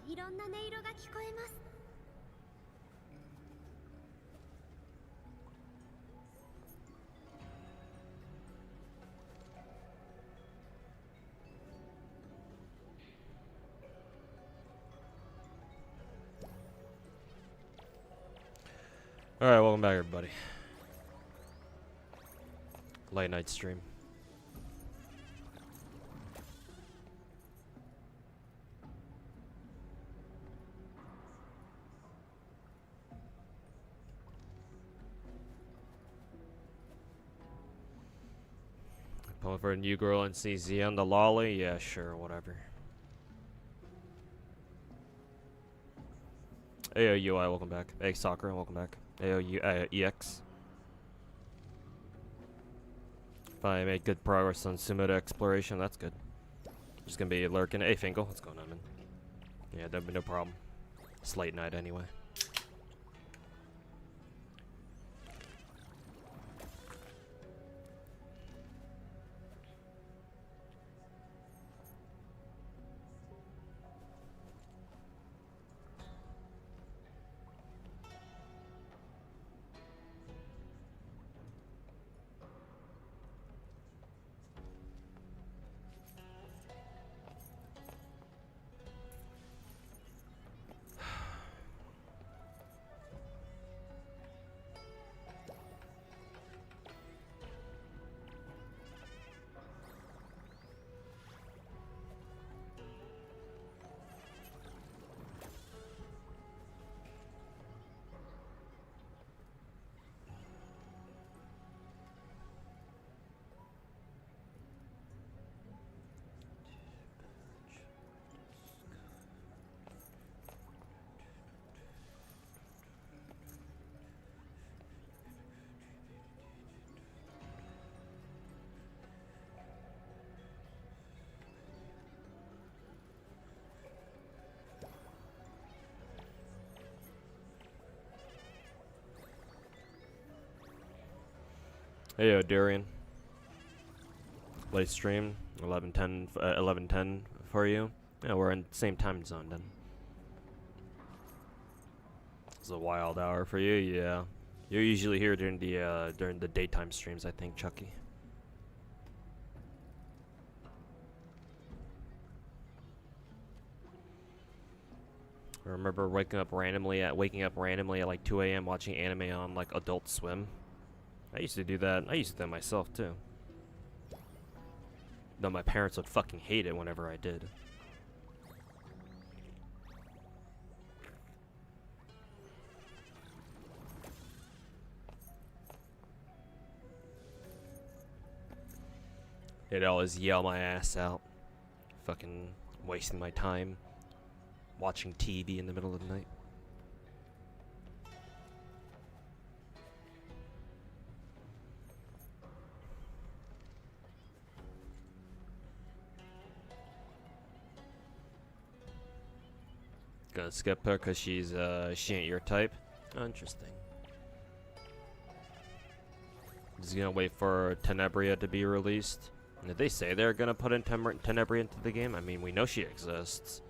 いろんな音色が聞こえます。Alright, welcome back everybody. Late night stream. Pulling for a new girl in CZ on the lolly? Yeah, sure, whatever. AOUI, welcome back. Hey, Soccer, welcome back. EX. If I made good progress on Sumoda exploration, that's good. Just gonna be lurking. Hey, Fingal, what's going on, man? Yeah, that'd be no problem. It's late night anyway. Hey, Darian. Late stream, 11:10 for you. Yeah, we're in the same time zone then. It's a wild hour for you, yeah. You're usually here during the daytime streams, I think, Chucky. I remember waking up randomly at like 2 a.m. watching anime on like Adult Swim. I used to do that. I used to do that myself too. Though my parents would fucking hate it whenever I did. They'd always yell my ass out. Fucking wasting my time watching TV in the middle of the night. Gonna skip her because she ain't your type. Oh, interesting. Just gonna wait for Tenebria to be released. Did they say they're gonna put in Tenebria into the game? I mean, we know she exists.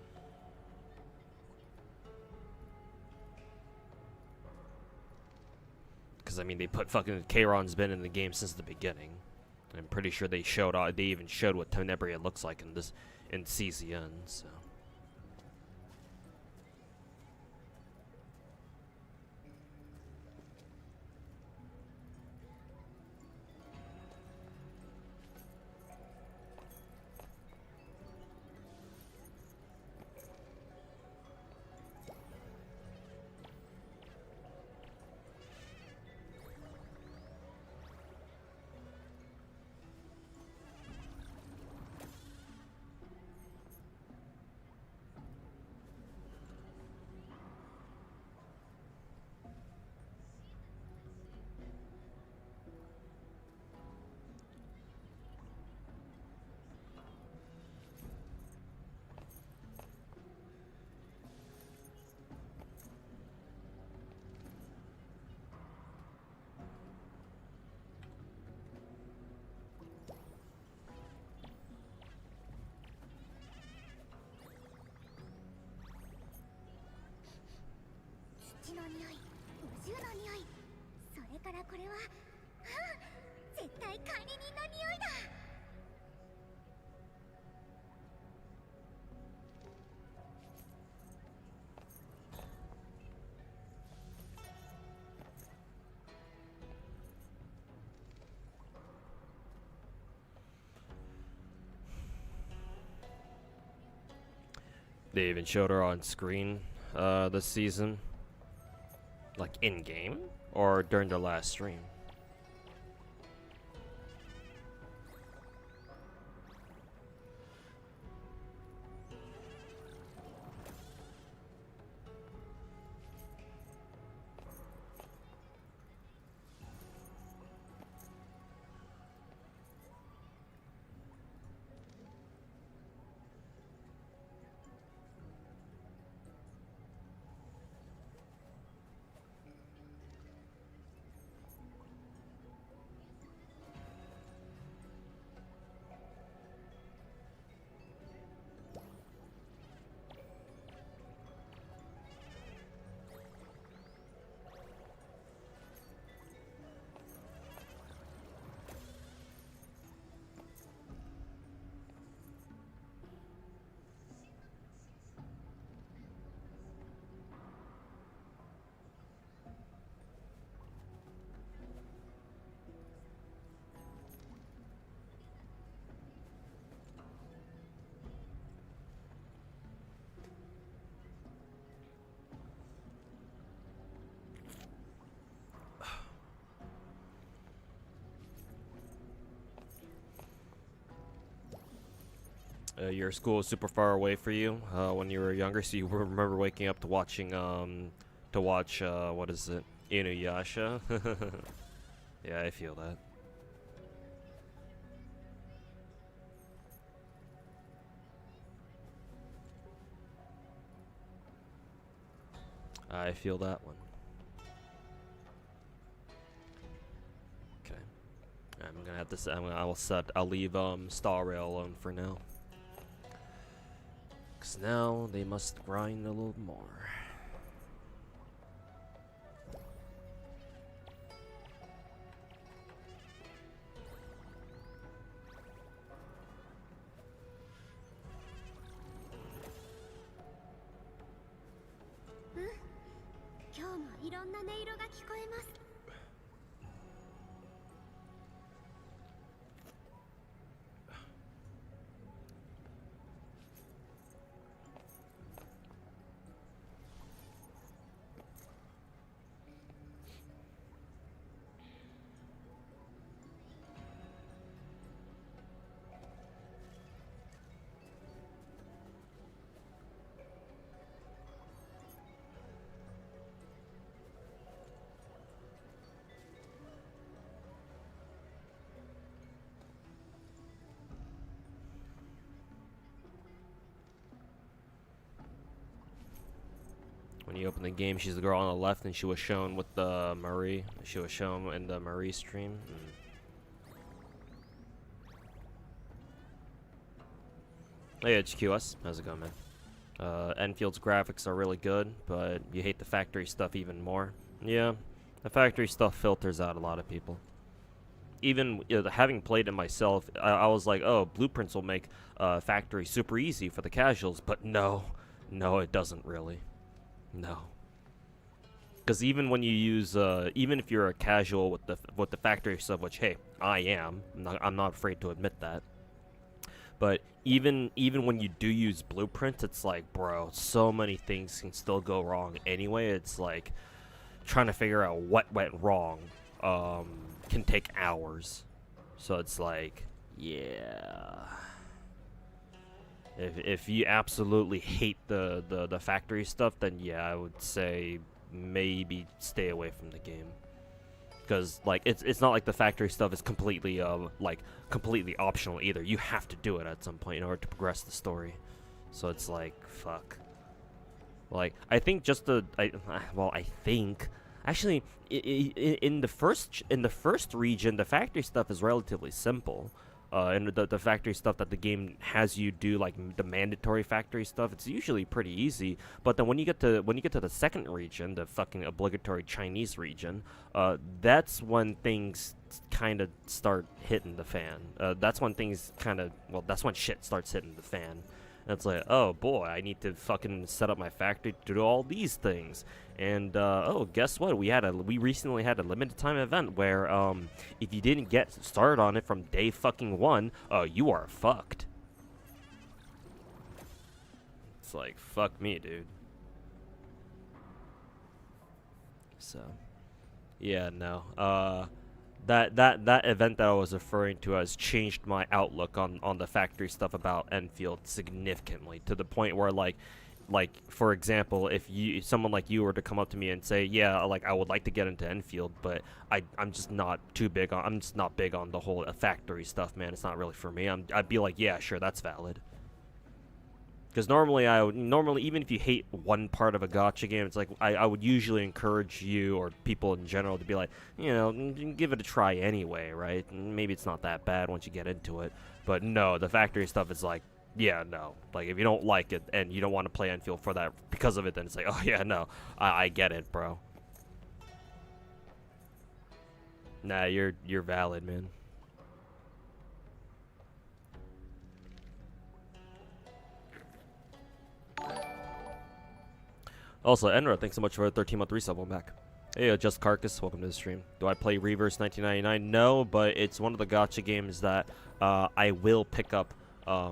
Because I mean, they put fucking Kayron's been in the game since the beginning. I'm pretty sure they even showed what Tenebria looks like in CZN. So. 血の匂い、無臭の匂い、それからこれは、絶対管理人の匂いだ。They even showed her on screen this season, like in game or during the last stream. Your school is super far away for you when you were younger, so you remember waking up to watching what is it, Inuyasha? Yeah, I feel that. I feel that one. Okay, I'm gonna have to say, I'll leave Star Rail alone for now. Cause now they must grind a little more. When you open the game, she's the girl on the left, and she was shown with the Marie. She was shown in the Marie stream. Hey, HQS. How's it going, man? Enfield's graphics are really good, but you hate the factory stuff even more. Yeah, the factory stuff filters out a lot of people. Even having played it myself, I was like, oh, blueprints will make factory super easy for the casuals, but no, it doesn't really. No, because even when you use, even if you're a casual with the factory stuff, which hey, I am, I'm not afraid to admit that. But even when you do use blueprints, it's like, bro, so many things can still go wrong anyway. It's like trying to figure out what went wrong can take hours. So it's like, yeah. If you absolutely hate the factory stuff, then yeah, I would say maybe stay away from the game. Because like it's not like the factory stuff is completely completely optional either. You have to do it at some point in order to progress the story. So it's like, fuck. Like I think just I think actually in the first region the factory stuff is relatively simple. and the factory stuff that the game has you do, like the mandatory factory stuff, it's usually pretty easy. But then when you get to the second region, the fucking obligatory Chinese region, that's when things kind of start hitting the fan. That's when things that's when shit starts hitting the fan. And it's like, oh boy, I need to fucking set up my factory to do all these things. And oh, guess what? We recently had a limited time event where if you didn't get started on it from day fucking 1, you are fucked. It's like, fuck me, dude. So, yeah, no. That event that I was referring to has changed my outlook on the factory stuff about Enfield significantly, to the point where like for example, if someone like you were to come up to me and say, yeah, like I would like to get into Enfield, but I'm just not big on the whole factory stuff, man. It's not really for me. I'd be like, yeah, sure, that's valid. Because normally even if you hate one part of a gacha game, it's like I would usually encourage you or people in general to be like, give it a try anyway, right? Maybe it's not that bad once you get into it. But no, the factory stuff is like, yeah, no. Like, if you don't like it and you don't want to play Enfield for that because of it, then it's like, oh yeah, no, I get it, bro. Nah, you're valid, man. Also, Enra, thanks so much for a 13-month resub. Welcome back. Hey, Just Carcass, welcome to the stream. Do I play Reverse 1999? No, but it's one of the gacha games that I will pick up. I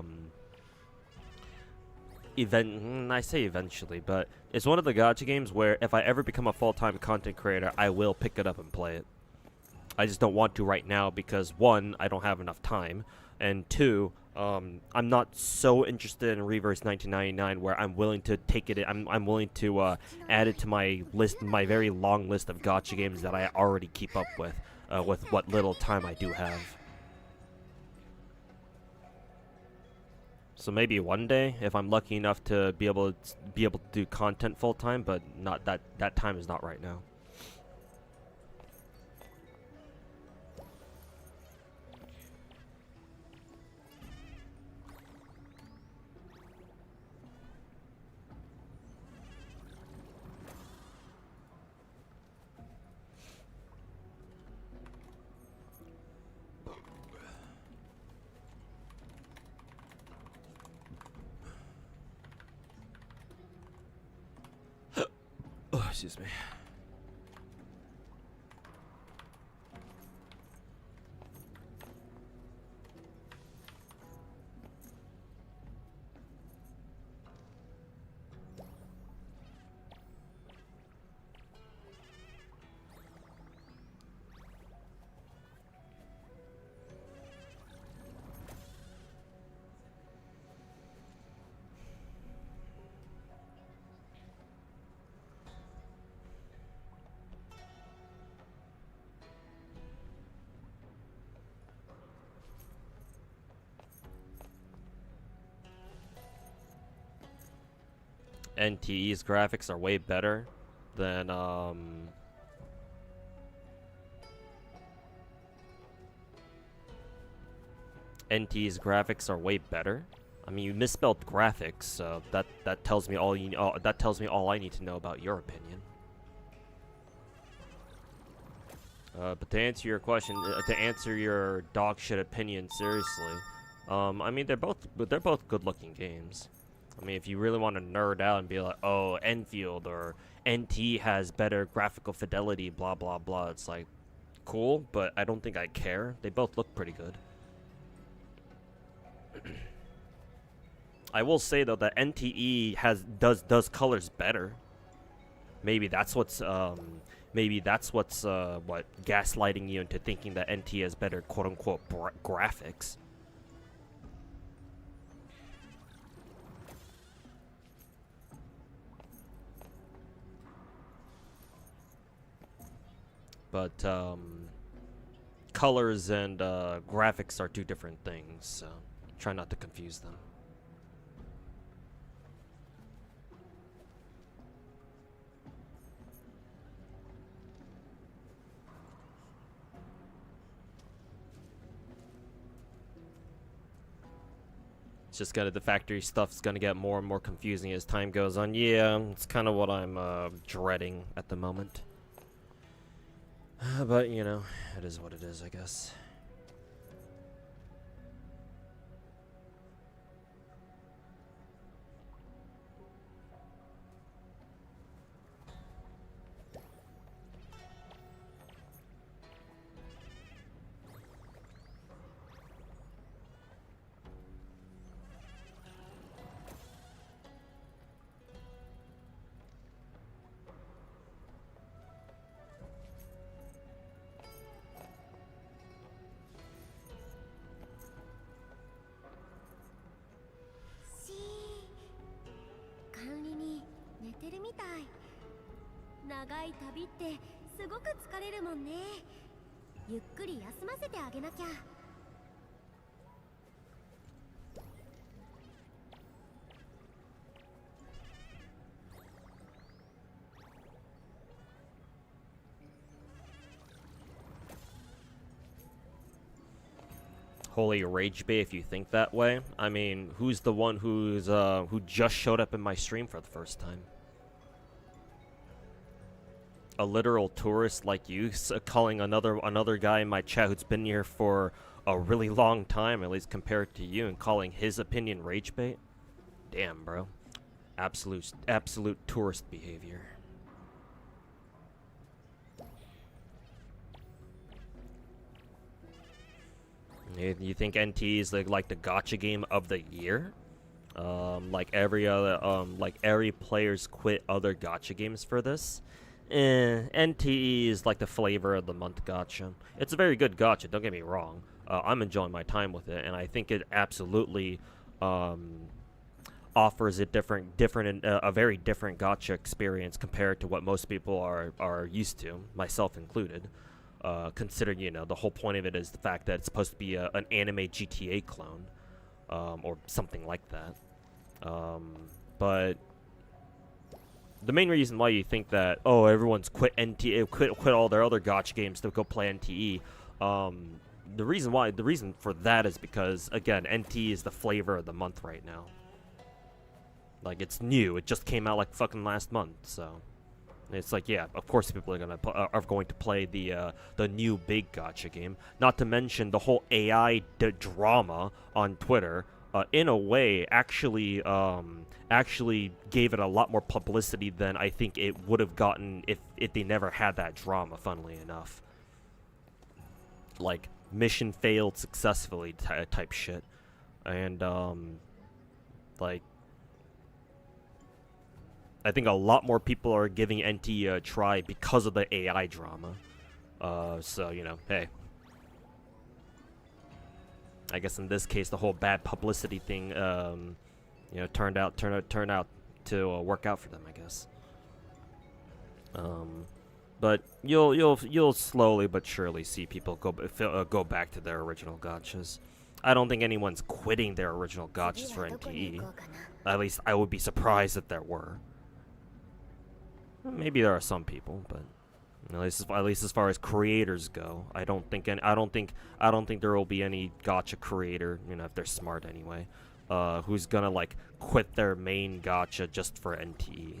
say eventually, but it's one of the gacha games where if I ever become a full-time content creator, I will pick it up and play it. I just don't want to right now because 1, I don't have enough time, and 2, I'm not so interested in Reverse 1999 where I'm willing to take it. I'm willing to add it to my list, my very long list of gacha games that I already keep up with what little time I do have. So maybe one day, if I'm lucky enough to be able to do content full time, but not that time is not right now. Oh, excuse me. NTE's graphics are way better than NTE's graphics are way better. I mean, you misspelled graphics, so that tells me all that tells me all I need to know about your opinion. But to answer your question, to answer your dog shit opinion seriously, I mean they're both good-looking games. I mean, if you really want to nerd out and be like, oh, Enfield or NT has better graphical fidelity, blah blah blah, it's like, cool, but I don't think I care. They both look pretty good. I will say though that NTE does colors better. Maybe that's what's what gaslighting you into thinking that NT has better quote unquote graphics. But colors and graphics are two different things, so try not to confuse them. It's just the factory stuff's gonna get more and more confusing as time goes on. Yeah, it's kind of what I'm dreading at the moment. But, you know, it is what it is, I guess.し管理に寝てるみたい。長い旅ってすごく疲れるもんね。ゆっくり休ませてあげなきゃ。Holy rage bait if you think that way. I mean, who's the one who just showed up in my stream for the first time? A literal tourist like you calling another guy in my chat who's been here for a really long time, at least compared to you, and calling his opinion rage bait? Damn, bro. Absolute tourist behavior. You think NTE is like the gacha game of the year? Like every player's quit other gacha games for this. NTE is like the flavor of the month gacha. It's a very good gacha, don't get me wrong. I'm enjoying my time with it, and I think it absolutely offers a a very different gacha experience compared to what most people are used to, myself included. Considering, you know, the whole point of it is the fact that it's supposed to be an anime GTA clone, or something like that. But the main reason why you think that, oh, everyone's quit NTE, quit all their other gacha games to go play NTE, the reason for that is because, again, NTE is the flavor of the month right now. Like, it's new. It just came out like fucking last month, so. It's like, yeah, of course people are going to play the new big gacha game. Not to mention the whole AI drama on Twitter. In a way, actually gave it a lot more publicity than I think it would have gotten if they never had that drama. Funnily enough, like mission failed successfully type shit, and like. I think a lot more people are giving NTE a try because of the AI drama. So, you know, hey. I guess in this case, the whole bad publicity thing, you know, turned out to work out for them, I guess. But you'll slowly but surely see people go back to their original gachas. I don't think anyone's quitting their original gachas for NTE. At least I would be surprised if there were. Maybe there are some people, but at least as far as creators go, I don't think there will be any gacha creator, you know, if they're smart anyway, who's gonna like quit their main gacha just for NTE.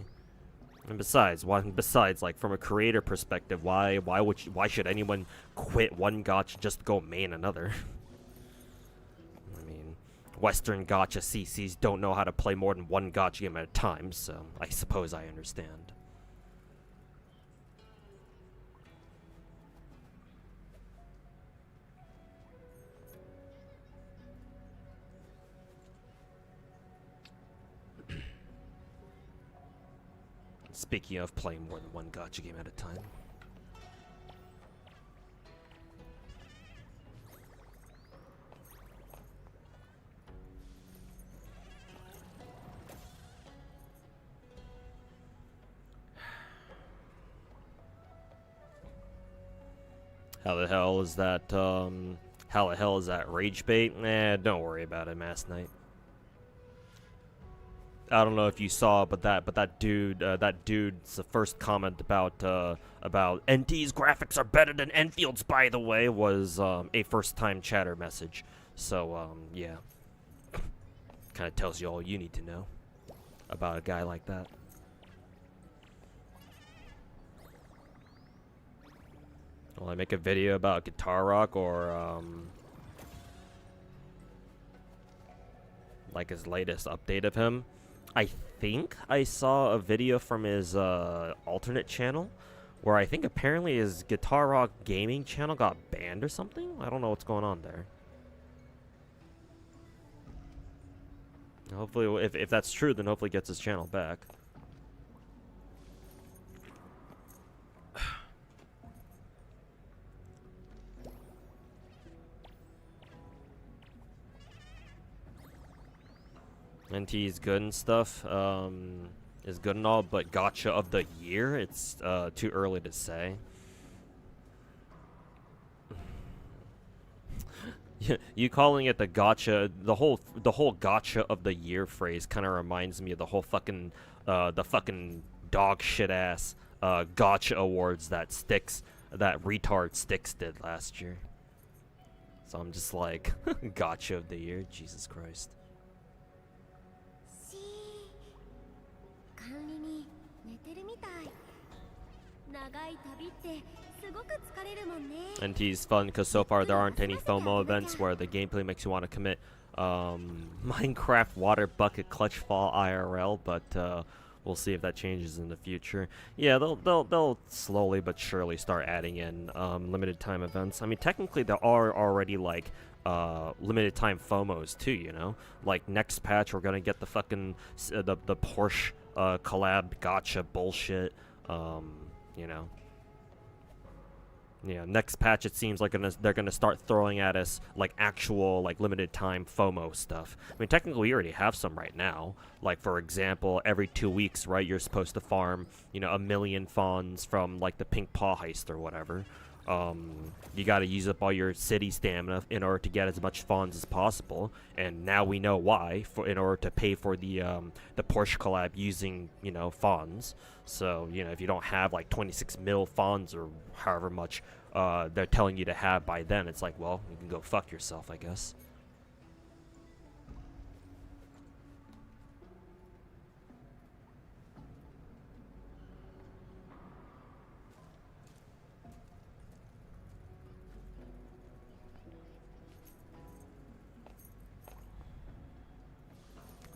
And besides, like from a creator perspective, why should anyone quit one gacha just to go main another? I mean, Western gacha CCs don't know how to play more than one gacha game at a time, so I suppose I understand. Speaking of playing more than one gacha game at a time. How the hell is that rage bait? Eh, don't worry about it, Mass Knight. I don't know if you saw, but that dude's first comment about NTE's graphics are better than Enfield's, by the way, was a first-time chatter message. So yeah, Kind of tells you all you need to know about a guy like that. Will I make a video about Guitar Rock or like his latest update of him? I think I saw a video from his alternate channel where I think apparently his Guitar Rock gaming channel got banned or something. I don't know what's going on there. Hopefully, if that's true, then hopefully he gets his channel back. NTE is good and stuff. Is good and all, but Gacha of the year, it's too early to say. You calling it the gacha, the whole gacha of the year phrase kind of reminds me of the whole fucking the fucking dog shit ass gacha awards that retard Sticks did last year. So I'm just like, gacha of the year, Jesus Christ. NT's fun because so far there aren't any FOMO events where the gameplay makes you want to commit Minecraft water bucket clutch fall IRL, but we'll see if that changes in the future. Yeah, they'll slowly but surely start adding in limited time events. I mean, technically there are already like limited time FOMOs too, you know? Like next patch we're gonna get the fucking the Porsche collab gacha bullshit, you know. Yeah, next patch it seems like they're gonna start throwing at us like actual like limited time FOMO stuff. I mean, technically we already have some right now. Like for example, every 2 weeks, right, you're supposed to farm, you know, 1 million fawns from like the Pink Paw heist or whatever. You got to use up all your city stamina in order to get as much fawns as possible, and now we know why. In order to pay for the Porsche collab using, you know, fawns. So, you know, if you don't have like 26 mil fawns or however much they're telling you to have by then, it's like, well, you can go fuck yourself, I guess.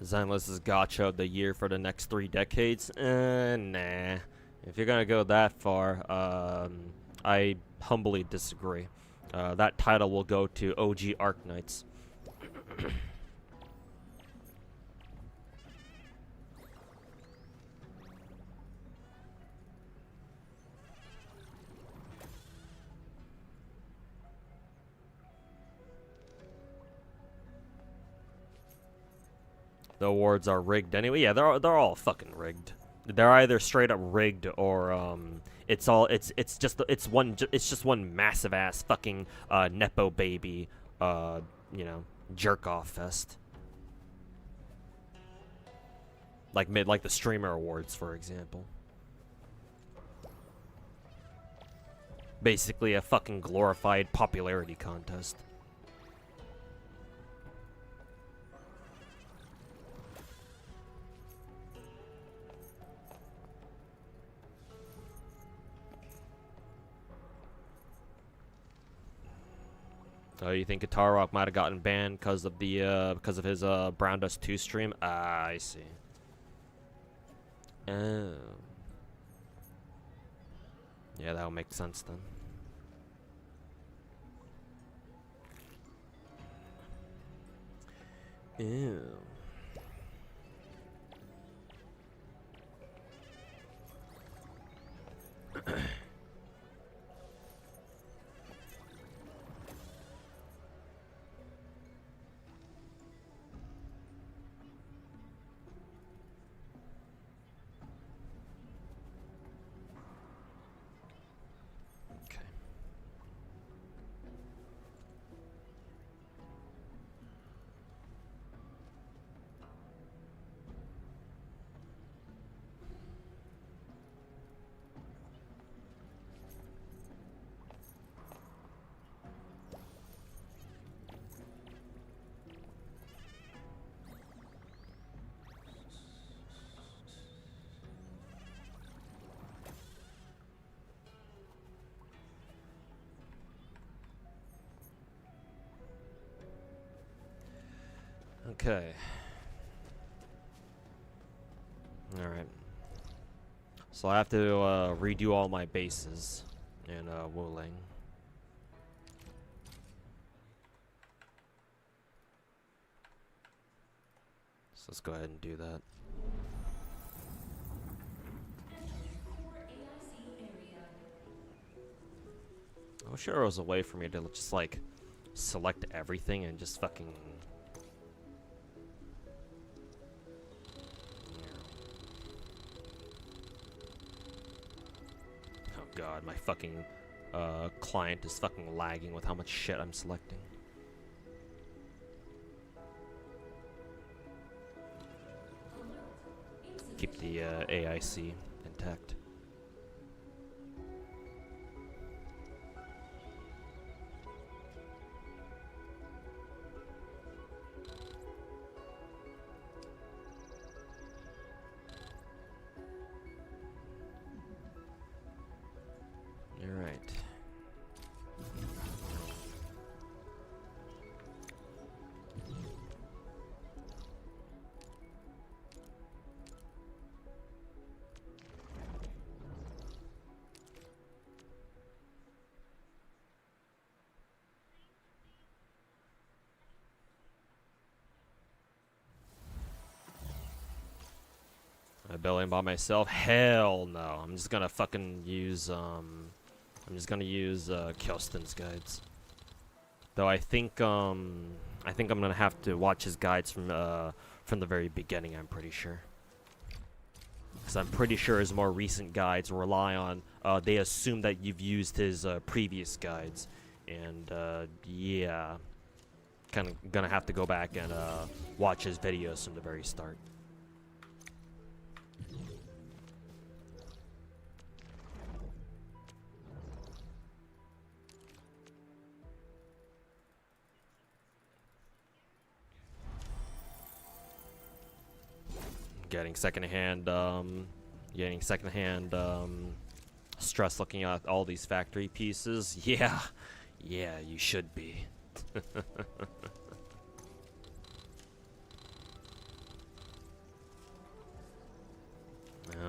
Zenless's gacha of the year for the next 3 decades? Nah. If you're gonna go that far, I humbly disagree. That title will go to OG Arknights. The awards are rigged anyway. Yeah, they're all fucking rigged. They're either straight up rigged or it's just one massive ass fucking nepo baby you know, jerk off fest. Like the streamer awards, for example. Basically a fucking glorified popularity contest. Oh, you think Guitar Rock might have gotten banned because of his Brown Dust 2 stream? Ah, I see. Oh. Yeah, that'll make sense then. Ew. Okay. Alright. So I have to redo all my bases in Wuling. So let's go ahead and do that. I wish there was a way for me to just like select everything and just fucking. Oh god, my fucking client is fucking lagging with how much shit I'm selecting. Keep the AIC intact. Alright. Building by myself? Hell no. I'm just gonna fucking use Kelston's guides. Though I think I'm gonna have to watch his guides from the very beginning, I'm pretty sure. Because I'm pretty sure his more recent guides rely on they assume that you've used his previous guides. And yeah. Kinda gonna have to go back and watch his videos from the very start. Getting secondhand stress looking at all these factory pieces. Yeah, yeah, you should be.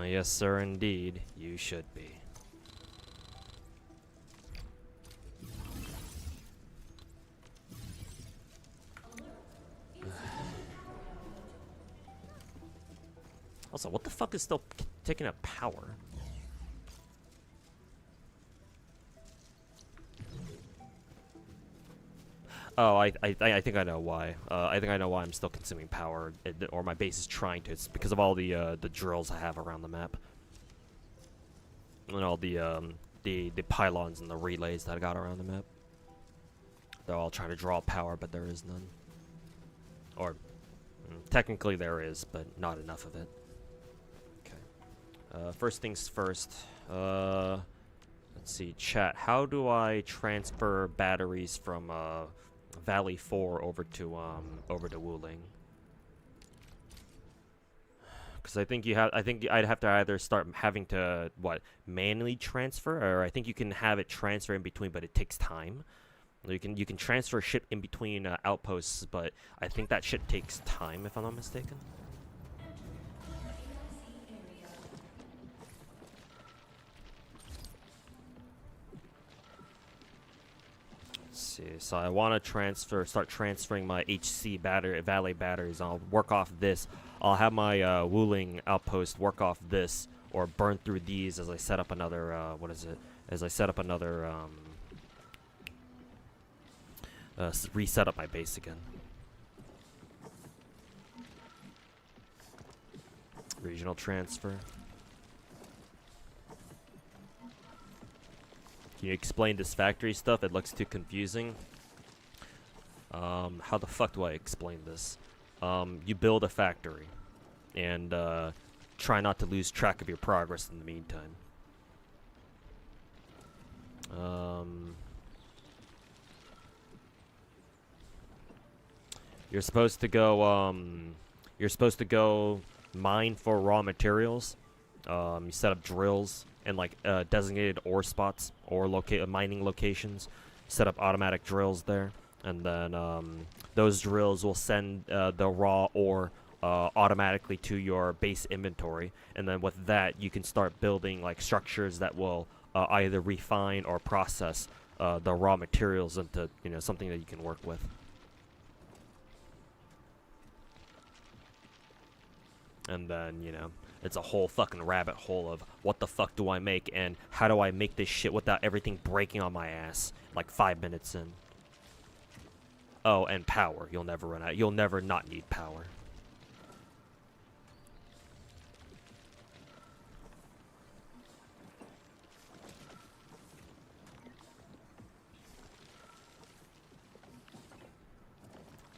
Yes, sir, indeed, you should be. Also, what the fuck is still taking up power? Oh, I think I know why. I think I know why I'm still consuming power, or my base is trying to. It's because of all the drills I have around the map, and all the pylons and the relays that I got around the map. They're all trying to draw power, but there is none. Or technically there is, but not enough of it. Okay. First things first. Let's see, chat. How do I transfer batteries from Valley 4 over to Wuling? Because I think I'd have to either start having to manually transfer, or I think you can have it transfer in between, but it takes time. You can transfer shit in between outposts, but I think that shit takes time, if I'm not mistaken. See, so I want to start transferring my HC Valley batteries. I'll work off this. I'll have my Wuling outpost work off this, or burn through these as I set up another, reset up my base again. Regional transfer. Can you explain this factory stuff? It looks too confusing. How the fuck do I explain this? You build a factory, and try not to lose track of your progress in the meantime. You're supposed to go mine for raw materials. You set up drills and designated ore spots or mining locations. Set up automatic drills there. and then those drills will send the raw ore automatically to your base inventory, and then with that you can start building like structures that will either refine or process the raw materials into, you know, something that you can work with. And then, you know, it's a whole fucking rabbit hole of what the fuck do I make and how do I make this shit without everything breaking on my ass like 5 minutes in. Oh, and power. You'll never run out. You'll never not need power.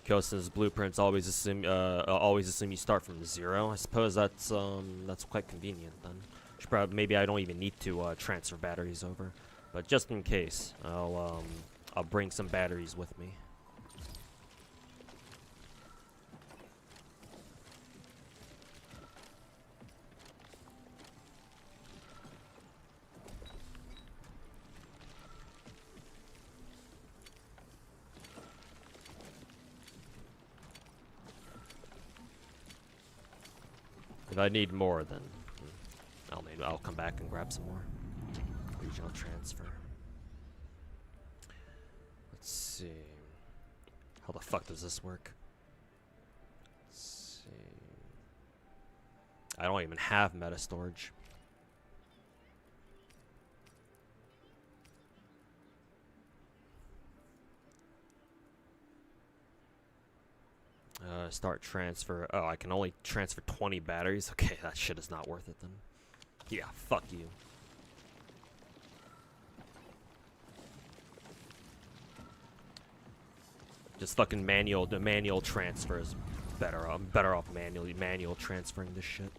Kyosin's blueprints always assume you start from 0. I suppose that's quite convenient then. Should probably, maybe I don't even need to transfer batteries over, but just in case, I'll bring some batteries with me. If I need more, then I'll come back and grab some more. Regional transfer. Let's see. How the fuck does this work? Let's see. I don't even have meta storage. Start transfer. Oh, I can only transfer 20 batteries. Okay, that shit is not worth it then. Yeah, fuck you. Just fucking manual. The manual transfer is better. I'm better off manual transferring this shit.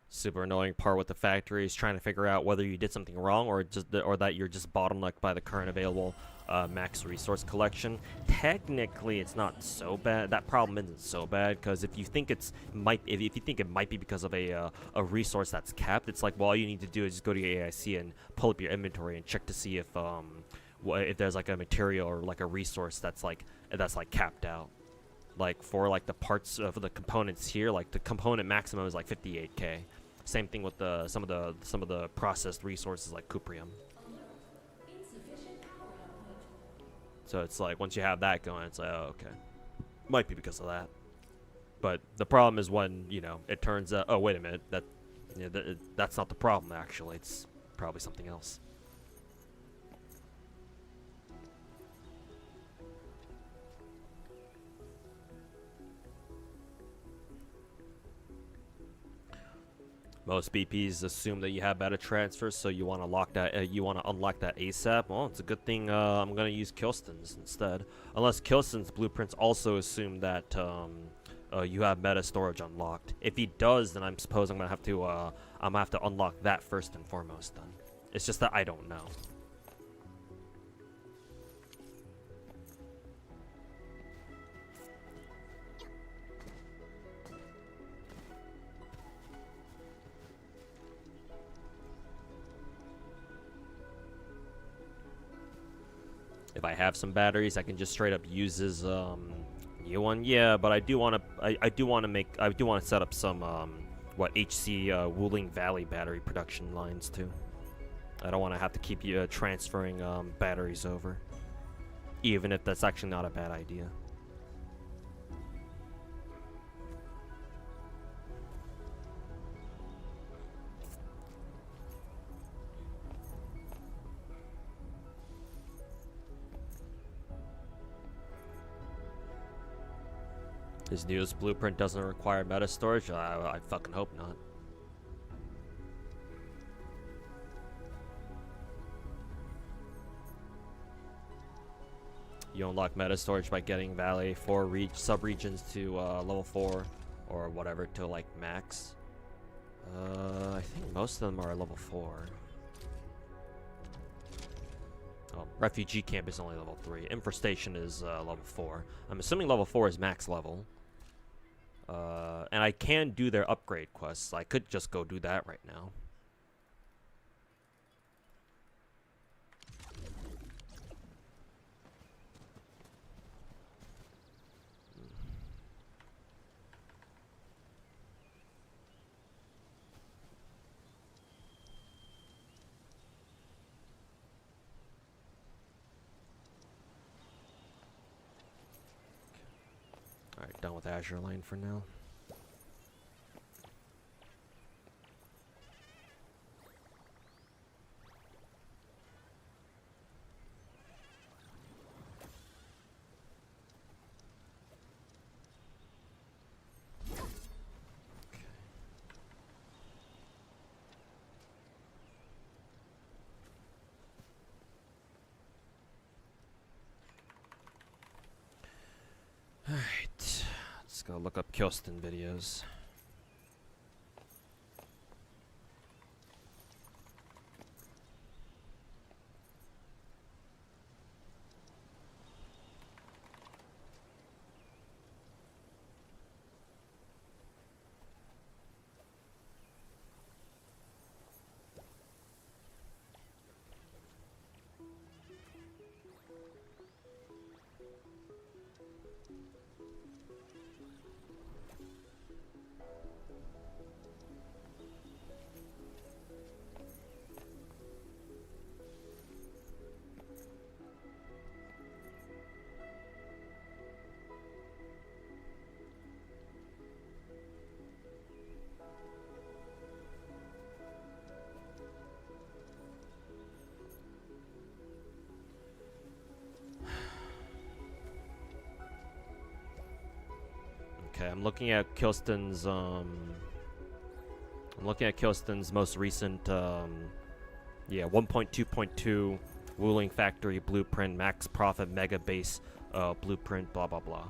Super annoying part with the factory is trying to figure out whether you did something wrong or that you're just bottlenecked by the current available max resource collection. Technically, it's not so bad. That problem isn't so bad because if you think if you think it might be because of a resource that's capped, it's like, well, all you need to do is just go to your AIC and pull up your inventory and check to see if there's like a material or like a resource that's capped out. Like for like the parts of the components here, like the component maximum is like 58k. Same thing with some of the processed resources like cuprium. So it's like once you have that going, it's like, oh, okay, might be because of that. But the problem is when, you know, it turns out, oh wait a minute, that's not the problem actually. It's probably something else. Most BPs assume that you have better transfers, so you want to lock that. You want to unlock that ASAP. Well, it's a good thing I'm gonna use Kilston's instead. Unless Kilston's blueprints also assume that you have meta storage unlocked. If he does, then I suppose I'm gonna have to unlock that first and foremost. Then it's just that I don't know. If I have some batteries, I can just straight up use his new one. Yeah, but I do want to set up some HC Wuling Valley battery production lines too. I don't want to have to keep transferring batteries over, even if that's actually not a bad idea. His newest blueprint doesn't require meta storage? I fucking hope not. You unlock meta storage by getting Valley 4 sub-regions to level 4 or whatever to like max. I think most of them are level 4. Oh, Refugee Camp is only level 3. Infestation is level 4. I'm assuming level 4 is max level. And I can do their upgrade quests. I could just go do that right now. Alright, done with Azure Lane for now. Alright, let's go look up Kyosten videos. Okay, I'm looking at Kyosten's most recent 1.2.2 Wuling Factory blueprint, max profit, mega base blueprint, blah blah blah.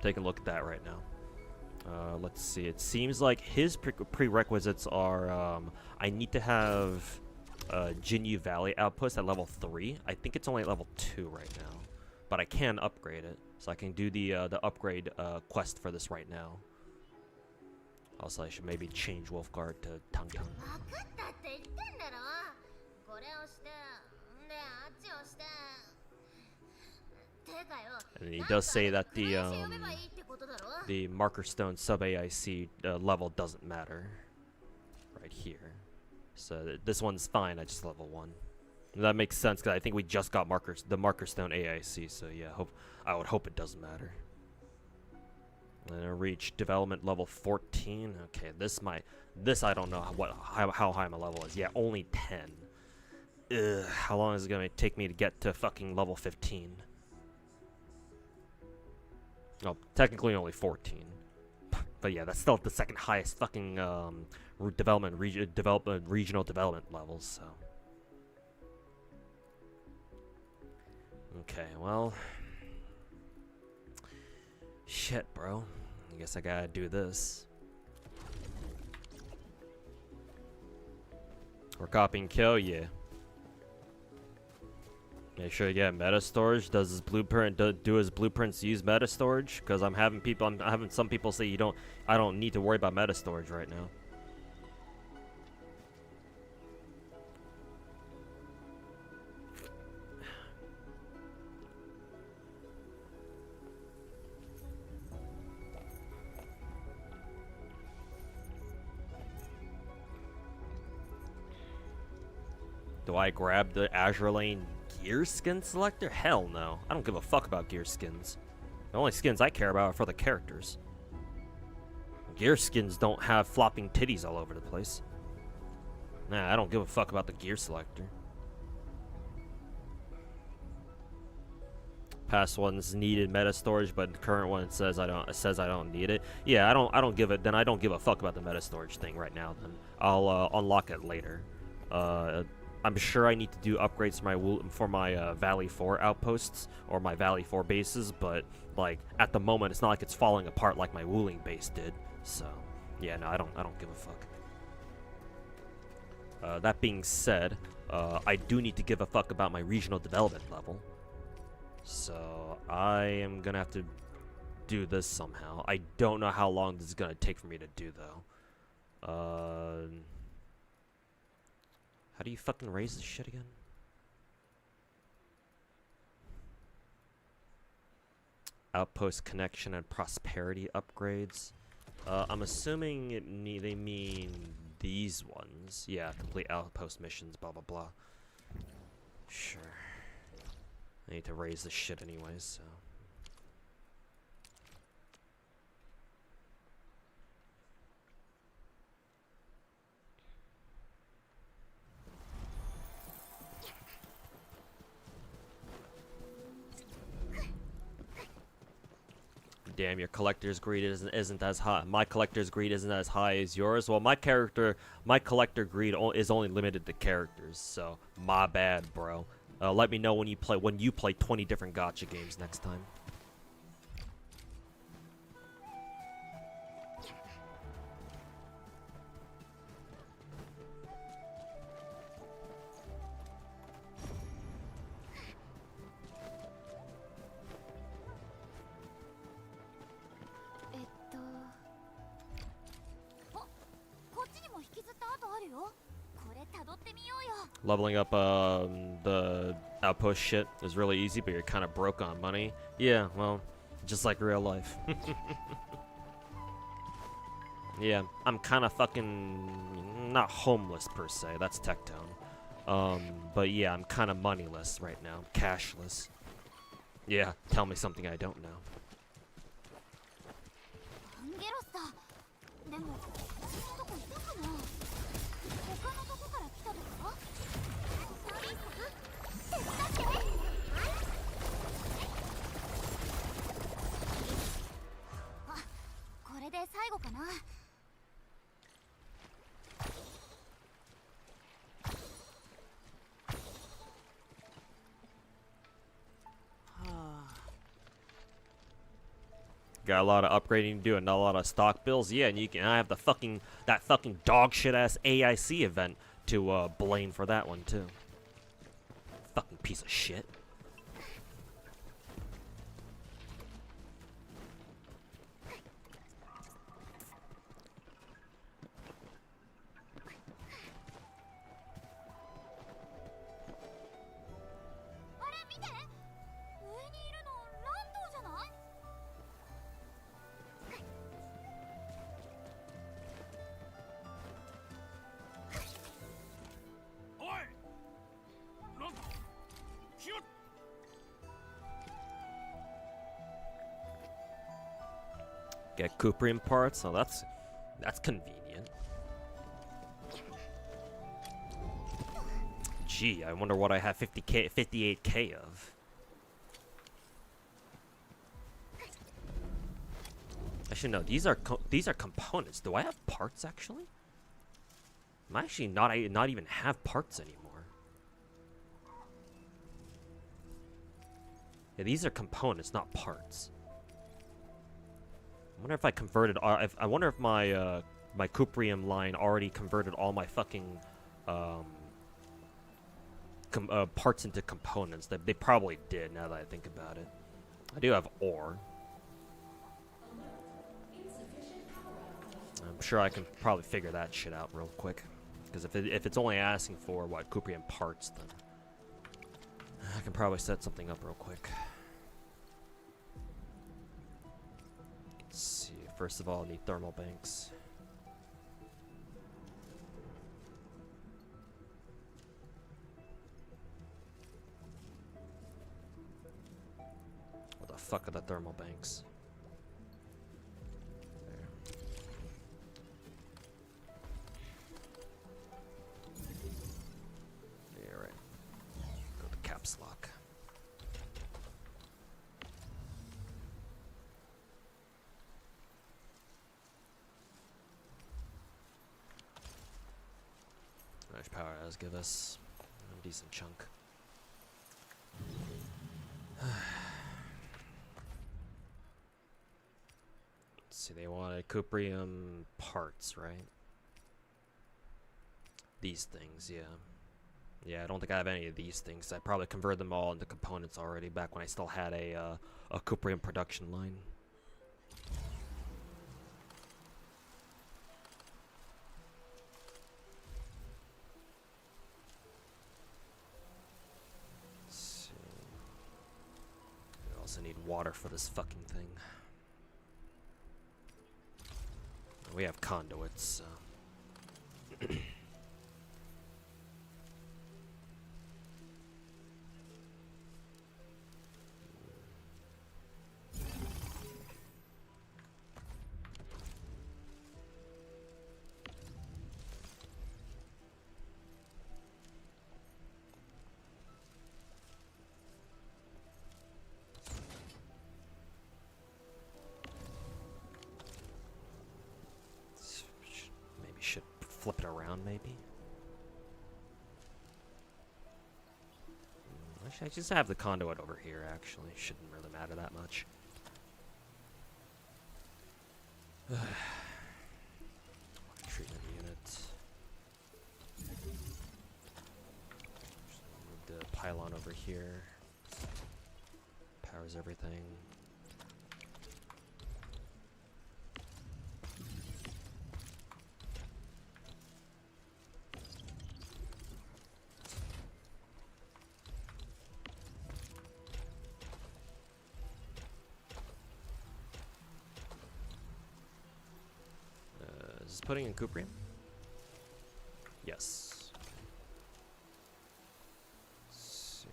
Take a look at that right now. Let's see. It seems like his prerequisites are I need to have Jinyu Valley outpost at level 3. I think it's only at level 2 right now, but I can upgrade it, so I can do the upgrade quest for this right now. Also, I should maybe change Wolfguard to Tang Tang. And he does say that the Marker Stone sub AIC level doesn't matter right here. So this one's fine. I just level 1. And that makes sense because I think we just got the Marker Stone AIC. So yeah, I would hope it doesn't matter. And I reach development level 14. Okay, this I don't know how high my level is. Yeah, only 10. Ugh, how long is it gonna take me to get to fucking level 15? Oh, technically only 14. But yeah, that's still the second highest fucking regional development levels, so. Okay, well. Shit, bro. I guess I gotta do this. We're copying kill, yeah. Make sure you get meta storage. Does his blueprint do his blueprints use meta storage? Because I'm having some people say I don't need to worry about meta storage right now. Do I grab the Azure Lane gear skin selector? Hell no. I don't give a fuck about gear skins. The only skins I care about are for the characters. Gear skins don't have flopping titties all over the place. Nah, I don't give a fuck about the gear selector. Past ones needed meta storage, but the current one says I don't need it. Yeah, I don't give it. Then I don't give a fuck about the meta storage thing right now. Then I'll unlock it later. I'm sure I need to do upgrades for my Valley 4 outposts or my Valley 4 bases, but like at the moment it's not like it's falling apart like my Wuling base did. So yeah, no, I don't give a fuck. That being said, I do need to give a fuck about my regional development level. So I am gonna have to do this somehow. I don't know how long this is gonna take for me to do though. How do you fucking raise this shit again? Outpost connection and prosperity upgrades. I'm assuming they mean these ones. Yeah, complete outpost missions, blah blah blah. Sure. I need to raise this shit anyways, so. Damn, your collector's greed isn't as high. My collector's greed isn't as high as yours. Well, my collector greed is only limited to characters. So my bad, bro. Let me know when you play 20 different gacha games next time. Leveling up the outpost shit is really easy, but you're kind of broke on money. Yeah, well, just like real life. Yeah, I'm kind of fucking not homeless per se. That's Tectone. But yeah, I'm kind of moneyless right now, cashless. Yeah, tell me something I don't know. Got a lot of upgrading to do and not a lot of stock bills. Yeah, and I have that fucking dog shit ass AIC event to blame for that one too. Fucking piece of shit. Get Cuprium parts. Oh, that's convenient. Gee, I wonder what I have 58k of. Actually, no. These are components. Do I have parts actually? I'm actually not even have parts anymore. Yeah, these are components, not parts. I wonder if I converted. I wonder if my my Cuprium line already converted all my fucking parts into components. They probably did. Now that I think about it, I do have ore. I'm sure I can probably figure that shit out real quick. Because if it's only asking for what Cuprium parts, then I can probably set something up real quick. Let's see. First of all, I need thermal banks. What the fuck are the thermal banks? There. Yeah, right. Go to caps lock. How much power does give us? decent chunk. Let's see, they wanted cuprium parts, right? These things, yeah. Yeah, I don't think I have any of these things. I probably converted them all into components already back when I still had a cuprium production line. Let's see. I also need water for this fucking thing. We have conduits, so. Maybe should flip it around, maybe. Actually, I just have the conduit over here, actually. Shouldn't really matter that much. Water treatment unit. Just move the pylon over here. Powers everything. Is this putting in cuprium? Yes. Let's see.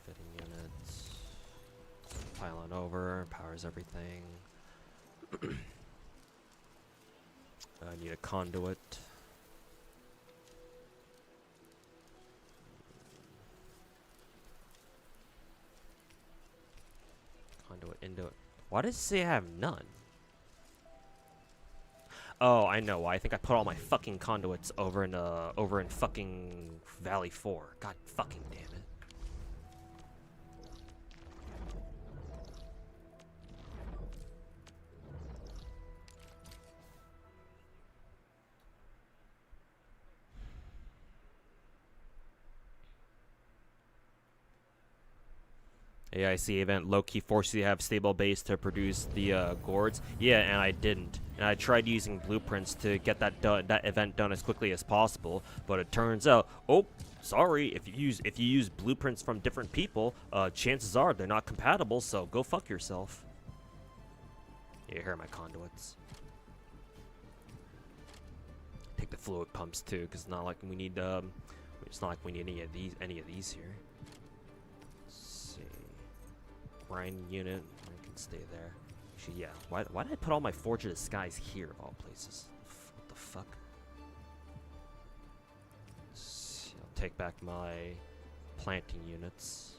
Fitting unit. Pylon over, powers everything. I need a conduit. Conduit into it. Why does it say I have none? Oh, I know why. I think I put all my fucking conduits over in fucking Valley 4. God fucking damn it. AIC event low-key forces you to have stable base to produce the gourds. Yeah, and I didn't. And I tried using blueprints to get that event done as quickly as possible, but it turns out, oh, sorry, if you use blueprints from different people, chances are they're not compatible. So go fuck yourself. Yeah, here are my conduits. Take the fluid pumps too, because it's not like we need any of these here. Brine unit, I can stay there. Actually, yeah. Why did I put all my Forge of the Skies here of all places? What the fuck? I'll take back my planting units.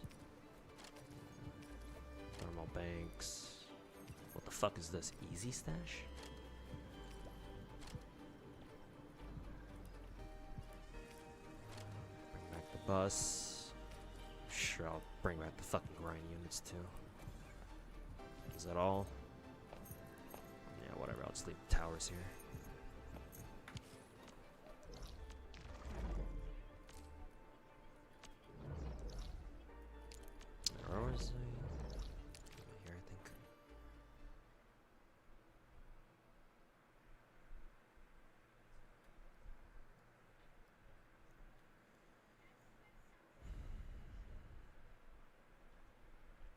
Thermal banks. What the fuck is this? Easy stash? Bring back the bus. Sure, I'll bring back the fucking grind units too. Is that all? Yeah, whatever. I'll just leave the towers here. Where was I? Here, I think.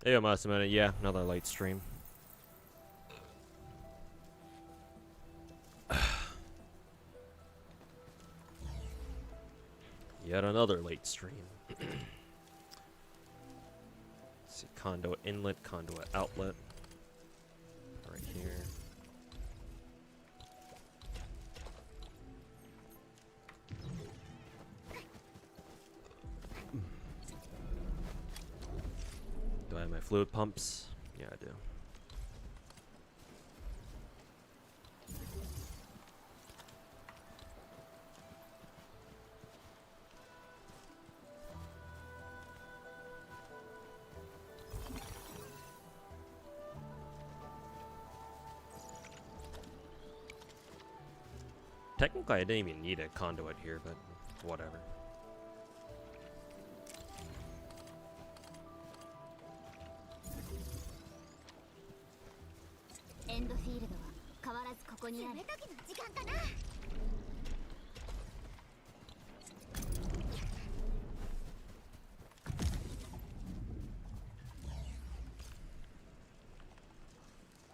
Hey, must have minute. Yeah, another late stream. Yet another late stream. Let's see, conduit inlet, conduit outlet. Right here. Do I have my fluid pumps? Yeah, I do. Technically, I didn't even need a conduit here, but whatever. Endfield は変わらずここにある。時の時間かな。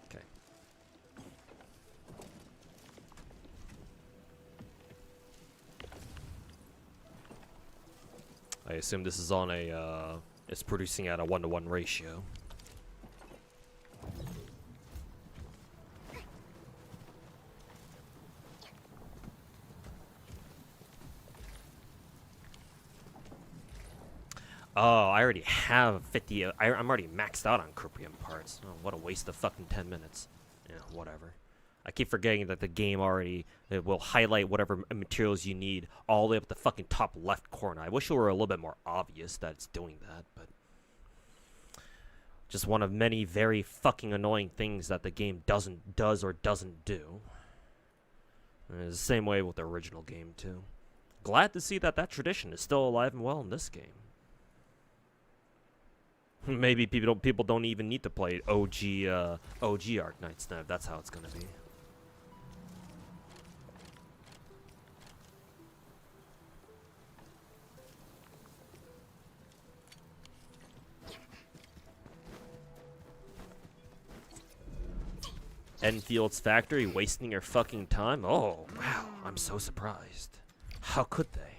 Okay. I assume this is on a, it's producing at a 1-to-1 ratio. Oh, I already have 50, I'm already maxed out on Criprium parts. Oh, what a waste of fucking 10 minutes. Yeah, whatever. I keep forgetting that the game already will highlight whatever materials you need all the way up the fucking top left corner. I wish it were a little bit more obvious that it's doing that, but just one of many very fucking annoying things that the game does or doesn't do. And it's the same way with the original game too. Glad to see that that tradition is still alive and well in this game. Maybe people don't even need to play OG Arknights now if that's how it's gonna be. Enfield's factory wasting your fucking time? Oh, wow, I'm so surprised. How could they?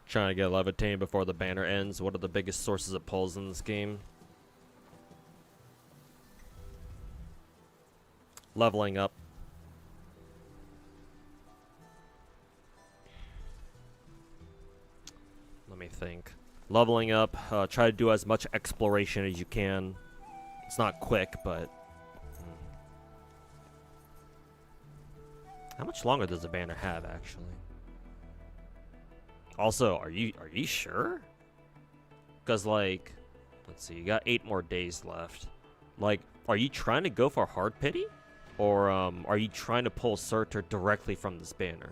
Trying to get Levitating before the banner ends. What are the biggest sources of pulls in this game? Leveling up. Let me think. Leveling up. Try to do as much exploration as you can. It's not quick, but... How much longer does the banner have, actually? Also, are you sure? Because, like, let's see, you got 8 more days left. Like, are you trying to go for hard pity? Or, are you trying to pull Surtur directly from this banner?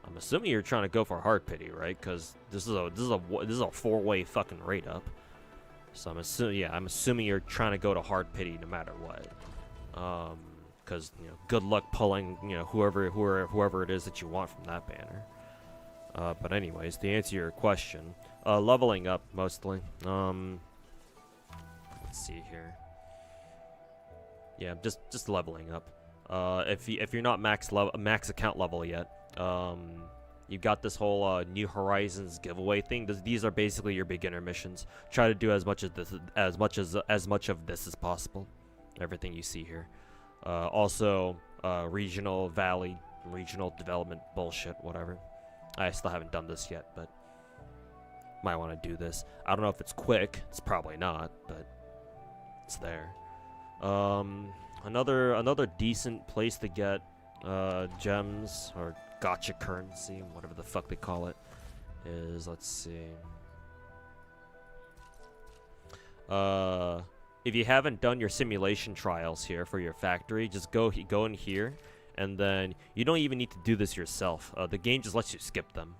I'm assuming you're trying to go for hard pity, right? Because this is a 4-way fucking rate up. So I'm assuming you're trying to go to hard pity no matter what. Because good luck pulling whoever it is that you want from that banner. But anyways, to answer your question, leveling up mostly. Let's see here. Yeah, just leveling up. If you're not max account level yet, you got this whole New Horizons giveaway thing. These are basically your beginner missions. Try to do as much of this as possible. Everything you see here. Also, regional development bullshit, whatever. I still haven't done this yet, but might want to do this. I don't know if it's quick. It's probably not, but it's there. Another decent place to get gems or gacha currency, whatever the fuck they call it, is, let's see. If you haven't done your simulation trials here for your factory, just go in here. And then you don't even need to do this yourself. The game just lets you skip them.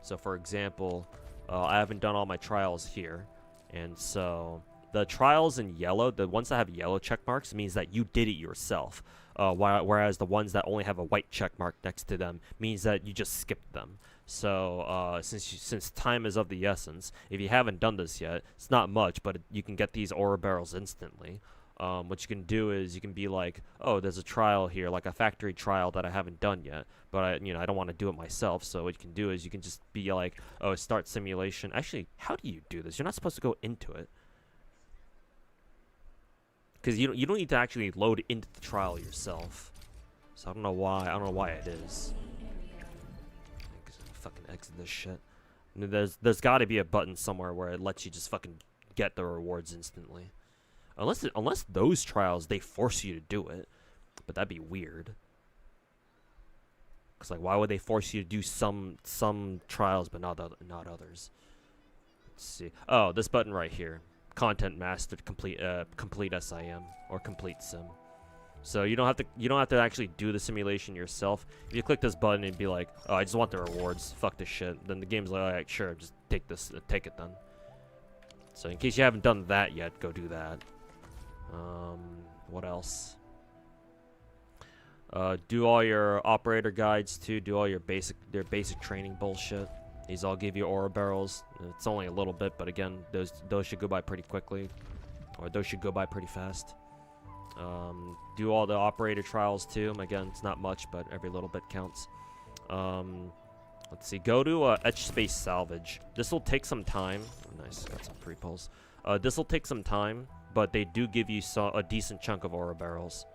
So for example, I haven't done all my trials here. And so the trials in yellow, the ones that have yellow check marks, means that you did it yourself. Whereas the ones that only have a white check mark next to them means that you just skipped them. So since time is of the essence, if you haven't done this yet, it's not much, but you can get these ore barrels instantly. What you can do is you can be like, oh, there's a trial here, like a factory trial that I haven't done yet, but I don't want to do it myself. So what you can do is you can just be like, oh, start simulation. Actually, how do you do this? You're not supposed to go into it, because you don't need to actually load into the trial yourself. So I don't know why it is. Fucking exit this shit. There's got to be a button somewhere where it lets you just fucking get the rewards instantly. Unless those trials, they force you to do it. But that'd be weird. Because, like, why would they force you to do some trials but not others? Let's see. Oh, this button right here. Content mastered, complete SIM or complete sim. So you don't have to actually do the simulation yourself. If you click this button and be like, oh, I just want the rewards, fuck this shit, then the game's like, alright, sure, just take it then. So in case you haven't done that yet, go do that. What else? Do all your operator guides too. Do all your basic training bullshit. These all give you aura barrels. It's only a little bit, but again, those should go by pretty quickly, or those should go by pretty fast. Do all the operator trials too. Again, it's not much, but every little bit counts. Let's see. Go to Etch Space Salvage. This will take some time. Oh, nice, got some free pulls. This will take some time, but they do give you a decent chunk of aura barrels.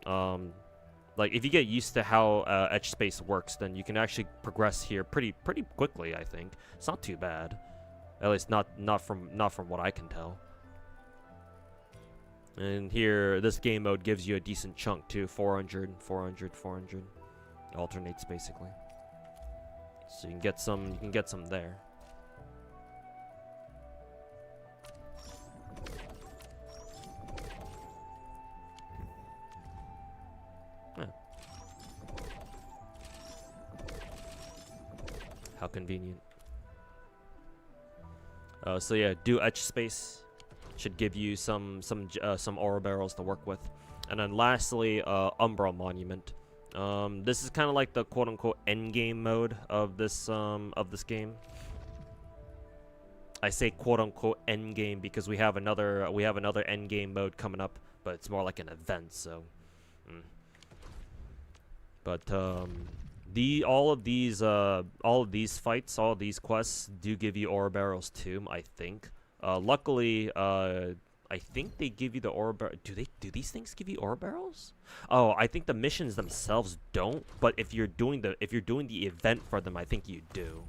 Like if you get used to how Etch Space works, then you can actually progress here pretty quickly. I think it's not too bad, at least not from what I can tell. And here, this game mode gives you a decent chunk too. 400, 400, 400. It alternates basically. So you can get some there. Yeah. How convenient. So yeah, do Etch Space. Should give you some aura barrels to work with. And then lastly, Umbra Monument. This is kind of like the quote-unquote endgame mode of this game. I say quote-unquote endgame because we have another endgame mode coming up, but it's more like an event. So, but all of these fights, all of these quests do give you aura barrels too. I think. Luckily, I think they give you the aura barrel. Do these things give you aura barrels? Oh, I think the missions themselves don't. But if you're doing the event for them, I think you do.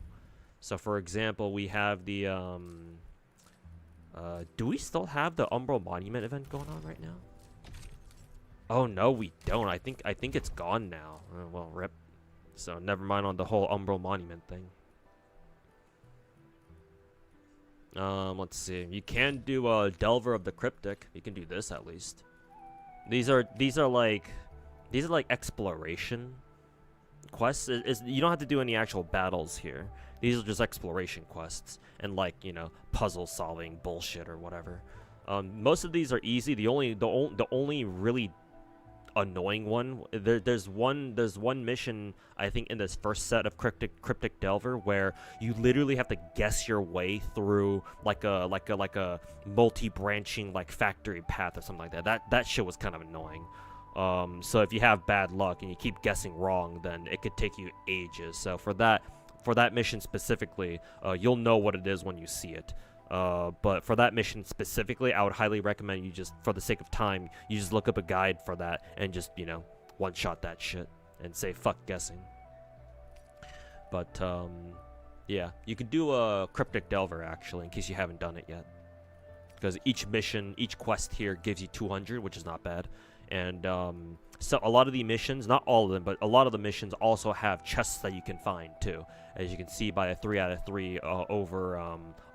So, for example, we have the do we still have the Umbral Monument event going on right now? Oh no, we don't. I think it's gone now. Well, rip. So never mind on the whole Umbral Monument thing. Let's see. You can do Delver of the Cryptic. You can do this at least. These are like exploration quests. You don't have to do any actual battles here. These are just exploration quests and like, you know, puzzle solving bullshit or whatever. Most of these are easy. The only really annoying one, there's one mission I think in this first set of cryptic delver where you literally have to guess your way through like a multi-branching like factory path or something like that. That shit was kind of annoying. So if you have bad luck and you keep guessing wrong, then it could take you ages. So for that mission specifically, you'll know what it is when you see it. But for that mission specifically, I would highly recommend you just, for the sake of time, you just look up a guide for that and just, you know, one-shot that shit and say fuck guessing. But, yeah, you could do a Cryptic Delver, actually, in case you haven't done it yet. Because each mission, each quest here gives you 200, which is not bad. And, so a lot of the missions, not all of them, but a lot of the missions also have chests that you can find, too. As you can see by a 3 out of 3 over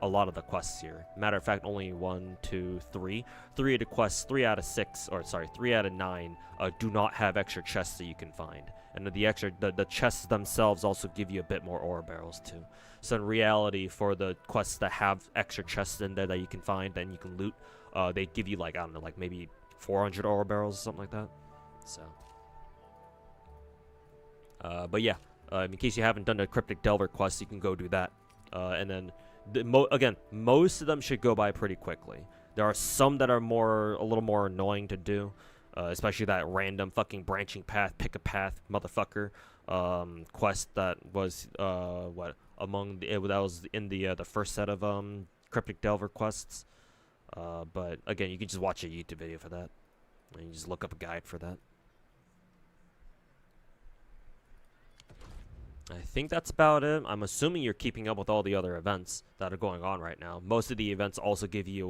a lot of the quests here. Matter of fact, only 1, 2, 3. 3 of the quests, 3 out of 6, or sorry, 3 out of 9 do not have extra chests that you can find. And the chests themselves also give you a bit more aura barrels, too. So in reality, for the quests that have extra chests in there that you can find and you can loot, they give you, like, I don't know, like maybe 400 aura barrels or something like that. So, but yeah, in case you haven't done the Cryptic Delver quest, you can go do that. And then, again, most of them should go by pretty quickly. There are some that are a little more annoying to do, especially that random fucking branching path, pick a path, motherfucker, quest that was, that was in the first set of, Cryptic Delver quests. But again, you can just watch a YouTube video for that. And you just look up a guide for that. I think that's about it. I'm assuming you're keeping up with all the other events that are going on right now. Most of the events also give you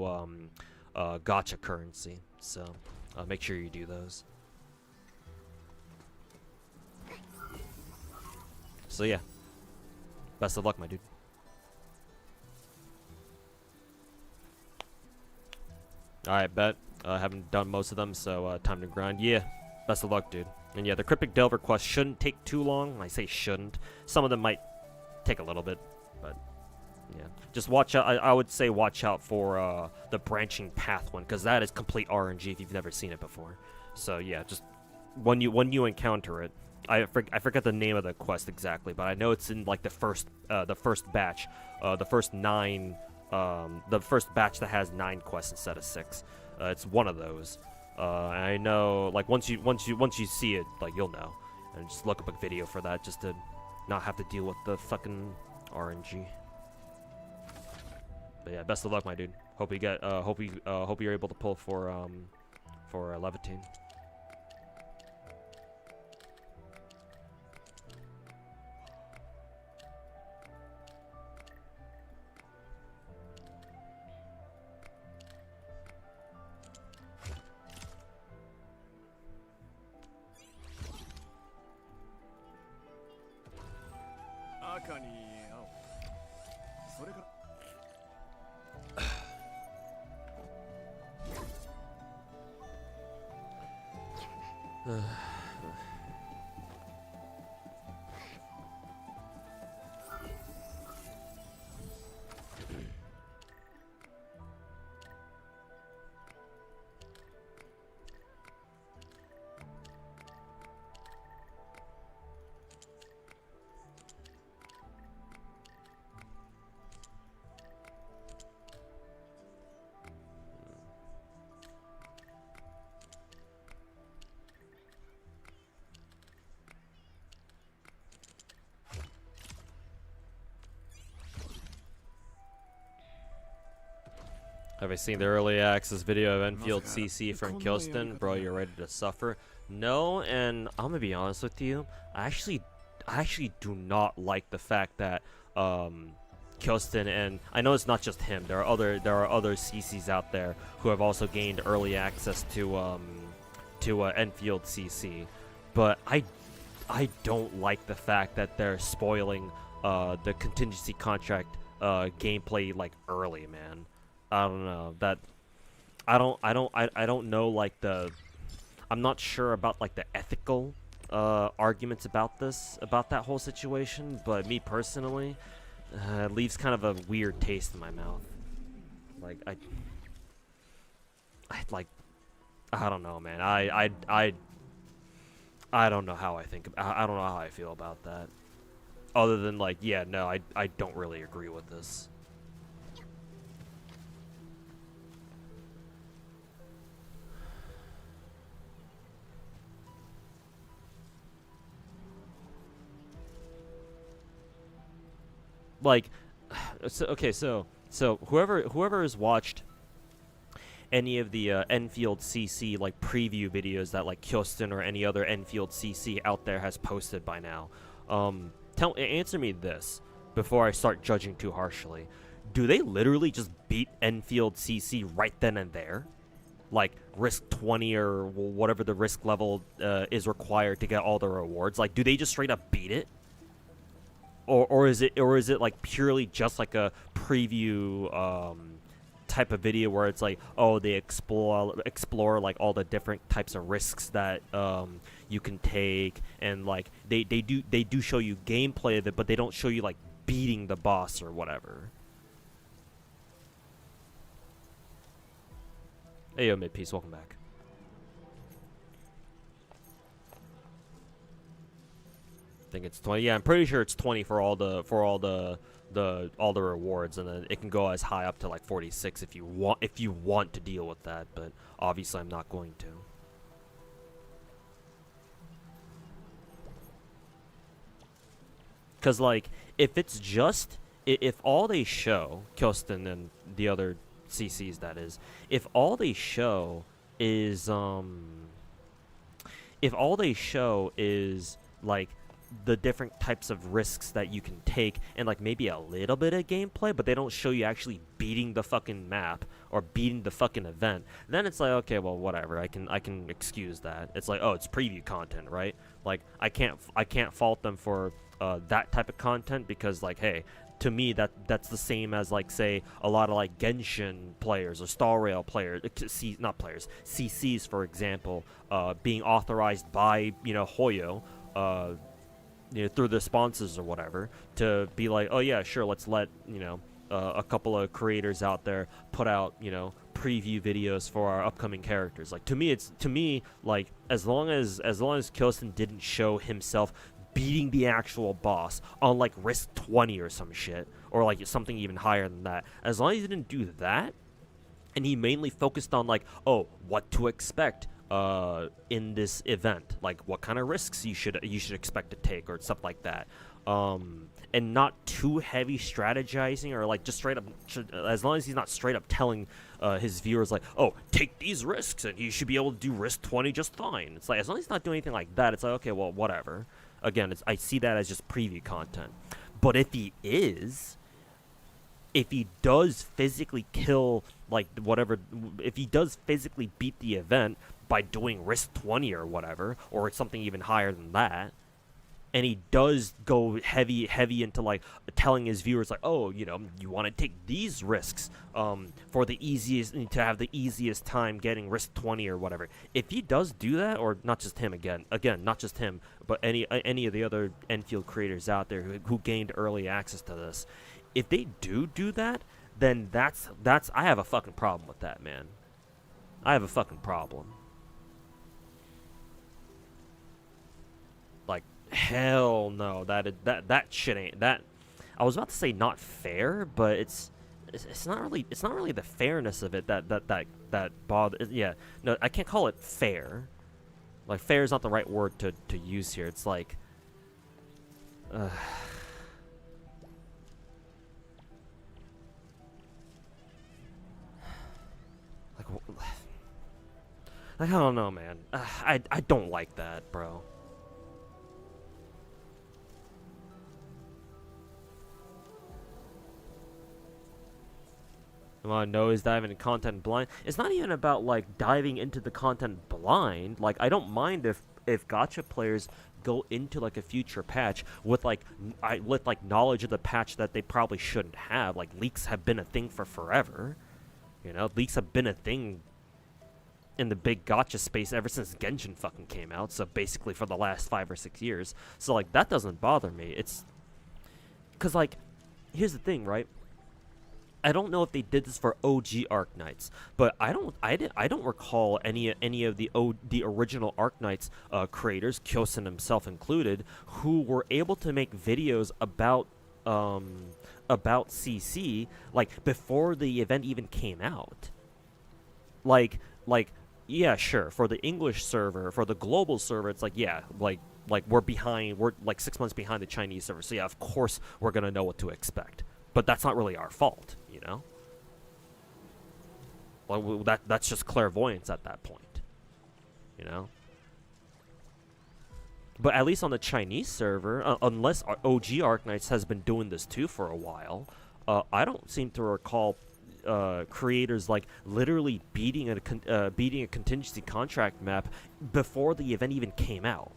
gacha currency, so make sure you do those. So yeah, best of luck, my dude. Alright, bet. Haven't done most of them, so time to grind. Yeah, best of luck, dude. And yeah, the Cryptic Delver quest shouldn't take too long. I say shouldn't. Some of them might take a little bit, but yeah. Just watch out. I would say watch out for the branching path one, because that is complete RNG if you've never seen it before. So yeah, just when you encounter it, I forget the name of the quest exactly, but I know it's in like the first batch, the first 9, the first batch that has 9 quests instead of 6. It's one of those. And I know, like once you see it, like you'll know, and just look up a video for that, just to not have to deal with the fucking RNG. But yeah, best of luck, my dude. Hope you get, hope you're able to pull for Levitine. Have I seen the early access video of Enfield CC from Kilston? Bro, you're ready to suffer. No, and I'm gonna be honest with you. I actually do not like the fact that Kilston, and I know it's not just him. There are other CCs out there who have also gained early access to Enfield CC, but I don't like the fact that they're spoiling the contingency contract gameplay like early, man. I don't know that. I don't know like the. I'm not sure about like the ethical arguments about that whole situation, but me personally, it leaves kind of a weird taste in my mouth. Like I don't know, man. I don't know how I think. I don't know how I feel about that. Other than like, yeah, no, I don't really agree with this. Like, so whoever has watched any of the Enfield CC like preview videos that like Kyostin or any other Enfield CC out there has posted by now, answer me this before I start judging too harshly. Do they literally just beat Enfield CC right then and there? Like risk 20 or whatever the risk level is required to get all the rewards? Like, do they just straight up beat it? Or is it like purely just like a preview type of video where it's like, oh, they explore like all the different types of risks that you can take, and like they do show you gameplay of it, but they don't show you like beating the boss or whatever. Hey yo, Mid Peace, welcome back. I think it's 20. Yeah, I'm pretty sure it's 20 for all the rewards, and then it can go as high up to like 46 if you want to deal with that, but obviously I'm not going to. Cuz like if it's just if all they show, Kyostin and the other CCs that is, if all they show is like the different types of risks that you can take and like maybe a little bit of gameplay, but they don't show you actually beating the fucking map or beating the fucking event, then it's like, okay, well, whatever, I can excuse that. It's like, oh, it's preview content, right? Like I can't fault them for that type of content, because like, hey, to me that's the same as like say a lot of like Genshin players or Star Rail players, not players, CCs for example, being authorized by Hoyo, through the sponsors or whatever, to be like, oh yeah, sure, let's let a couple of creators out there put out preview videos for our upcoming characters. Like to me like as long as Kyosen didn't show himself beating the actual boss on like risk 20 or some shit, or like something even higher than that, as long as he didn't do that and he mainly focused on like, oh, what to expect in this event, like what kind of risks you should expect to take or stuff like that, and not too heavy strategizing, or like just straight up, as long as he's not straight up telling his viewers like, oh, take these risks and you should be able to do risk 20 just fine. It's like, as long as he's not doing anything like that, it's like, okay, well, whatever. Again, I see that as just preview content. But if he does physically kill, like, whatever, if he does physically beat the event by doing risk 20 or whatever, or something even higher than that, and he does go heavy into, like, telling his viewers, like, oh, you want to take these risks for the easiest, to have the easiest time getting risk 20 or whatever. If he does do that, or not just him, again, not just him, but any of the other Enfield creators out there who gained early access to this, if they do that, then that's I have a fucking problem with that, man. I have a fucking problem. Like, hell no, that shit ain't that. I was about to say not fair, but it's not really the fairness of it that bothers. Yeah, no, I can't call it fair. Like, fair is not the right word to use here. It's like, I don't know, man. I don't like that, bro. Nose diving into content blind. It's not even about like diving into the content blind. Like, I don't mind if gacha players go into like a future patch with like knowledge of the patch that they probably shouldn't have. Like, leaks have been a thing for forever. Leaks have been a thing in the big gacha space ever since Genshin fucking came out. So basically for the last 5 or 6 years. So like, that doesn't bother me. It's because, like, here's the thing, right? I don't know if they did this for OG Arknights, but I don't recall any of the original Arknights creators, Kyosen himself included, who were able to make videos about CC like before the event even came out. Like yeah, sure, for the English server, for the global server, it's like, yeah, like we're like 6 months behind the Chinese server, so yeah, of course we're gonna know what to expect. But that's not really our fault, Like, that's just clairvoyance at that point, But at least on the Chinese server, unless OG Arknights has been doing this too for a while, I don't seem to recall creators like literally beating a contingency contract map before the event even came out.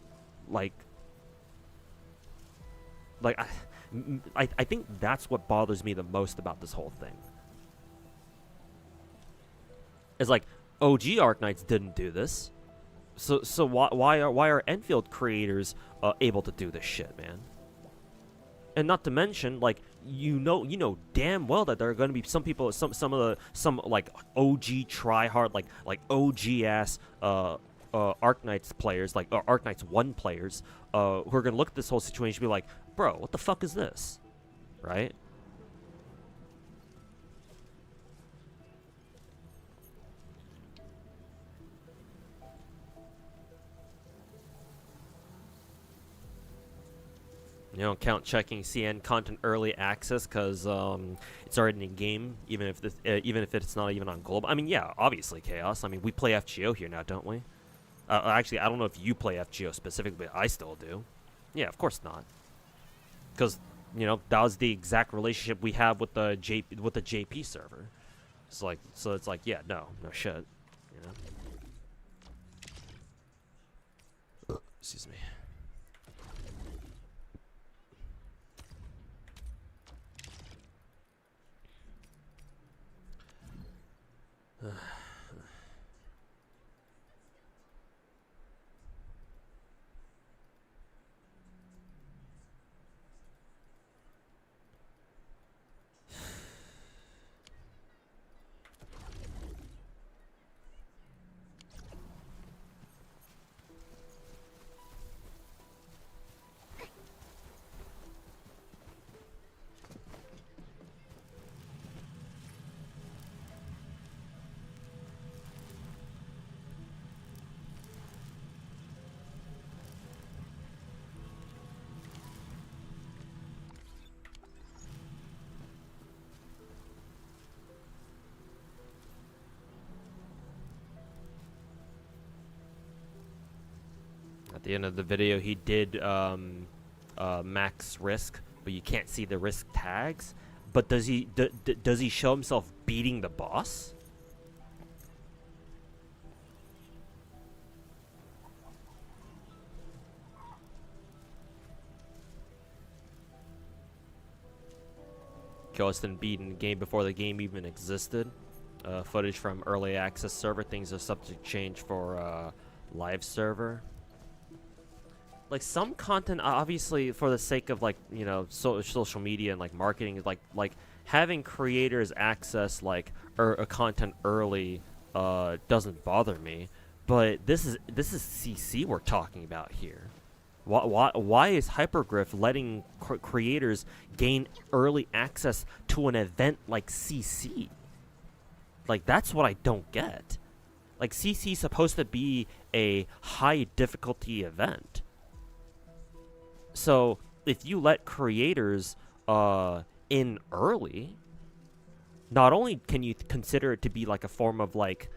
Like I think that's what bothers me the most about this whole thing. It's like, OG Arknights didn't do this, so why are Enfield creators able to do this shit, man? And not to mention, like, you know damn well that there are going to be some people, some like OG tryhard, like OG ass Arknights players, like Arknights 1 players, who are going to look at this whole situation and be like, bro, what the fuck is this? Right? Count checking CN content early access because it's already in game, even if it's not even on global. I mean, yeah, obviously, Chaos. I mean, we play FGO here now, don't we? Actually, I don't know if you play FGO specifically, but I still do. Yeah, of course not. Because that was the exact relationship we have with the JP server. So it's like, yeah, no shit. Excuse me. At the end of the video, he did max risk, but you can't see the risk tags. But does he does he show himself beating the boss? Ghost and beaten the game before the game even existed. Footage from early access server. Things are subject to change for live server. Like some content, obviously, for the sake of like social media and like marketing, like having creators access like a content early doesn't bother me. But this is CC we're talking about here. Why is Hypergriff letting creators gain early access to an event like CC? Like, that's what I don't get. Like, CC is supposed to be a high difficulty event. So, if you let creators in early, not only can you consider it to be like a form of like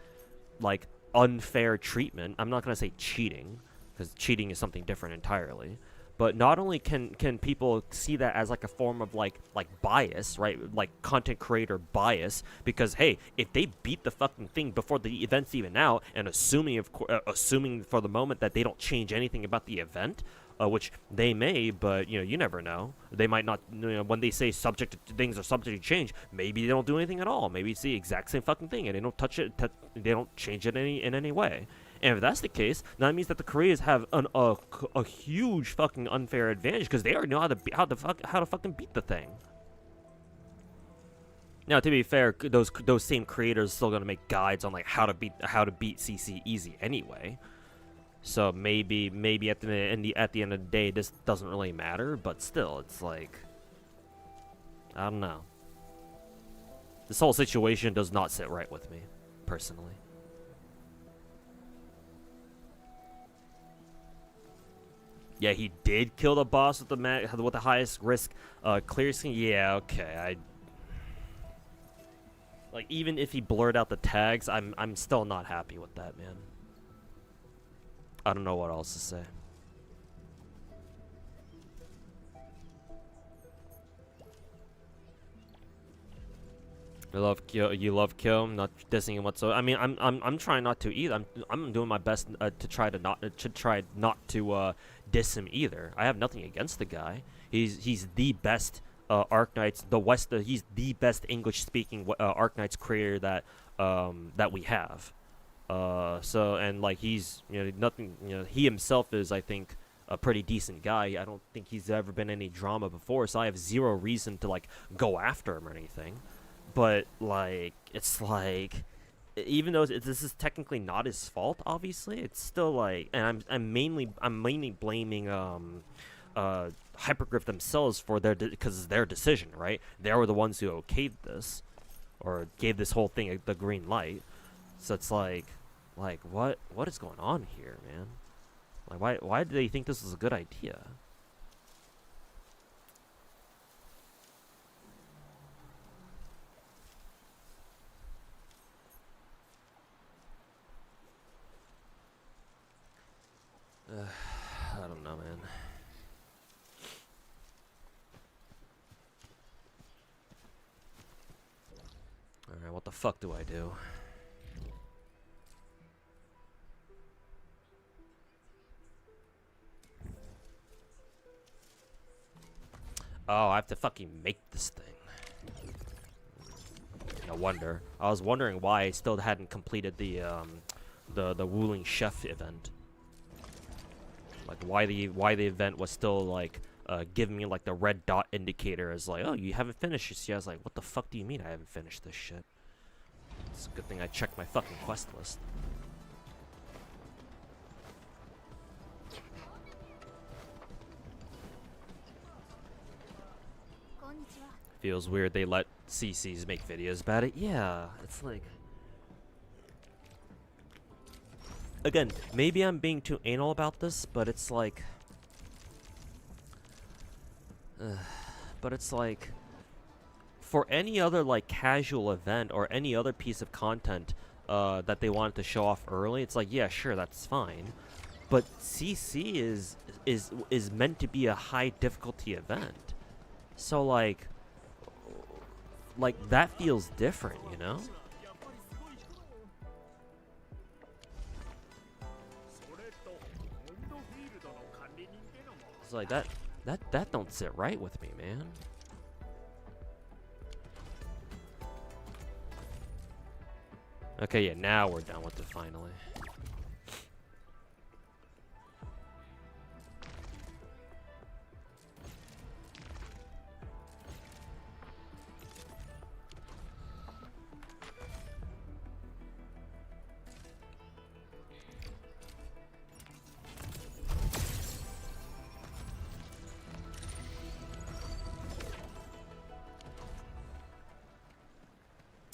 unfair treatment, I'm not going to say cheating, because cheating is something different entirely. But not only can people see that as like a form of like bias, right? Like content creator bias, because hey, if they beat the fucking thing before the event's even out, and assuming for the moment that they don't change anything about the event, which they may, but you never know. They might not. When they say things are subject to change, maybe they don't do anything at all. Maybe it's the exact same fucking thing, and they don't touch it. They don't change it in any way. And if that's the case, that means that the creators have a huge fucking unfair advantage because they already know how to fucking beat the thing. Now, to be fair, those same creators are still gonna make guides on like how to beat CC easy anyway. So maybe at the end of the day, this doesn't really matter. But still, it's like, I don't know. This whole situation does not sit right with me, personally. Yeah, he did kill the boss with the highest risk clear screen. Yeah, okay. Like, even if he blurred out the tags, I'm still not happy with that, man. I don't know what else to say. You love Kill, not dissing him whatsoever. I mean, I'm trying not to either. I'm doing my best to try not to diss him either. I have nothing against the guy. He's the best Arknights, he's the best English speaking Arknights creator that we have. So, and like he's nothing. He himself is, I think, a pretty decent guy. I don't think he's ever been in any drama before, so I have zero reason to like go after him or anything. But like, it's like, even though this is technically not his fault, obviously, it's still like, and I'm mainly blaming Hypergriff themselves for because it's their decision, right? They were the ones who okayed this, or gave this whole thing the green light. So it's like what is going on here, man? Like, why do they think this is a good idea? I don't know, man. Alright, what the fuck do I do? Oh, I have to fucking make this thing. No wonder. I was wondering why I still hadn't completed the Wuling Chef event. Like, why the event was still like giving me like the red dot indicator as like, oh, you haven't finished this yet. I was like, what the fuck do you mean I haven't finished this shit? It's a good thing I checked my fucking quest list. Feels weird they let CCs make videos about it. Yeah, it's like, again, maybe I'm being too anal about this, but it's like, for any other like casual event or any other piece of content that they wanted to show off early, it's like, yeah, sure, that's fine. but CC is meant to be a high difficulty event. So like that feels different, you know? It's like that don't sit right with me, man. Okay, yeah, now we're done with it finally.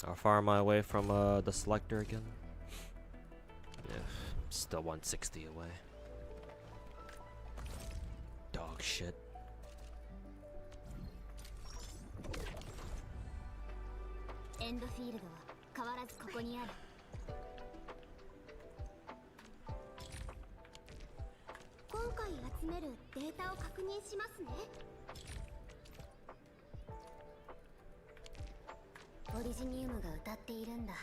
How far am I away from the selector again? Yeah, still 160 away. Dog shit. Endfield は変わらずここにある。今回集めるデータを確認しますね。オリジニウムが歌っているんだ。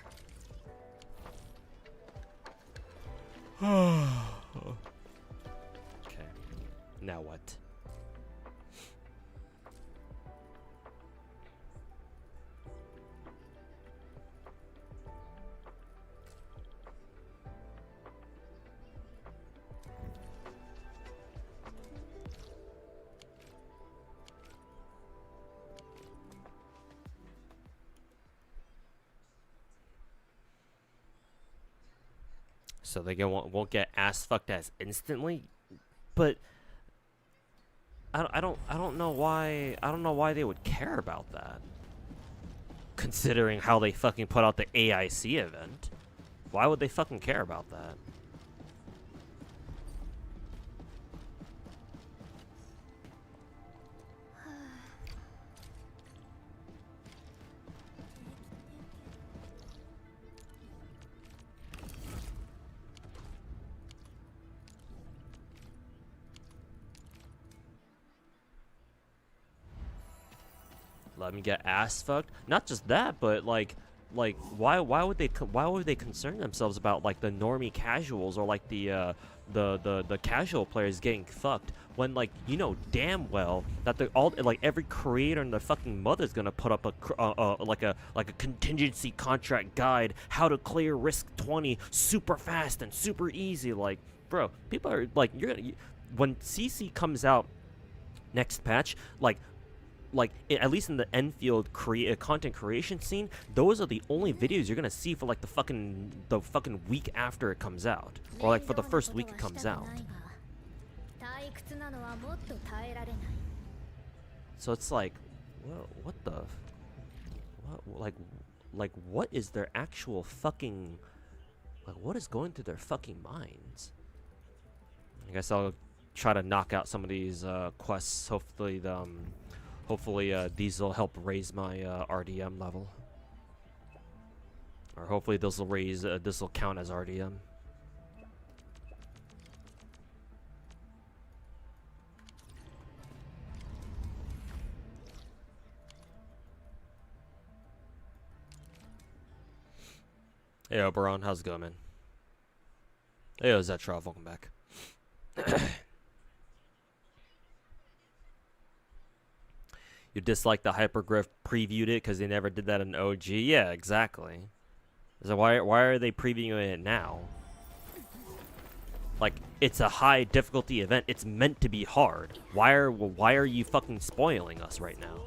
Okay. Now what? So they won't get ass fucked as instantly, but I don't know why they would care about that. Considering how they fucking put out the AIC event, why would they fucking care about that? Let me get ass fucked. Not just that, but like why would they concern themselves about like the normie casuals or like the casual players getting fucked when like you know damn well that they're all like every creator and their fucking mother's gonna put up a contingency contract guide how to clear risk 20 super fast and super easy. Like bro, people are like when CC comes out next patch, like at least in the Endfield content creation scene, those are the only videos you're gonna see for like the fucking week after it comes out, or like for the first week it comes out. So it's like, what what is their actual fucking, like what is going through their fucking minds? I guess I'll try to knock out some of these quests. Hopefully these will help raise my RDM level. Or hopefully this will count as RDM. Hey Oberon, how's it going, man? Hey Zetrov, welcome back. You dislike the hypergriff previewed it because they never did that in OG? Yeah, exactly. So why are they previewing it now? Like, it's a high difficulty event. It's meant to be hard. Why are you fucking spoiling us right now?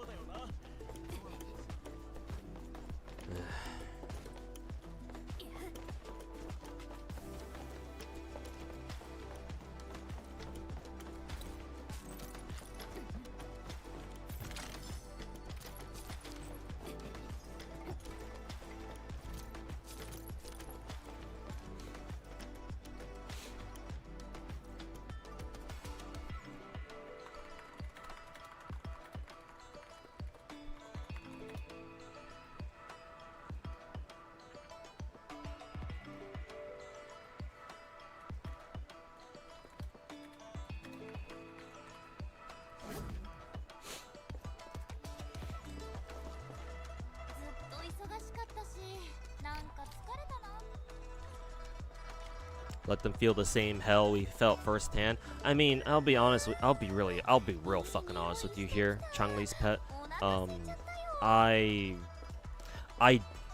let them feel the same hell we felt firsthand. I mean, I'll be honest. I'll be real fucking honest with you here, Changli's pet.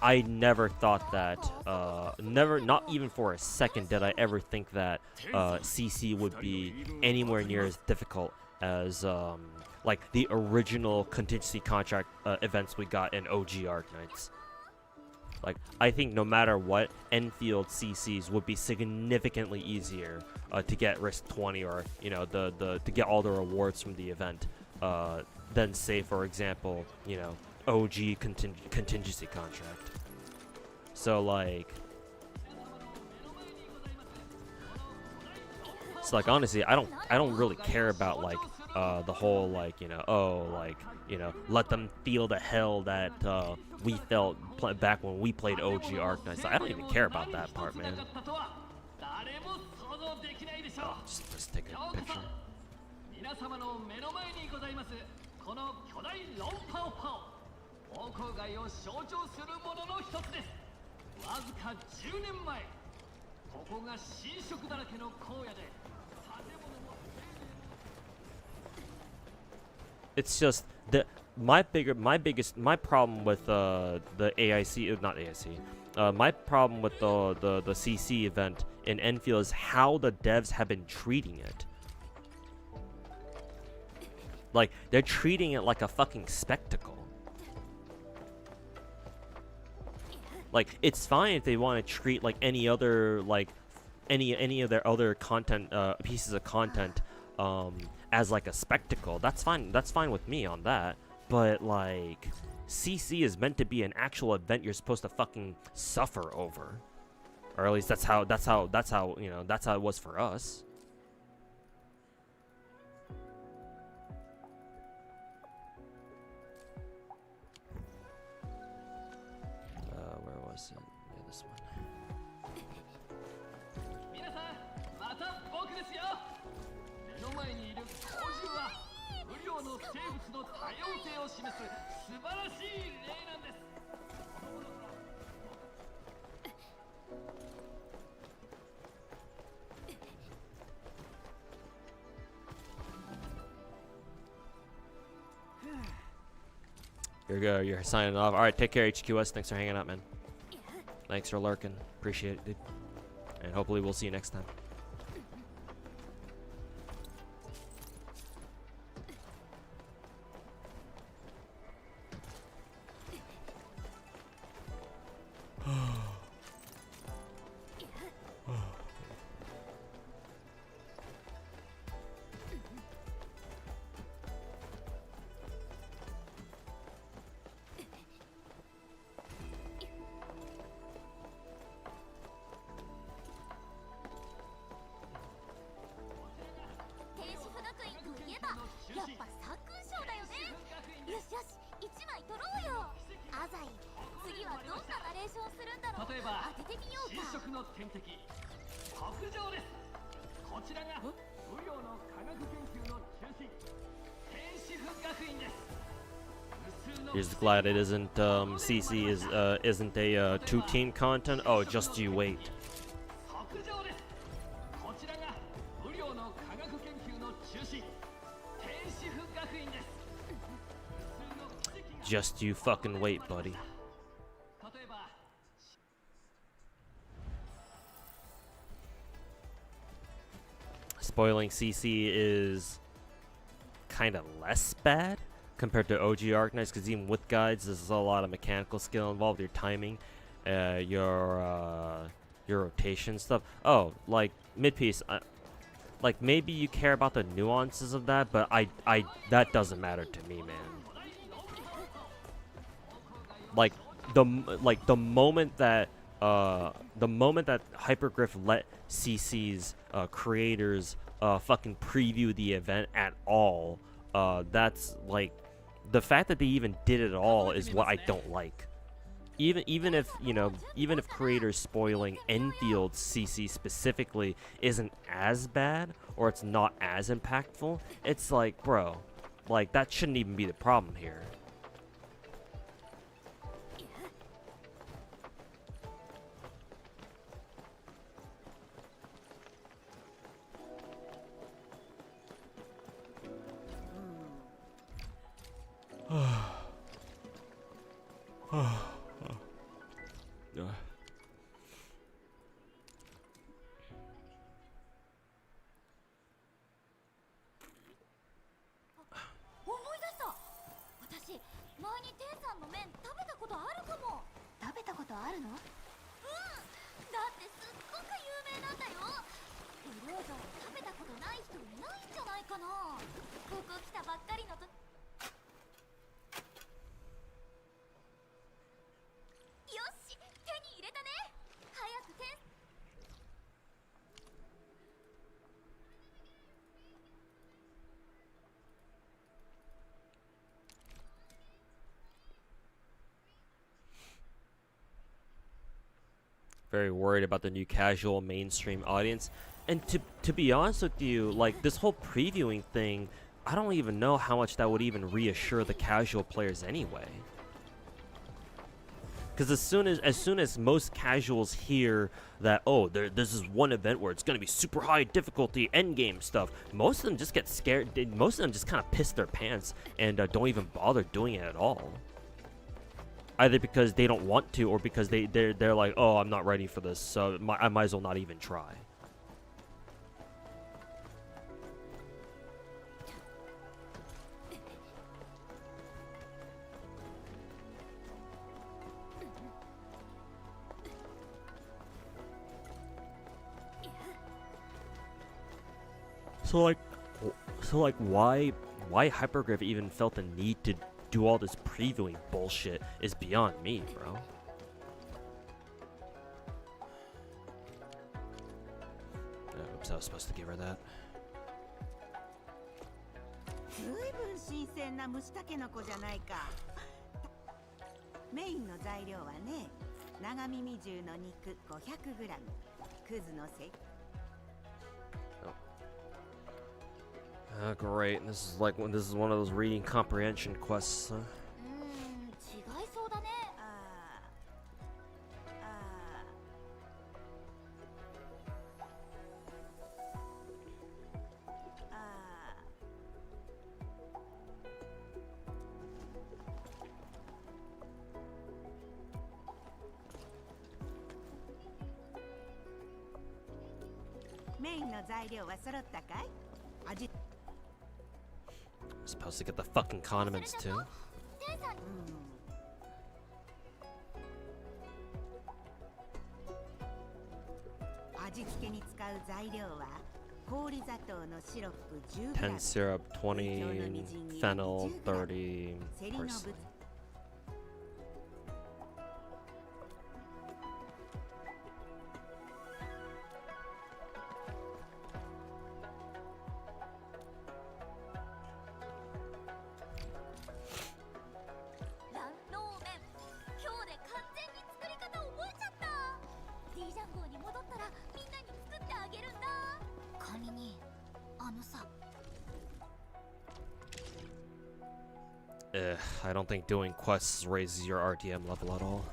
I never thought that, not even for a second did I ever think that CC would be anywhere near as difficult as like the original contingency contract events we got in OG Arknights. Like, I think no matter what, Enfield CCs would be significantly easier to get risk 20 or, you know, to get all the rewards from the event than, say, for example, you know, OG contingency contract. So, like, honestly, I don't really care about, like, the whole, like, you know, oh, like, you know, let them feel the hell that we felt back when we played OG Arknights. I don't even care about that part, man. Oh, let's take a picture. It's just the my problem with the AIC, not AIC, my problem with the CC event in Enfield is how the devs have been treating it. Like, they're treating it like a fucking spectacle. Like, it's fine if they want to treat like any other, like any of their other content pieces of content as like a spectacle. That's fine with me on that. But like, CC is meant to be an actual event you're supposed to fucking suffer over, or at least that's how you know, that's how it was for us. Where was it? Yeah, this one. You're signing off. Alright, take care, HQS. Thanks for hanging out, man. Thanks for lurking. Appreciate it, dude. And hopefully we'll see you next time. You're just glad it isn't CC isn't a two-team content. Oh, just you wait. Just you fucking wait, buddy. Spoiling CC is kind of less bad compared to OG Arknights, because even with guides, there's a lot of mechanical skill involved. Your timing, your rotation stuff. Oh, like mid-piece, like maybe you care about the nuances of that, but that doesn't matter to me, man. Like the moment that Hypergriff let CC's creators fucking preview the event at all, that's like, the fact that they even did it at all is what I don't like. Even if, you know, even if creators spoiling Enfield CC specifically isn't as bad, or it's not as impactful, it's like, bro, like, that shouldn't even be the problem here. Very worried about the new casual mainstream audience. And to be honest with you, like this whole previewing thing, I don't even know how much that would even reassure the casual players anyway. Because as soon as most casuals hear that, oh, this is one event where it's gonna be super high difficulty endgame stuff, most of them just get scared. Most of them just kind of piss their pants and don't even bother doing it at all. Either because they don't want to, or because they're like, oh, I'm not ready for this, so I might as well not even try. So like why Hypergriff even felt the need to do all this previewing bullshit is beyond me, bro. Oops, I was supposed to give her that. Great. This is like this is one of those reading comprehension quests. Huh? I'm supposed to get the fucking condiments too. Ten syrup, 20 fennel, 30 parsley. I don't think doing quests raises your RTM level at all.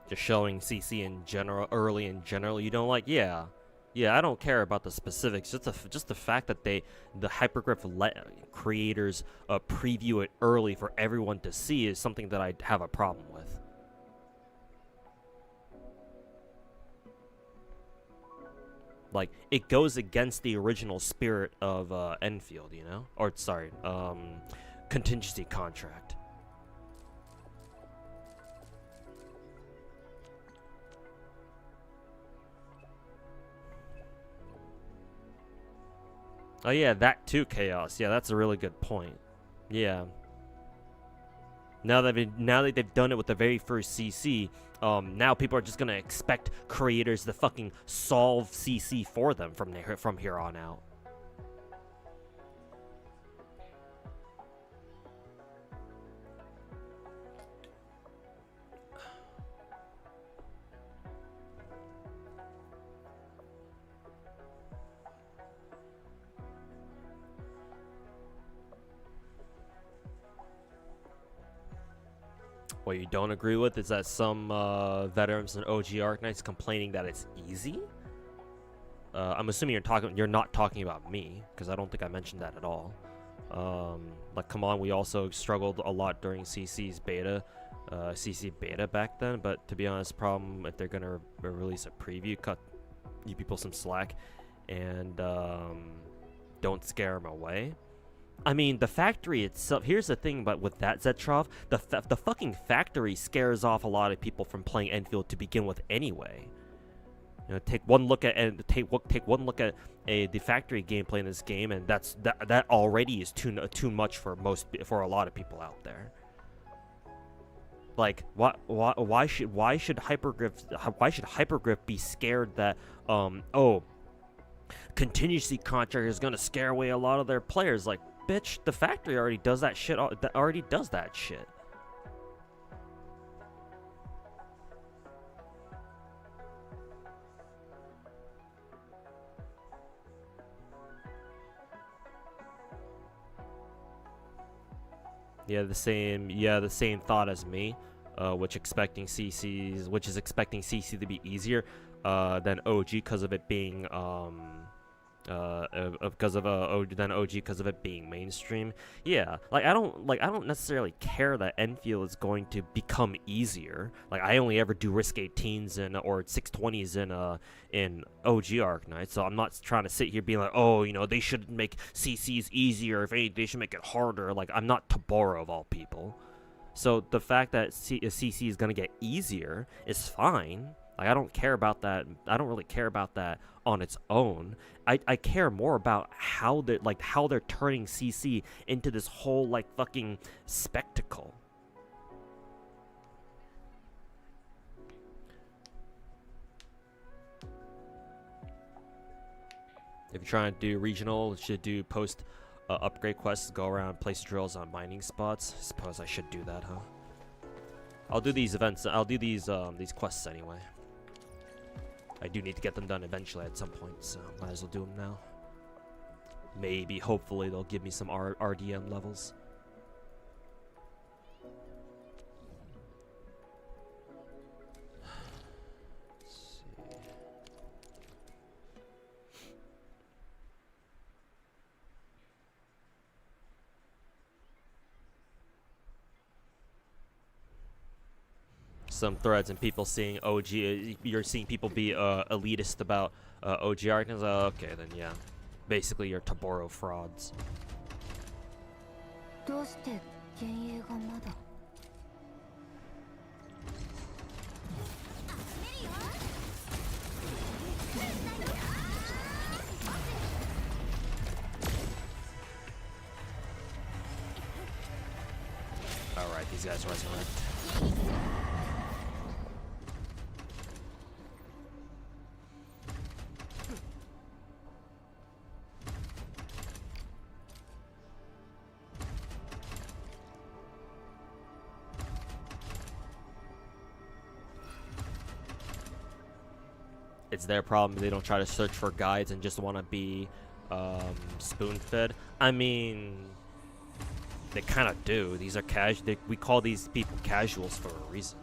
Just showing CC in general, early in general, you don't like, yeah, I don't care about the specifics. Just the fact that the Hypergriff creators preview it early for everyone to see is something that I have a problem with. Like, it goes against the original spirit of Enfield, you know? Or, sorry, contingency contract. Oh yeah, that too, Chaos. Yeah, that's a really good point. Yeah. Now that they've done it with the very first CC, now people are just gonna expect creators to fucking solve CC for them from here on out. What you don't agree with is that some veterans and OG Arknights complaining that it's easy. I'm assuming you're not talking about me, because I don't think I mentioned that at all. Like, come on, we also struggled a lot during CC's beta, CC beta back then. But to be honest, problem if they're gonna release a preview, cut you people some slack, and don't scare them away. I mean, the factory itself, here's the thing about with that, Zetrov, the fucking factory scares off a lot of people from playing Endfield to begin with anyway. You know, take one look at the factory gameplay in this game, and that already is too much for a lot of people out there. Like, why should Hypergriff be scared that contingency contract is gonna scare away a lot of their players? Like, bitch, the factory already does that shit. Yeah, the same thought as me, which is expecting CC to be easier than OG because of it being because of it being mainstream. Yeah, I don't necessarily care that Enfield is going to become easier. Like, I only ever do risk 18s or 620s in OG Arknight, so I'm not trying to sit here being like, oh, you know, they should make CCs easier. If anything, they should make it harder. Like, I'm not Taboro of all people. So the fact that CC is gonna get easier is fine. Like, I don't care about that. I don't really care about that on its own. I care more about how they're turning CC into this whole fucking spectacle. If you're trying to do regional, you should do post upgrade quests, go around, place drills on mining spots. I suppose I should do that, huh? I'll do these events. I'll do these quests anyway. I do need to get them done eventually at some point, so might as well do them now. Maybe, hopefully, they'll give me some RDM levels. Some threads and people seeing OG, you're seeing people be elitist about OG Arknights. Okay, then yeah, basically you're Taboro frauds. Alright, these guys resurrect. It's their problem. They don't try to search for guides and just want to be spoon-fed. I mean, they kind of do. These are we call these people casuals for a reason.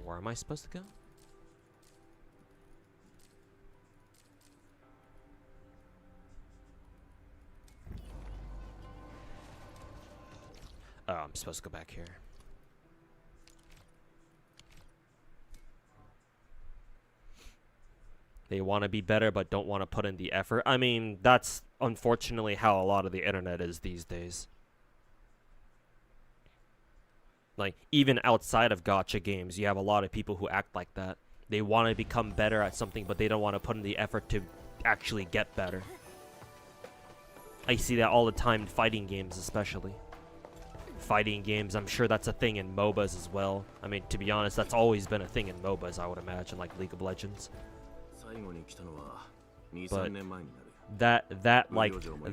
Where am I supposed to go? Oh, I'm supposed to go back here. They want to be better, but don't want to put in the effort. I mean, that's unfortunately how a lot of the internet is these days. Like, even outside of gacha games, you have a lot of people who act like that. They want to become better at something, but they don't want to put in the effort to actually get better. I see that all the time in fighting games, especially. Fighting games, I'm sure that's a thing in MOBAs as well. I mean, to be honest, that's always been a thing in MOBAs, I would imagine, like League of Legends. But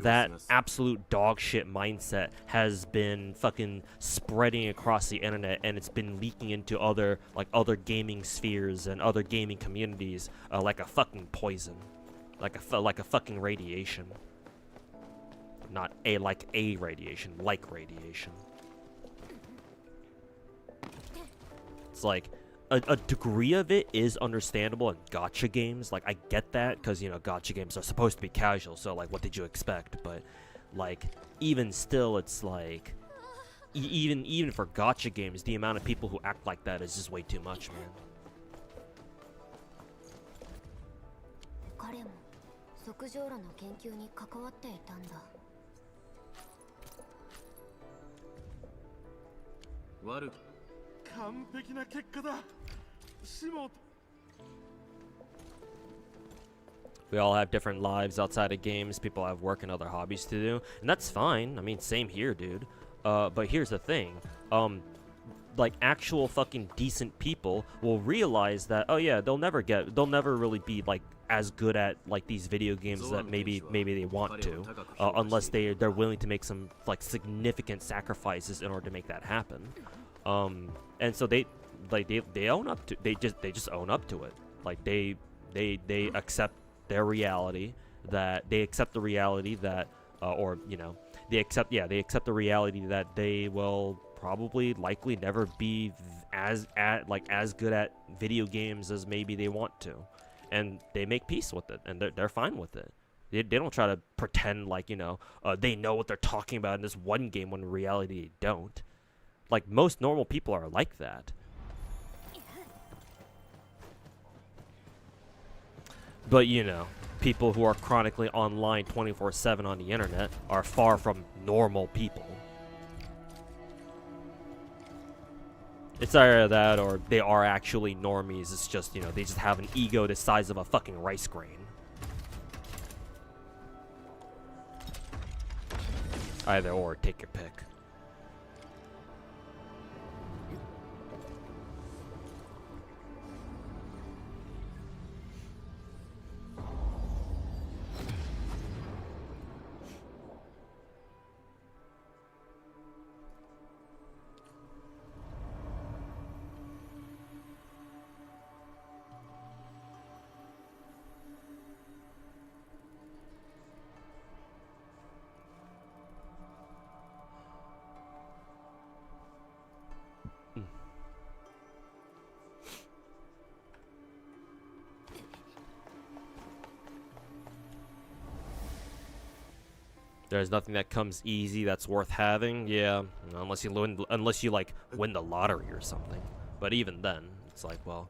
that absolute dog shit mindset has been fucking spreading across the internet, and it's been leaking into other gaming spheres and other gaming communities like a fucking poison, like a fucking radiation. Not a radiation, like radiation. It's like a degree of it is understandable in gacha games. Like, I get that, because, you know, gacha games are supposed to be casual, so, like, what did you expect? But, like, even still, it's like, even for gacha games, the amount of people who act like that is just way too much, man. We all have different lives outside of games. People have work and other hobbies to do, and that's fine. I mean, same here, dude. But here's the thing. Like, actual fucking decent people will realize that, oh yeah, they'll never really be like as good at like these video games that maybe they want to, unless they're willing to make some like significant sacrifices in order to make that happen. And so they own up to, they just own up to it. Like, they accept their reality, that they accept the reality that or, you know, they accept the reality that they will probably likely never be as good at video games as maybe they want to, and they make peace with it, and they're fine with it. They don't try to pretend like, you know, they know what they're talking about in this one game when in reality they don't. Like, most normal people are like that. But, you know, people who are chronically online 24/7 on the internet are far from normal people. It's either that or they are actually normies. It's just, you know, they just have an ego the size of a fucking rice grain. Either or, take your pick. There's nothing that comes easy that's worth having. Yeah, unless you like win the lottery or something. But even then, it's like, well,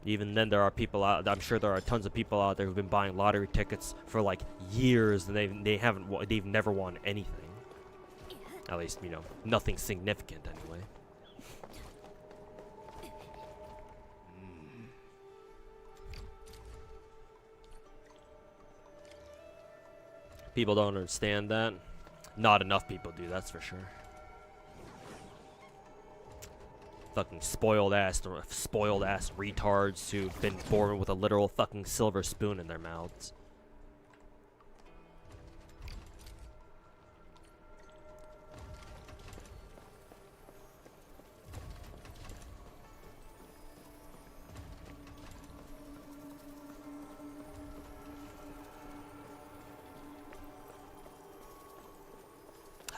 even then there are people out. I'm sure there are tons of people out there who've been buying lottery tickets for like years, and they've never won anything. At least, you know, nothing significant anyway. People don't understand that. Not enough people do, that's for sure. Fucking spoiled ass retards who've been born with a literal fucking silver spoon in their mouths.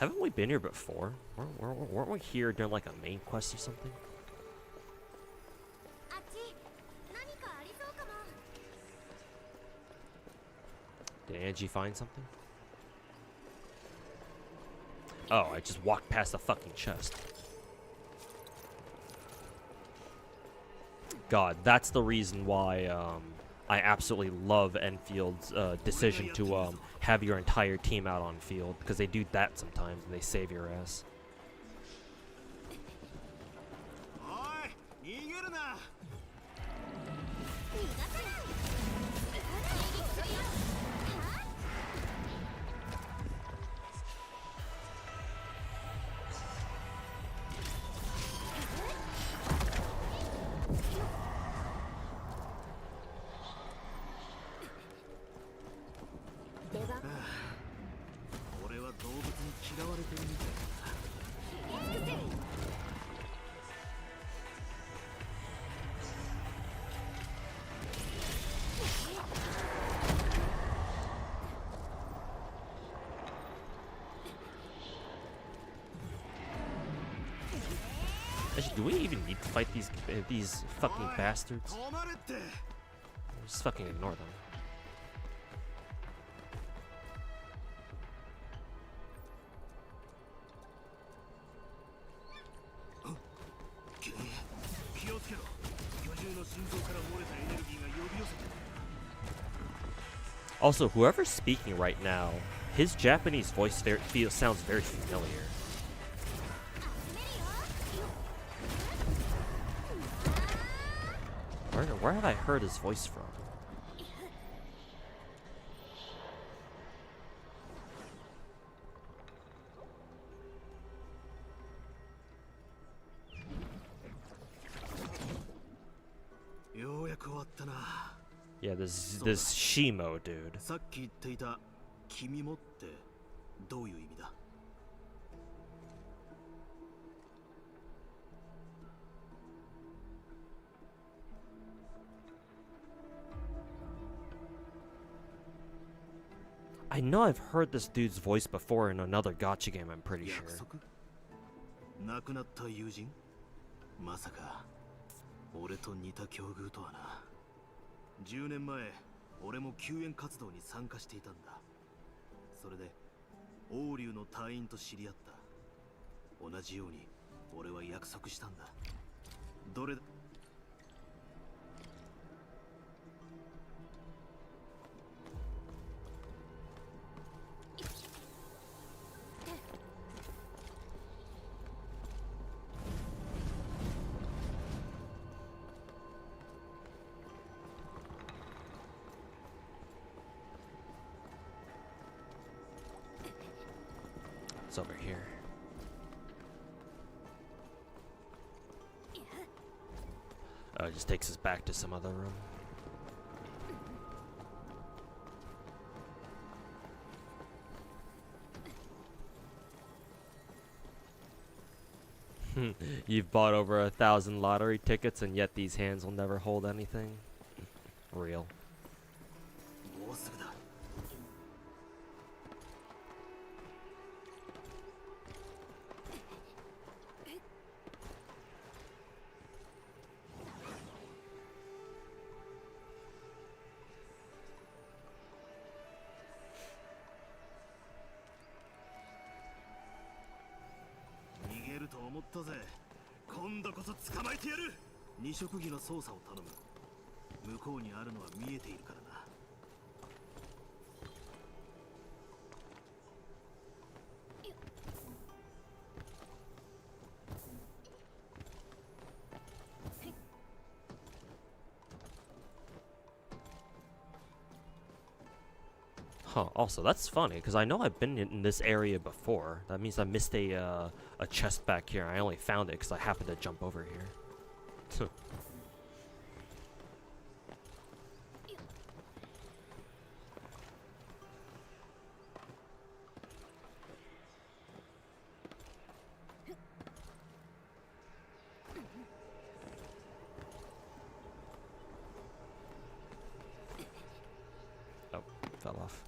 Haven't we been here before? Weren't we here during like a main quest or something? Did Angie find something? Oh, I just walked past the fucking chest. God, that's the reason why I absolutely love Enfield's decision to have your entire team out on field, because they do that sometimes and they save your ass. Actually, do we even need to fight these fucking bastards? Just fucking ignore them. Also, whoever's speaking right now, his Japanese voice sounds very familiar. Where have I heard his voice from? Yeah, this Shimo dude. I know I've heard this dude's voice before in another gacha game, I'm pretty sure. 亡くなった友人まさか俺と似た境遇とはな。10年前俺も救援活動に参加していたんだ。それで王竜の隊員と知り合った。同じように俺は約束したんだ。どれ It's over here. It just takes us back to some other room. You've bought over 1,000 lottery tickets and yet these hands will never hold anything. Real. Huh, also, that's funny, because I know I've been in this area before. That means I missed a chest back here. I only found it because I happened to jump over here. Oh, fell off.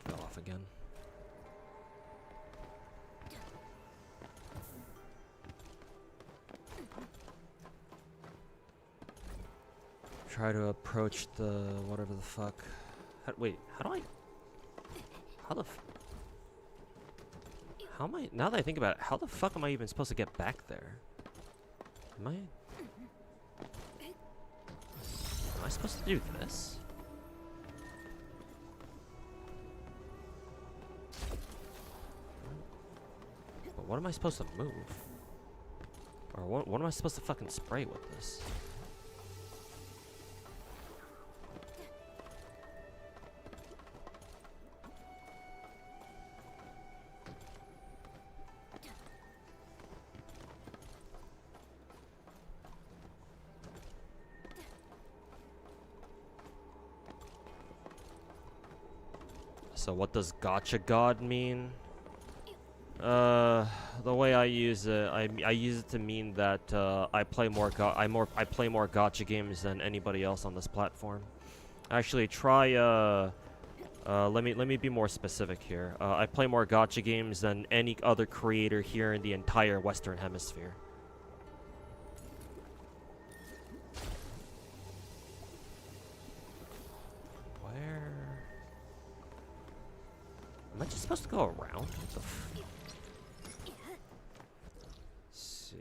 Fell off again. Try to approach the whatever the fuck. Wait, how am I, now that I think about it, how the fuck am I even supposed to get back there? Am I supposed to do this? what am I supposed to move? Or what am I supposed to fucking spray with this? So what does GACHA God mean? The way I use it, I use it to mean that I play more gacha games than anybody else on this platform. Actually, try let me be more specific here. I play more gacha games than any other creator here in the entire Western Hemisphere. Where? Am I just supposed to go around? What the f— see.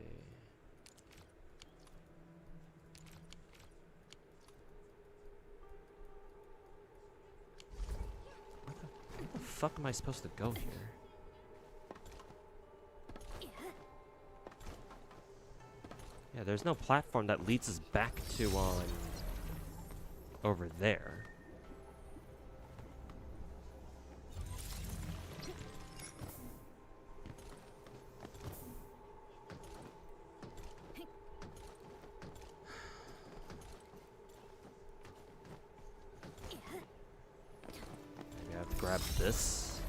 Where the fuck am I supposed to go here? Yeah, there's no platform that leads us back to over there. Grab this.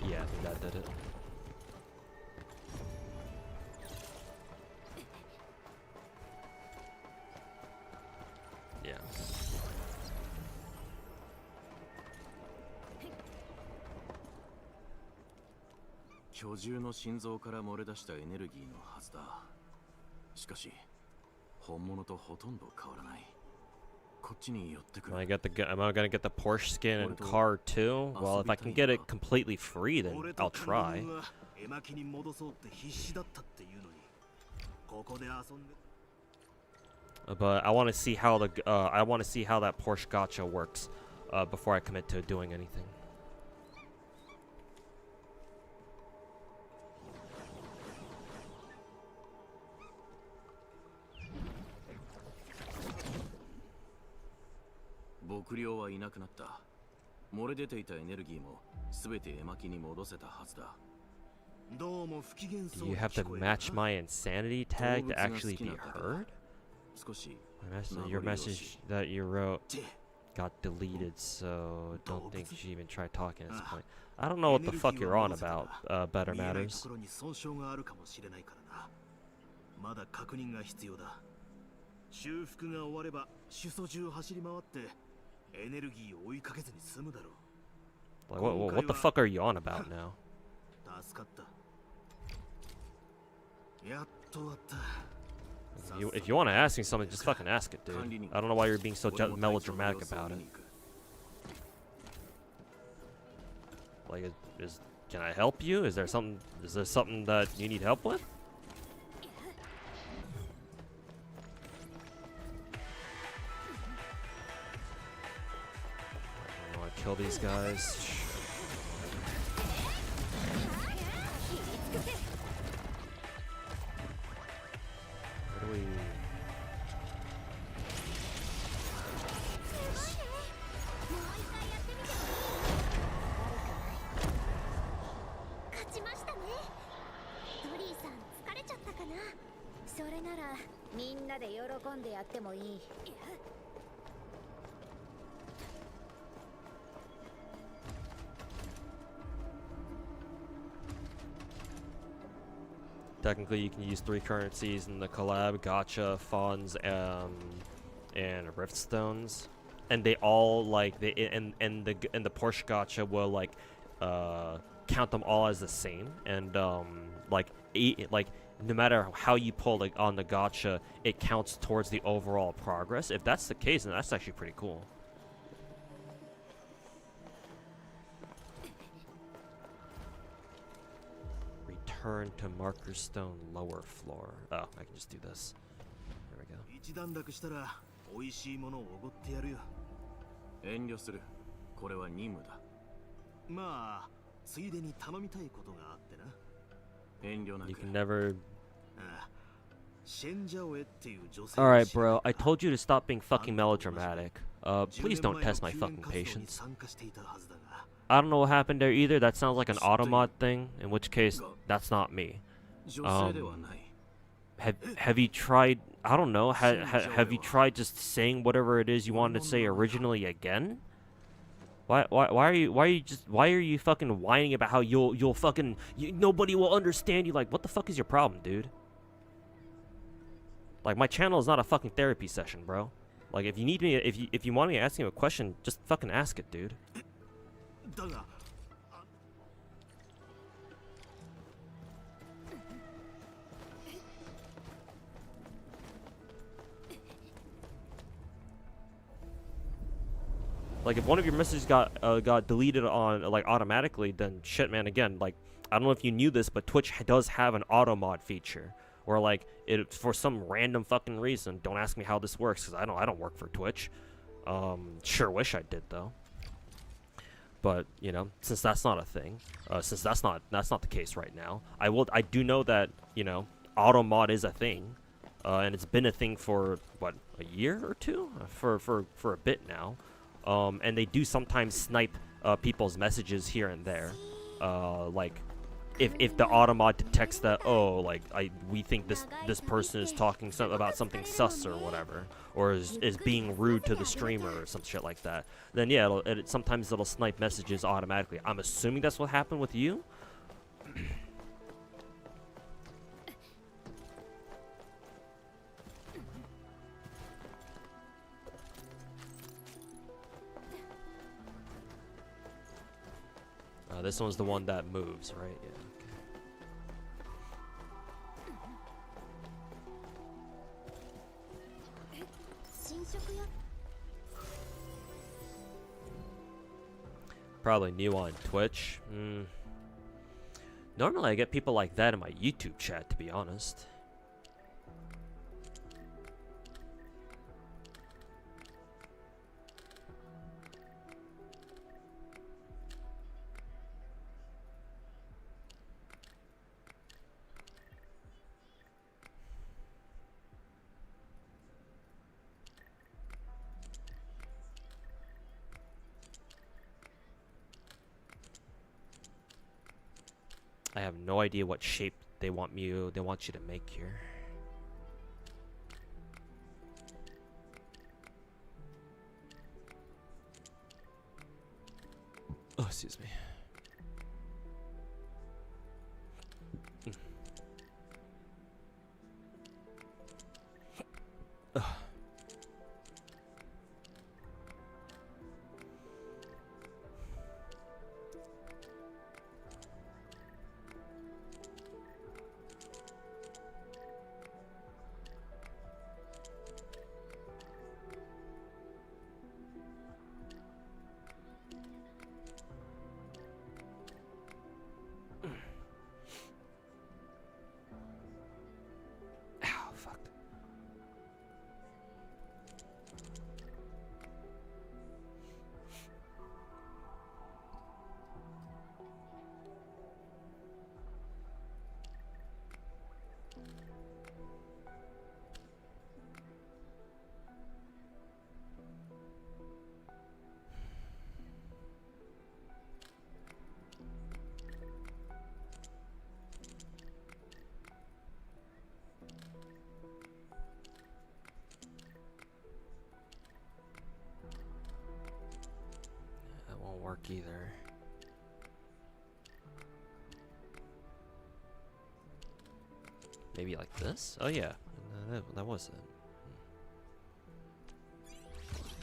Yeah, I think that did it. Yeah. 巨獣の心臓から漏れ出したエネルギーのはずだ。しかし、本物とほとんど変わらない。こっちに寄ってくる。Am I gonna get the Porsche skin and car too? Well, if I can get it completely free, then I'll try. But I want to see how that Porsche gacha works before I commit to doing anything. Do you have to match my insanity tag to actually be heard? Your message that you wrote got deleted, so don't think you should even try talking at this point. I don't know what the fuck you're on about, Better Matters. Like, what the fuck are you on about now? If you want to ask me something, just fucking ask it, dude. I don't know why you're being so melodramatic about it. Like, can I help you? Is there something that you need help with? I want to kill these guys. Where do we... Technically, you can use 3 currencies in the collab: gacha, fawns, and riftstones, and they all like and the Porsche gacha will like count them all as the same, and like no matter how you pull on the gacha, it counts towards the overall progress. If that's the case, then that's actually pretty cool. Return to marker stone lower floor. Oh, I can just do this. There we go. 一段落したら美味しいものをおごってやるよ。遠慮する。これは任務だ。まあついでに頼みたいことがあってな。遠慮なく。 You can never. ああ、シェンジャオエっていう女性。 Alright, bro. I told you to stop being fucking melodramatic. Please don't test my fucking patience. I don't know what happened there either. That sounds like an automod thing, in which case, that's not me. 女性ではない。 Have you tried? I don't know. Have you tried just saying whatever it is you wanted to say originally again? Why are you fucking whining about how you'll fucking nobody will understand you? Like, what the fuck is your problem, dude? Like, my channel is not a fucking therapy session, bro. Like, if you need me, if you want me to ask you a question, just fucking ask it, dude. Like, if one of your messages got deleted on like automatically, then shit, man. Again, like, I don't know if you knew this, but Twitch does have an auto mod feature, or like it for some random fucking reason. Don't ask me how this works, because I don't work for Twitch. Sure wish I did though. But you know, since that's not a thing, since that's not the case right now, I do know that, you know, auto mod is a thing, and it's been a thing for what, a year or two, for a bit now. And they do sometimes snipe people's messages here and there. Like, if the automod detects that, oh, like, we think this person is talking about something sus or whatever, or is being rude to the streamer or some shit like that, then yeah, sometimes it'll snipe messages automatically. I'm assuming that's what happened with you. This one's the one that moves, right? Yeah. Okay. Probably new on Twitch. Normally I get people like that in my YouTube chat, to be honest. I have no idea what shape they want you to make here. Oh, excuse me. Work either. Maybe like this? Oh yeah, that was it.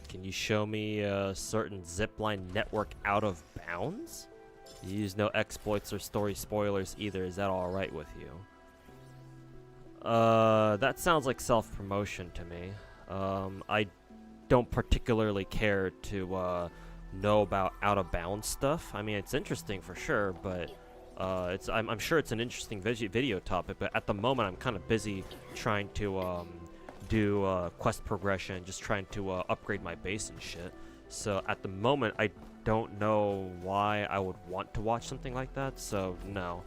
Can you show me a certain zipline network out of bounds? You use no exploits or story spoilers either. Is that alright with you? That sounds like self-promotion to me. I don't particularly care to know about out of bounds stuff. I mean, it's interesting for sure, but I'm sure it's an interesting video topic, but at the moment I'm kind of busy trying to do quest progression, just trying to upgrade my base and shit. So at the moment, I don't know why I would want to watch something like that. So no,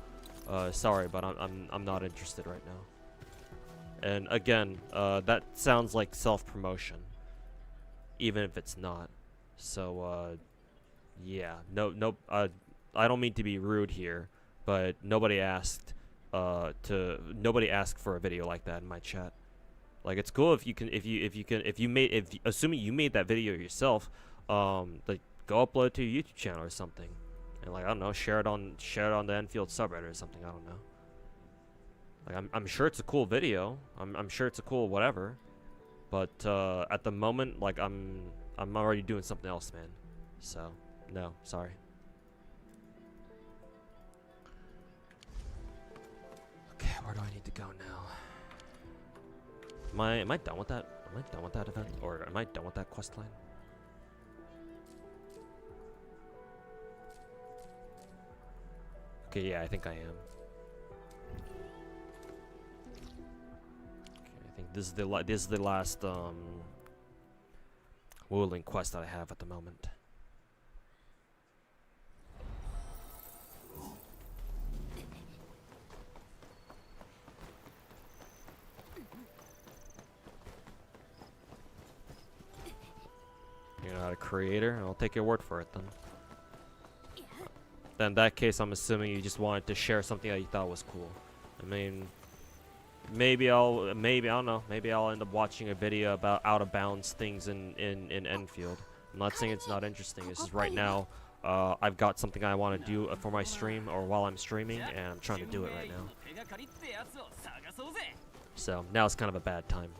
sorry, but I'm not interested right now. And again, that sounds like self-promotion, even if it's not. So yeah, no, I don't mean to be rude here, but nobody asked for a video like that in my chat. Like, it's cool if assuming you made that video yourself, like, go upload it to your YouTube channel or something, and, like, I don't know, share it on the Enfield subreddit or something. I don't know. Like, I'm sure it's a cool video. I'm sure it's a cool whatever, but at the moment, like, I'm already doing something else, man. So no, sorry. Okay, where do I need to go now? Am I done with that? Am I done with that event, or am I done with that quest line? Okay, yeah, I think I am. Okay, I think this is the last whirling quest that I have at the moment. You're not a creator? I'll take your word for it then. Then in that case, I'm assuming you just wanted to share something that you thought was cool. I mean, maybe I don't know, maybe I'll end up watching a video about out of bounds things in Enfield. I'm not saying it's not interesting. It's just right now, I've got something I want to do for my stream, or while I'm streaming, and I'm trying to do it right now. So now it's kind of a bad time.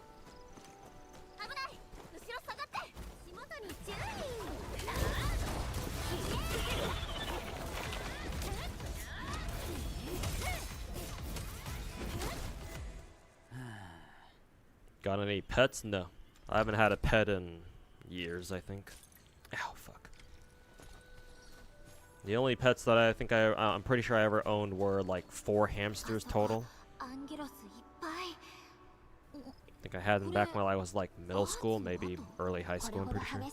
Got any pets? No. I haven't had a pet in years, I think. Ow, fuck. The only pets that I think I'm pretty sure I ever owned were like 4 hamsters total. I think I had them back when I was like middle school, maybe early high school, I'm pretty sure.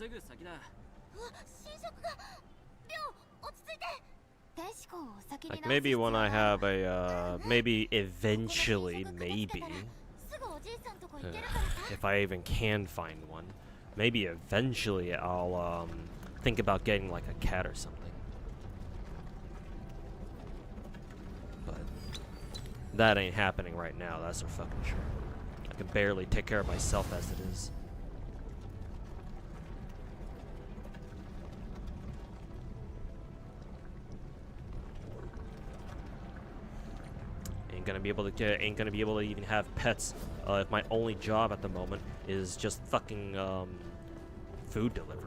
ぐ先だ。進捗が亮落ち着いてテシコを先に Like maybe when I have a maybe eventually maybe すぐおじいさんとこ uh, 行けるからさ if I even can find one, maybe eventually I'll think about getting like a cat or something. But that ain't happening right now, that's for fucking sure. I can barely take care of myself as it is. Ain't gonna be able to even have pets if my only job at the moment is just fucking food delivery.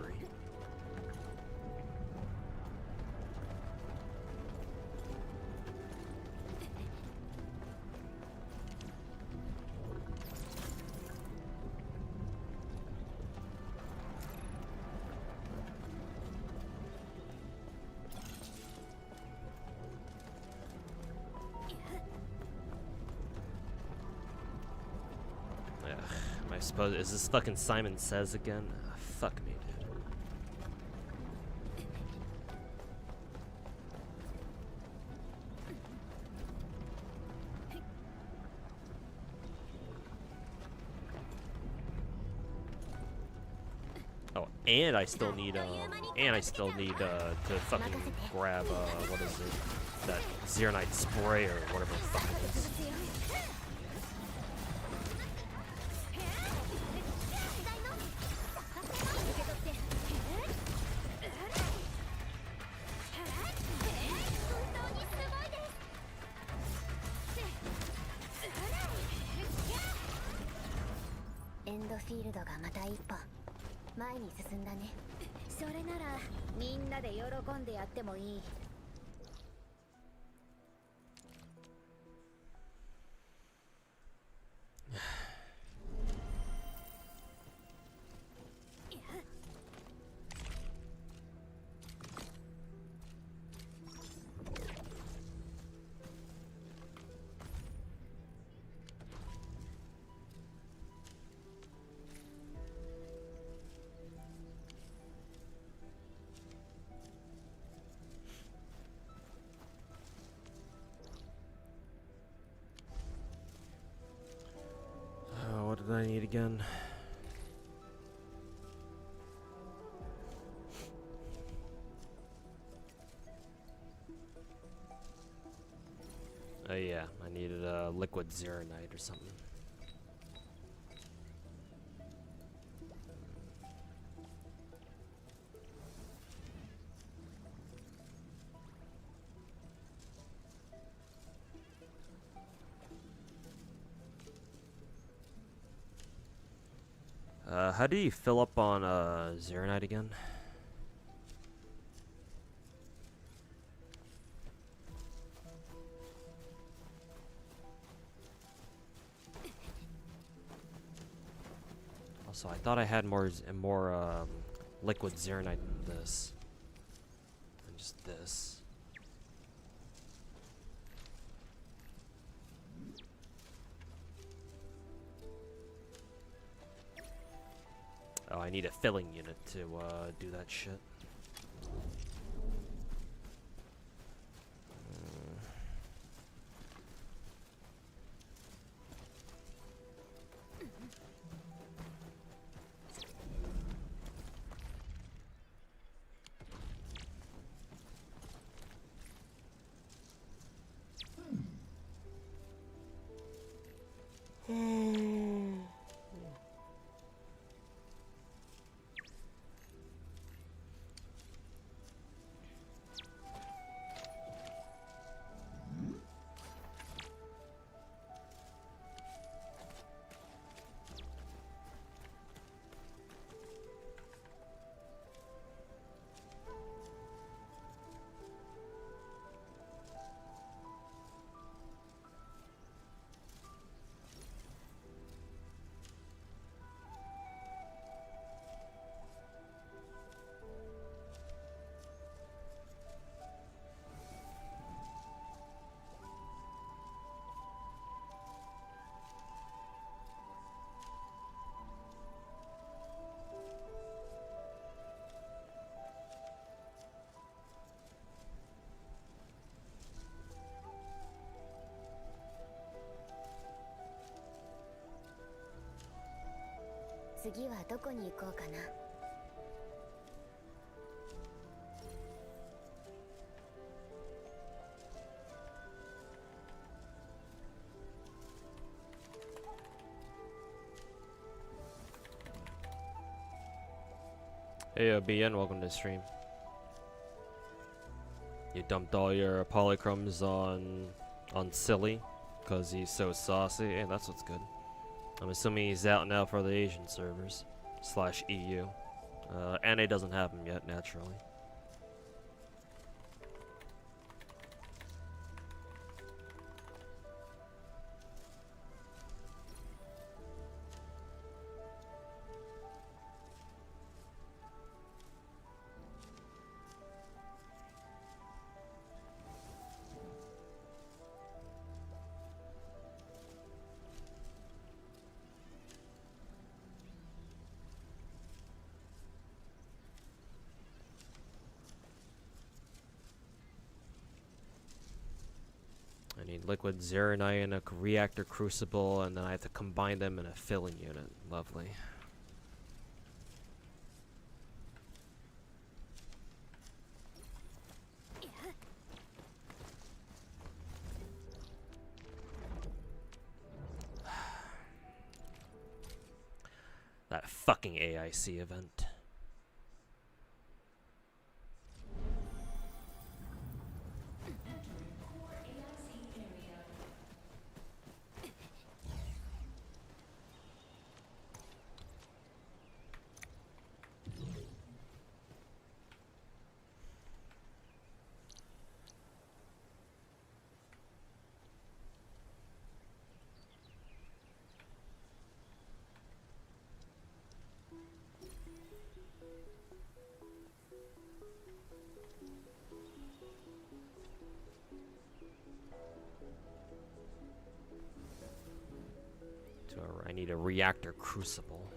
I suppose, is this fucking Simon Says again? Fuck me, dude. Oh, and I still need to fucking grab what is it? That Zeronite spray or whatever the fuck it is. Endfield がまた一歩前に進んだね。それならみんなで喜んでやってもいい。What did I need again? Oh yeah, I needed a liquid Zeronite or something. How do you fill up on Zeronite again? Also, I thought I had more liquid Zeronite than this. Than just this. Oh, I need a filling unit to do that shit. 次はどこに行こうかな。Hey, BN, welcome to the stream. You dumped all your polychromes on Silly, cause he's so saucy. Hey, that's what's good. I'm assuming he's out now for the Asian servers / EU. NA doesn't have him yet, naturally. I need liquid zeronite in a reactor crucible, and then I have to combine them in a filling unit. Lovely. That fucking AIC event. I need a reactor crucible.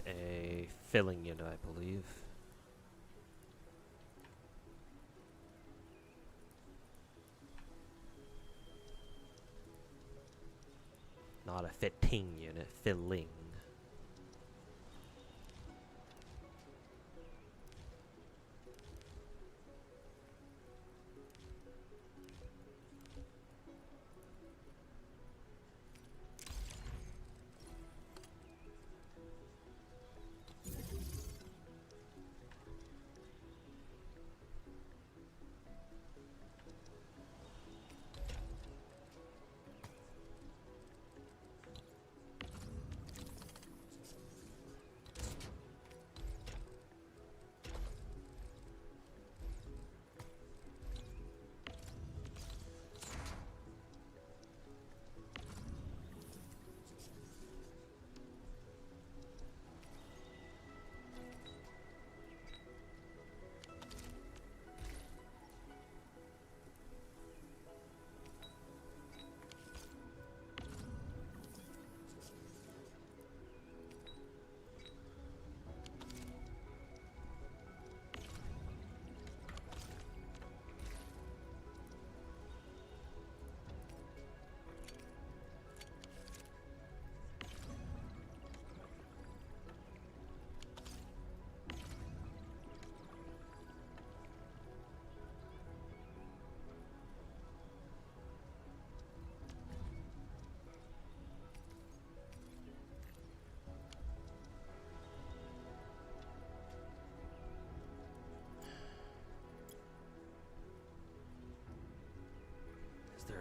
A filling unit, I believe. Not a fitting unit, filling.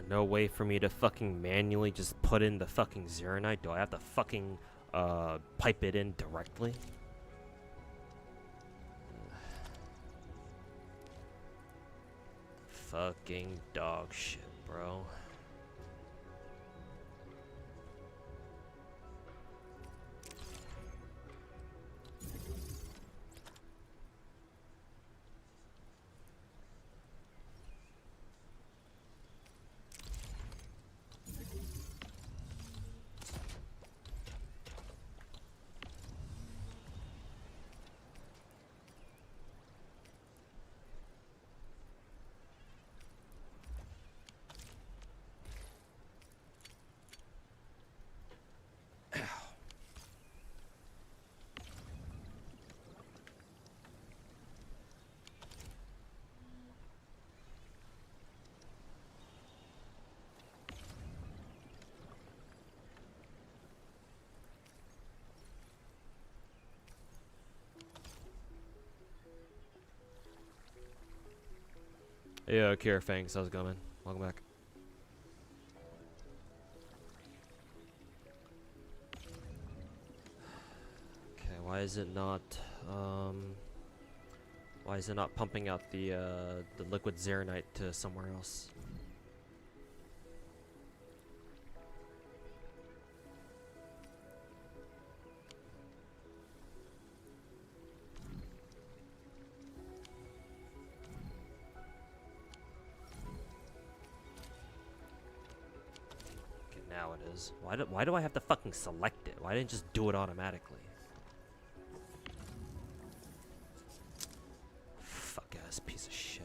no way for me to fucking manually just put in the fucking Zeronite? Do I have to fucking pipe it in directly? Fucking dog shit, bro. Yeah, Kira Fangs, how's it going, man? Welcome back. Okay, why is it not pumping out the liquid Zeronite to somewhere else? Now it is. Why do I have to fucking select it? Why didn't it just do it automatically? Fuck ass piece of shit.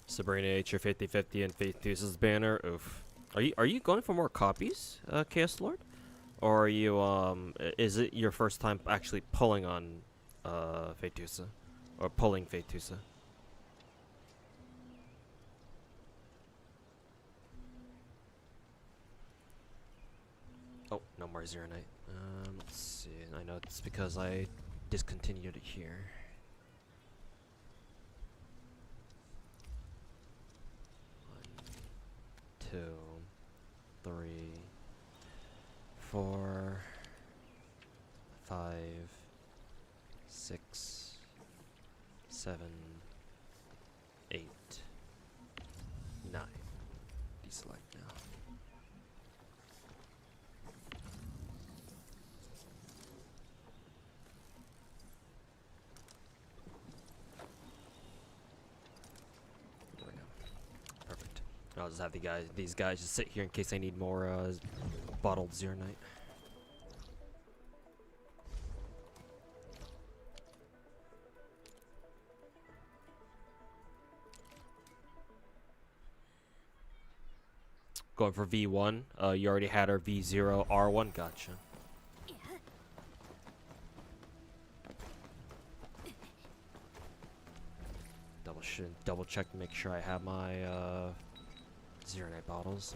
Sabrina H, your 50-50 and Faith Deuce's banner. Oof. Are you going for more copies, Chaos Lord? Or are you is it your first time actually pulling on Fetusa? Or pulling Fetusa? Oh, no more Zero Night. Let's see. I know it's because I discontinued it here. 1, 2, 3, 4, 5, 6, 7, 8, 9. Deselect now. There we go. Perfect. I'll just have these guys just sit here in case I need more bottled Zero Night. Going for V1. You already had our V0 R1. Gotcha. Double check to make sure I have my Zero Night bottles.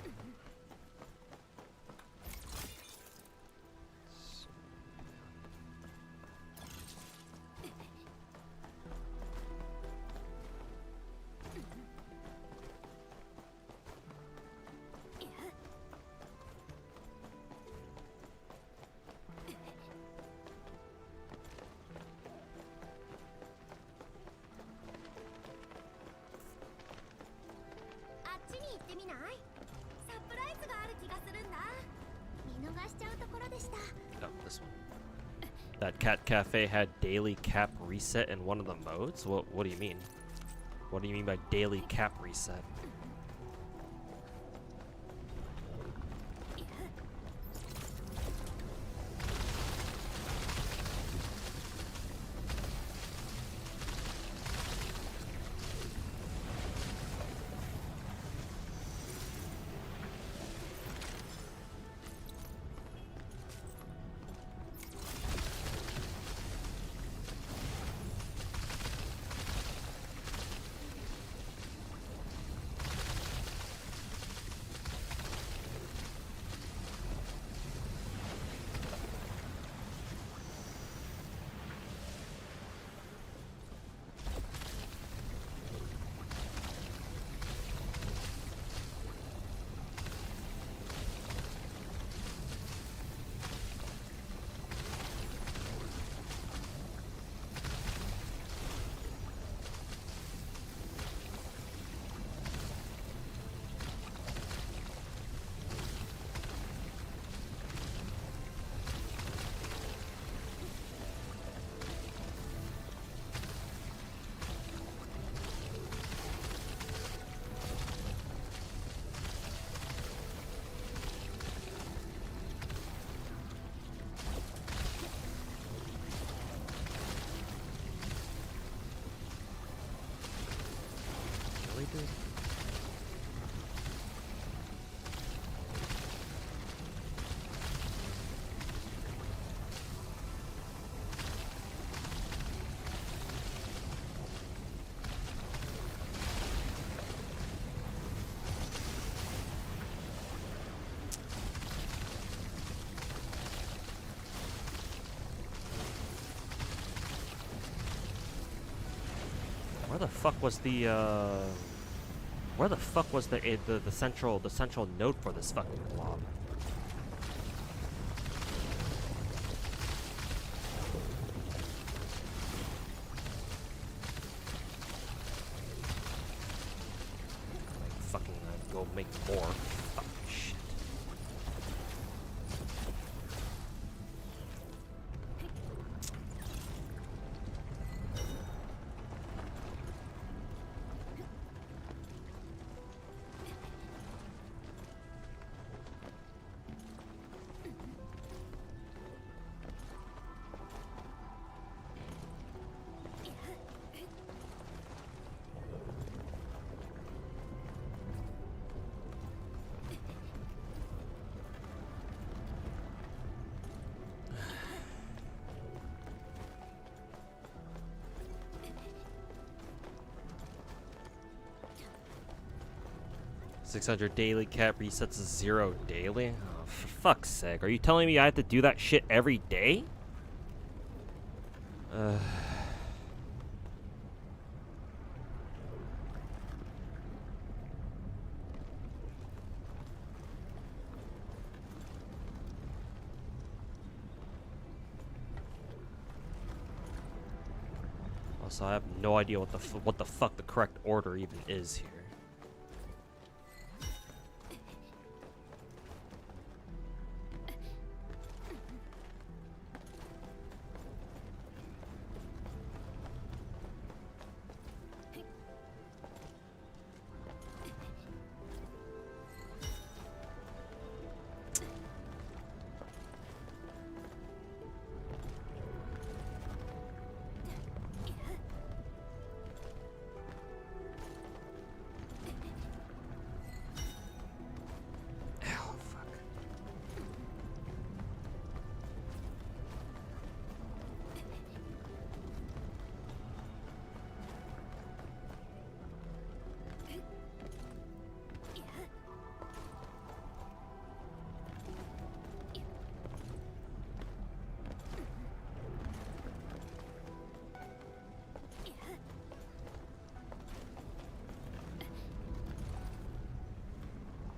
Oh, this one. That cat cafe had daily cap reset in one of the modes? What do you mean? What do you mean by daily cap reset? Dude. Where the fuck was the central node for this fucking blob? Fucking go make more. Fucking shit. 600 daily cap resets to 0 daily? Oh, for fuck's sake. Are you telling me I have to do that shit every day? Also, I have no idea what the fuck the correct order even is here.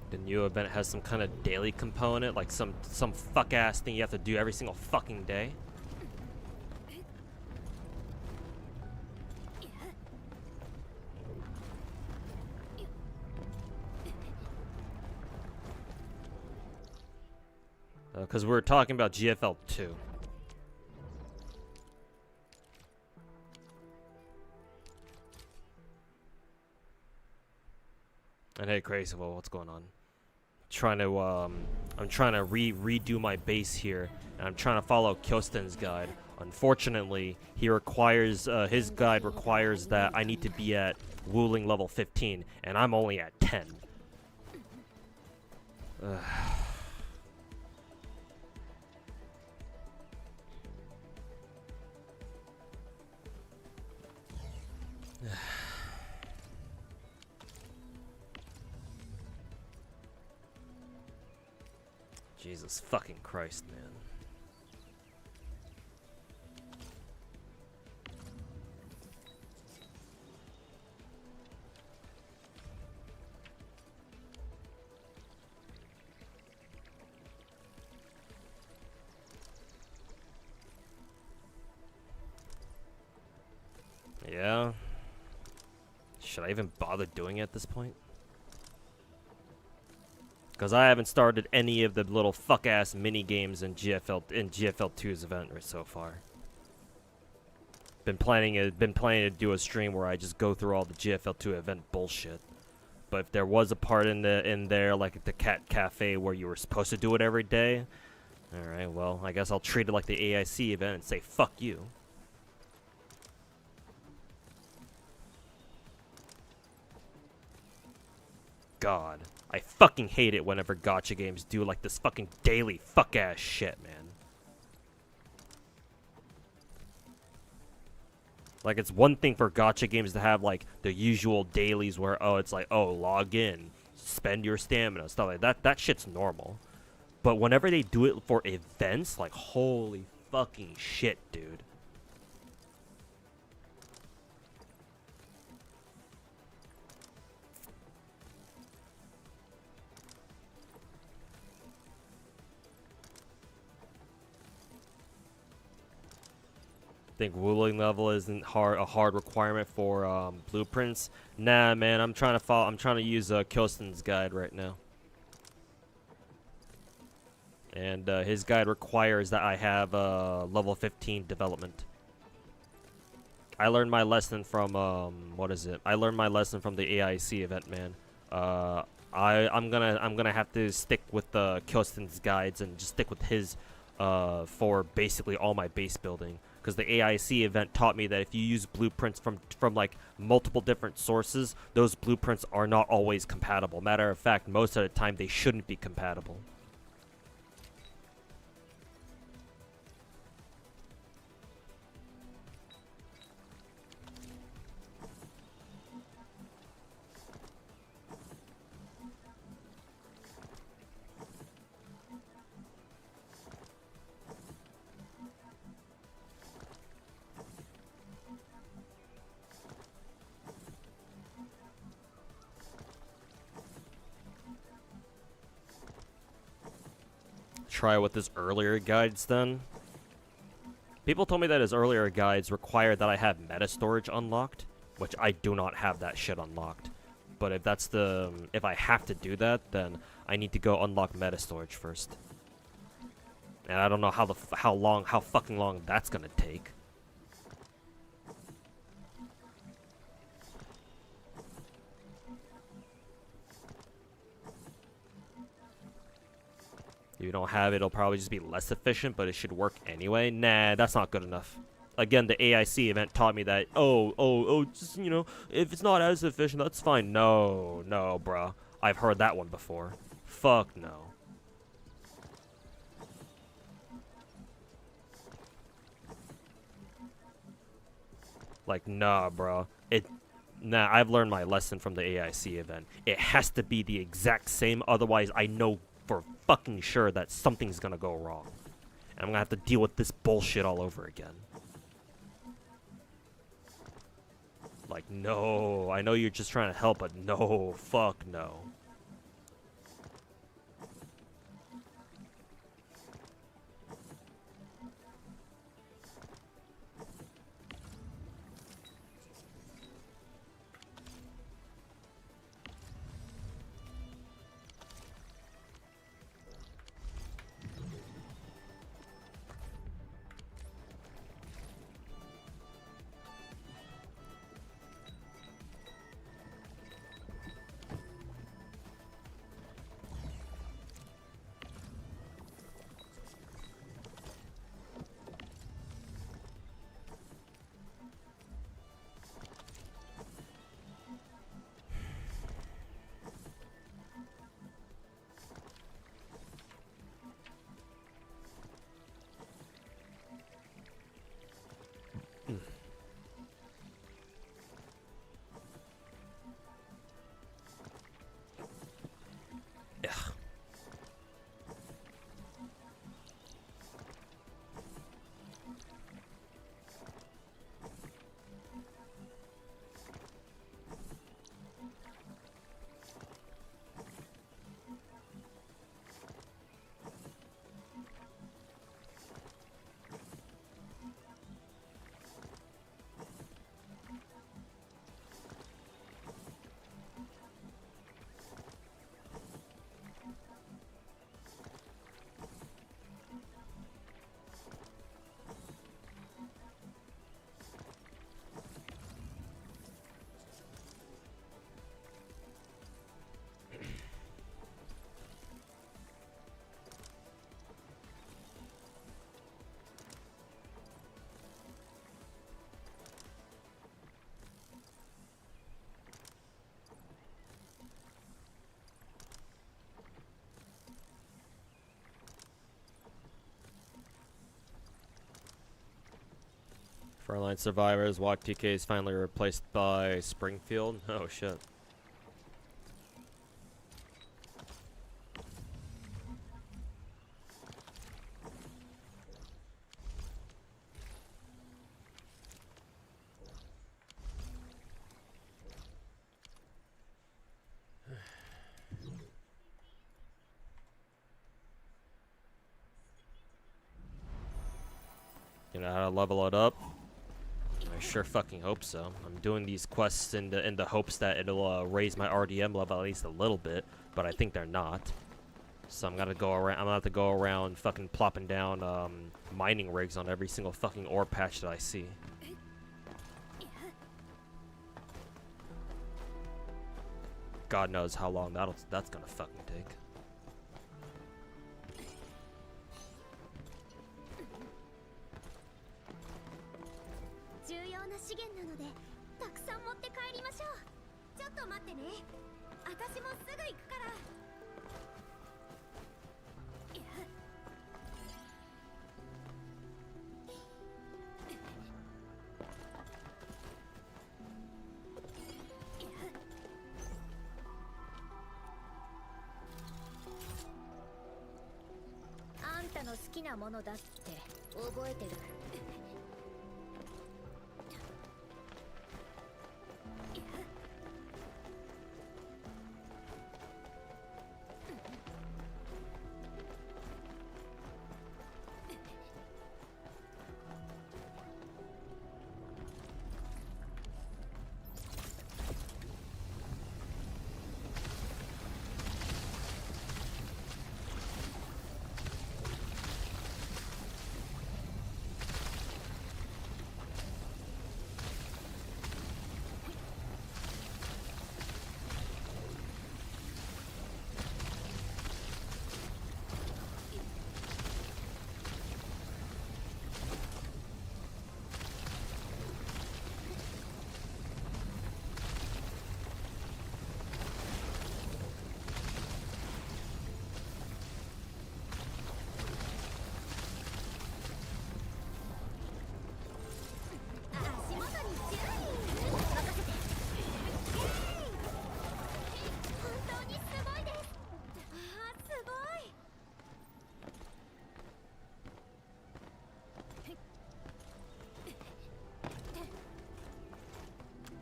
The new event has some kind of daily component, like some fuck ass thing you have to do every single fucking day. Because we're talking about GFL 2. And hey, Crazy, well, what's going on? I'm trying to redo my base here, and I'm trying to follow Kyosten's guide. Unfortunately, he requires his guide requires that I need to be at Wuling level 15, and I'm only at 10. Jesus fucking Christ, man. Yeah. Should I even bother doing it at this point? Because I haven't started any of the little fuck-ass mini-games in GFL 2's event so far. Been planning to do a stream where I just go through all the GFL 2 event bullshit. But if there was a part in there, like at the Cat Cafe, where you were supposed to do it every day, alright, well, I guess I'll treat it like the AIC event and say, fuck you. God. I fucking hate it whenever gacha games do like this fucking daily fuck-ass shit, man. Like, it's one thing for gacha games to have, like, the usual dailies where, oh, it's like, oh, log in, spend your stamina, stuff like that. That shit's normal. But whenever they do it for events, like, holy fucking shit, dude. Think Wuling level isn't a hard requirement for blueprints. Nah, man, I'm trying to use Kyosten's guide right now, and his guide requires that I have level 15 development. I learned my lesson from what is it? I learned my lesson from the AIC event, man. I'm gonna have to stick with Kyosten's guides and just stick with his for basically all my base building. Because the AIC event taught me that if you use blueprints from like multiple different sources, those blueprints are not always compatible. Matter of fact, most of the time they shouldn't be compatible. try with his earlier guides then. People told me that his earlier guides require that I have meta storage unlocked, which I do not have that shit unlocked. But if that's if I have to do that, then I need to go unlock meta storage first. And I don't know how fucking long that's gonna take. If you don't have it, it'll probably just be less efficient, but it should work anyway. Nah, that's not good enough. Again, the AIC event taught me that, just, you know, if it's not as efficient, that's fine. No, bruh. I've heard that one before. Fuck no. Like, nah, bro. Nah, I've learned my lesson from the AIC event. It has to be the exact same, otherwise I know for fucking sure that something's gonna go wrong. And I'm gonna have to deal with this bullshit all over again. Like, no. I know you're just trying to help, but no. Fuck no. Ugh. Frontline survivors, walk TK is finally replaced by Springfield. Oh shit. You know how to level it up? I sure fucking hope so. I'm doing these quests in the hopes that it'll raise my RDM level at least a little bit, but I think they're not. So I'm gonna go around. I'm gonna have to go around fucking plopping down mining rigs on every single fucking ore patch that I see. God knows how long that's gonna fucking take.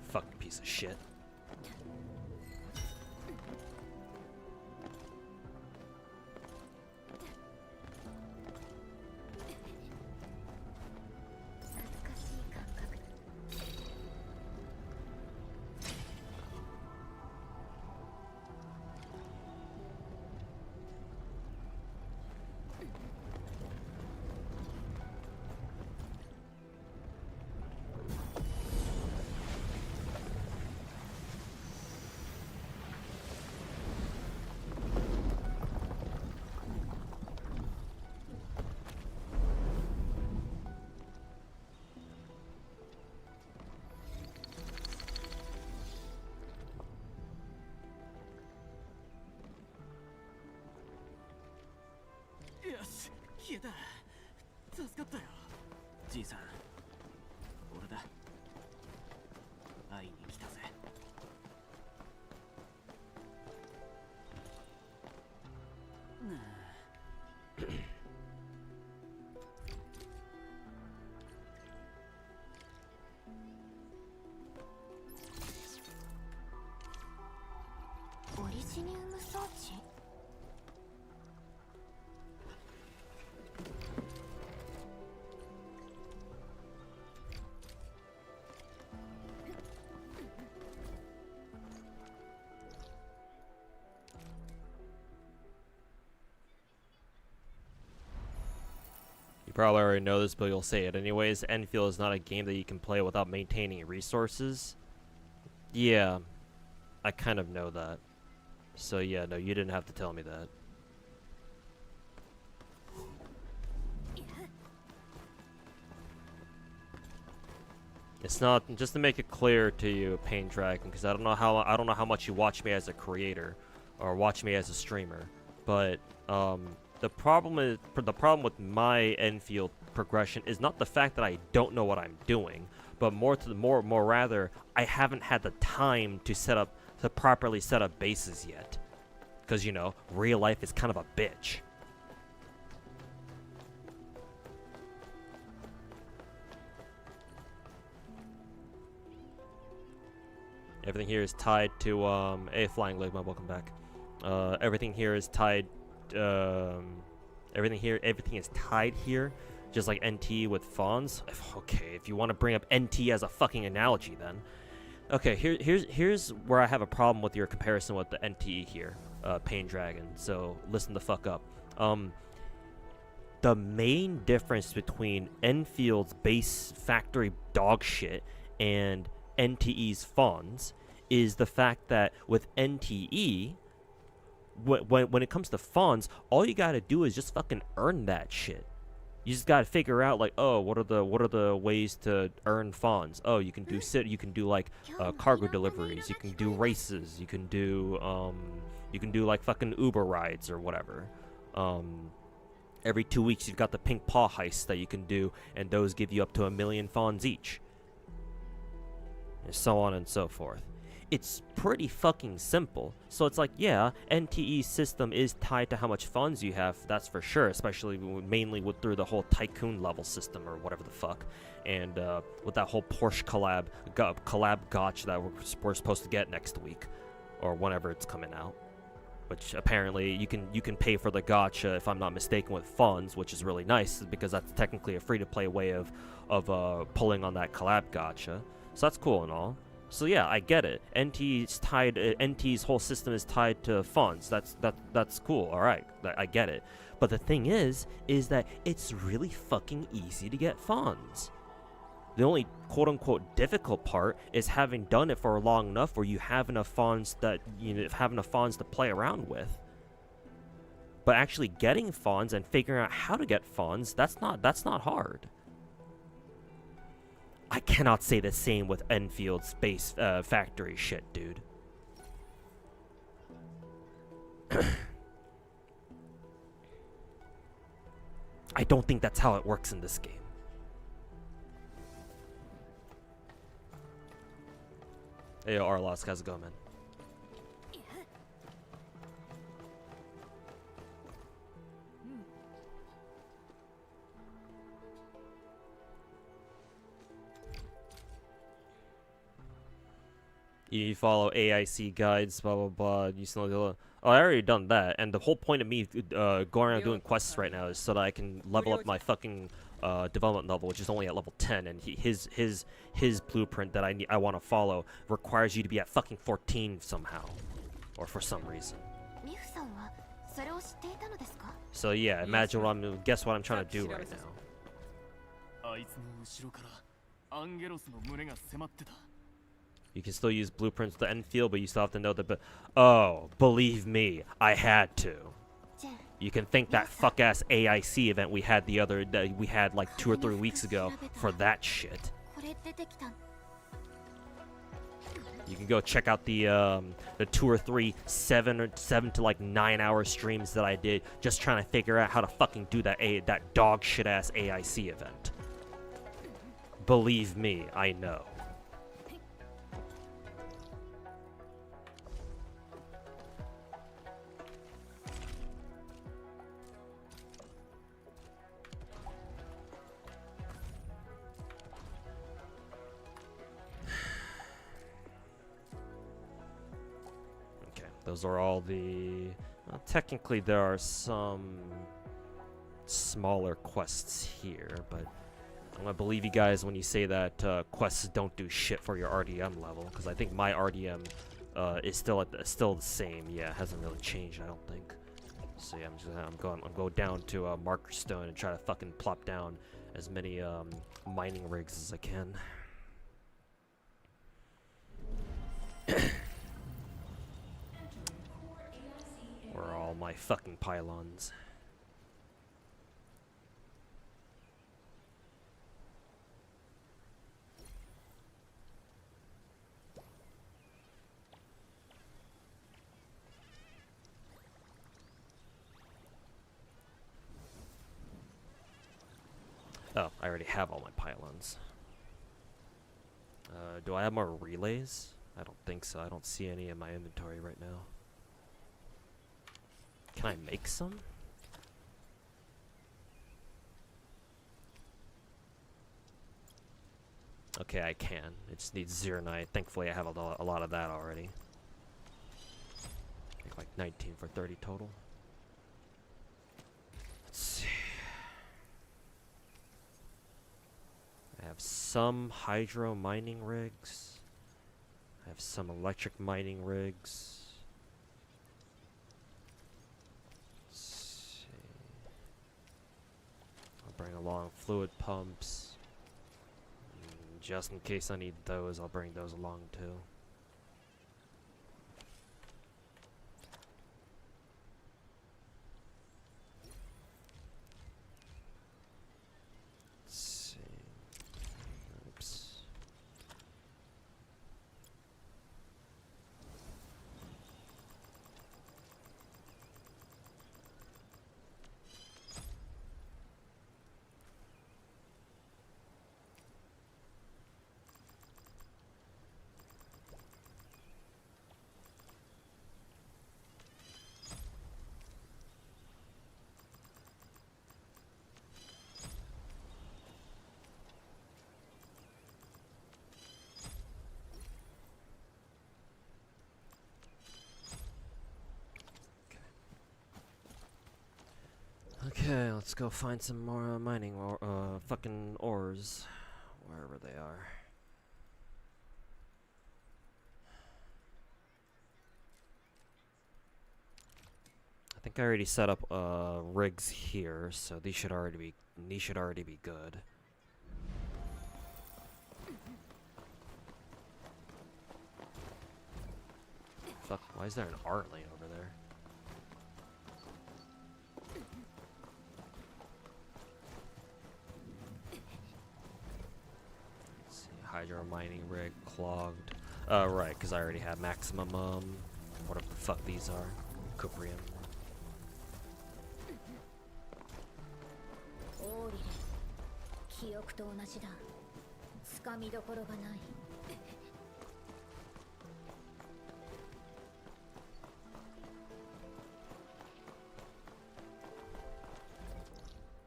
Fucking piece of shit. Yes, 消えた。助かったよ。じいさん、俺だ。会いに来たぜ。オリジニウム装置？You probably already know this, but you'll say it anyways. Endfield is not a game that you can play without maintaining resources. Yeah, I kind of know that. So yeah, no, you didn't have to tell me that. It's not, just to make it clear to you, Pain Dragon, because I don't know how much you watch me as a creator or watch me as a streamer, but the problem with my Enfield progression is not the fact that I don't know what I'm doing, but more rather I haven't had the time to properly set up bases yet, because you know, real life is kind of a bitch. Everything here is tied to hey, Flying Ligma, welcome back. Everything here is tied. Everything is tied here, just like NTE with fawns. Okay, if you want to bring up NTE as a fucking analogy, then okay. Here's where I have a problem with your comparison with the NTE here, Pain Dragon. So listen the fuck up. The main difference between Enfield's base factory dog shit and NTE's fawns is the fact that with NTE, when it comes to fawns, all you gotta do is just fucking earn that shit. You just gotta figure out like, oh, what are the ways to earn fawns? Oh, you can do like cargo deliveries, you can do races, you can do like fucking Uber rides or whatever. Every 2 weeks you've got the pink paw heists that you can do, and those give you up to 1 million fawns each. And so on and so forth. It's pretty fucking simple. So it's like, yeah, NTE's system is tied to how much funds you have, that's for sure, especially mainly through the whole tycoon level system or whatever the fuck. And with that whole Porsche collab gacha that we're supposed to get next week, or whenever it's coming out. Which apparently you can pay for the gacha, if I'm not mistaken, with funds, which is really nice because that's technically a free-to-play way of pulling on that collab gacha. So that's cool and all. So yeah, I get it. NTE's whole system is tied to funds. That's cool. All right, I get it. But the thing is that it's really fucking easy to get funds. The only quote-unquote difficult part is having done it for long enough where you have enough funds to play around with. But actually getting funds and figuring out how to get funds, that's not hard. I cannot say the same with Enfield's base factory shit, dude. I don't think that's how it works in this game. Hey, Arlos, how's it going, man? You follow AIC guides, blah blah blah. You still oh, I already done that, and the whole point of me going around doing quests right now is so that I can level up my fucking development level, which is only at level 10, and his blueprint that I want to follow requires you to be at fucking 14 somehow, or for some reason. リフさんはそれを知っていたのですか？ So yeah, imagine guess what I'm trying to do right now. あいつの後ろからアンゲロスの胸が迫ってた。 You can still use blueprints to Endfield, but you still have to know that. Oh, believe me, I had to. ジェン、 You can thank that fuck ass AIC event we had we had like 2 or 3 weeks ago for that shit. これ出てきた。 You can go check out the 2 or 3 7 to like 9 hour streams that I did just trying to figure out how to fucking do that dog shit ass AIC event. Believe me, I know. Those are all the... Well, technically, there are some smaller quests here, but I'm gonna believe you guys when you say that quests don't do shit for your RDM level, because I think my RDM is still the same. Yeah, it hasn't really changed, I don't think. So yeah, I'm going down to Marker Stone and try to fucking plop down as many mining rigs as I can. Where are all my fucking pylons? Oh, I already have all my pylons. Do I have more relays? I don't think so. I don't see any in my inventory right now. Can I make some? Okay, I can. It just needs Zeronite. Thankfully, I have a lot of that already. I think like 19 for 30 total. Let's see. I have some hydro mining rigs. I have some electric mining rigs. Bring along fluid pumps. Just in case I need those, I'll bring those along too. Let's see. Oops. Okay, let's go find some more mining or fucking ores, wherever they are. I think I already set up rigs here, so these should already be good. Fuck, why is there an art lane over there? Hydro mining rig clogged. Right, because I already have maximum, whatever the fuck these are. Cuprium. 記憶と同じだ。つかみどころがない。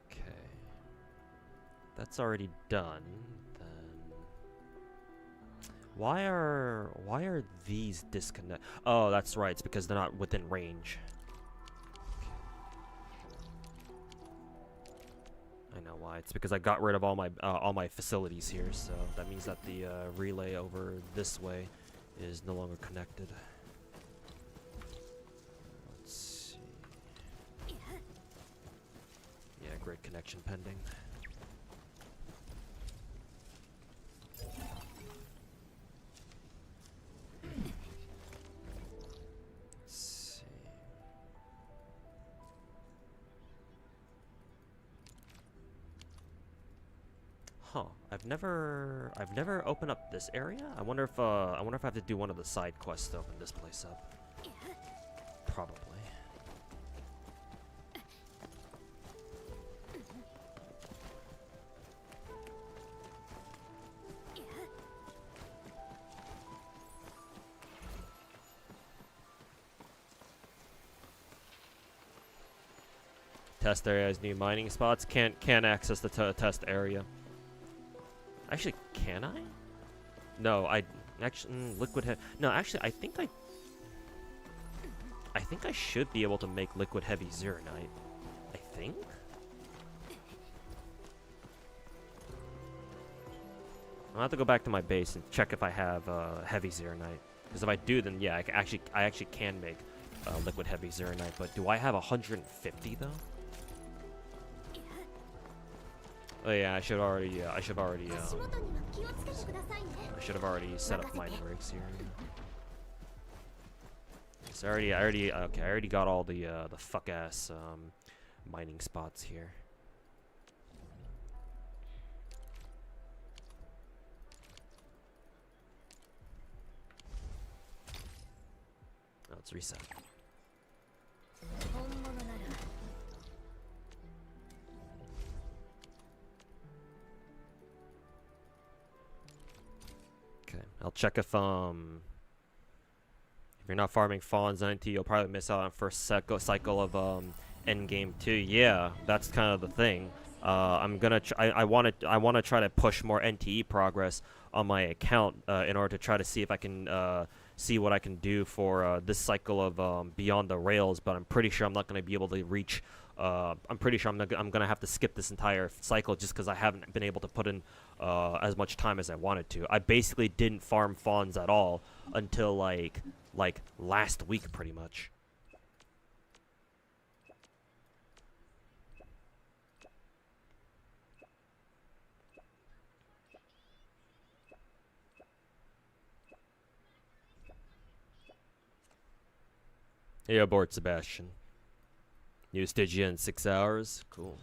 Okay. That's already done. Then Why are these disconnect? Oh, that's right. It's because they're not within range. I know why. It's because I got rid of all my facilities here, so that means that the relay over this way is no longer connected. Let's see. Yeah, grid connection pending. Let's see. Huh. I've never opened up this area. I wonder if I have to do one of the side quests to open this place up. Probably. Test area has new mining spots. Can't access the test area. Actually, can I? No, I actually liquid no. Actually, I think I should be able to make liquid heavy zeronite. I think. I'll have to go back to my base and check if I have heavy zeronite. Because if I do, then yeah, I actually can make liquid heavy zeronite. But do I have 150 though? Oh yeah, I should have already set up mining rigs here. So I already got all the fuck ass mining spots here. Oh, let's reset. Okay, I'll check if you're not farming fawns on NTE, you'll probably miss out on first cycle of endgame 2. Yeah, that's kind of the thing. I'm gonna I want to try to push more NTE progress on my account in order to try to see if I can see what I can do for this cycle of Beyond the Rails. But I'm pretty sure I'm not going to be able to reach. I'm pretty sure I'm going to have to skip this entire cycle just because I haven't been able to put in as much time as I wanted to. I basically didn't farm fawns at all until like last week, pretty much. Hey, aboard, Sebastian. New Stygia in 6 hours. Cool.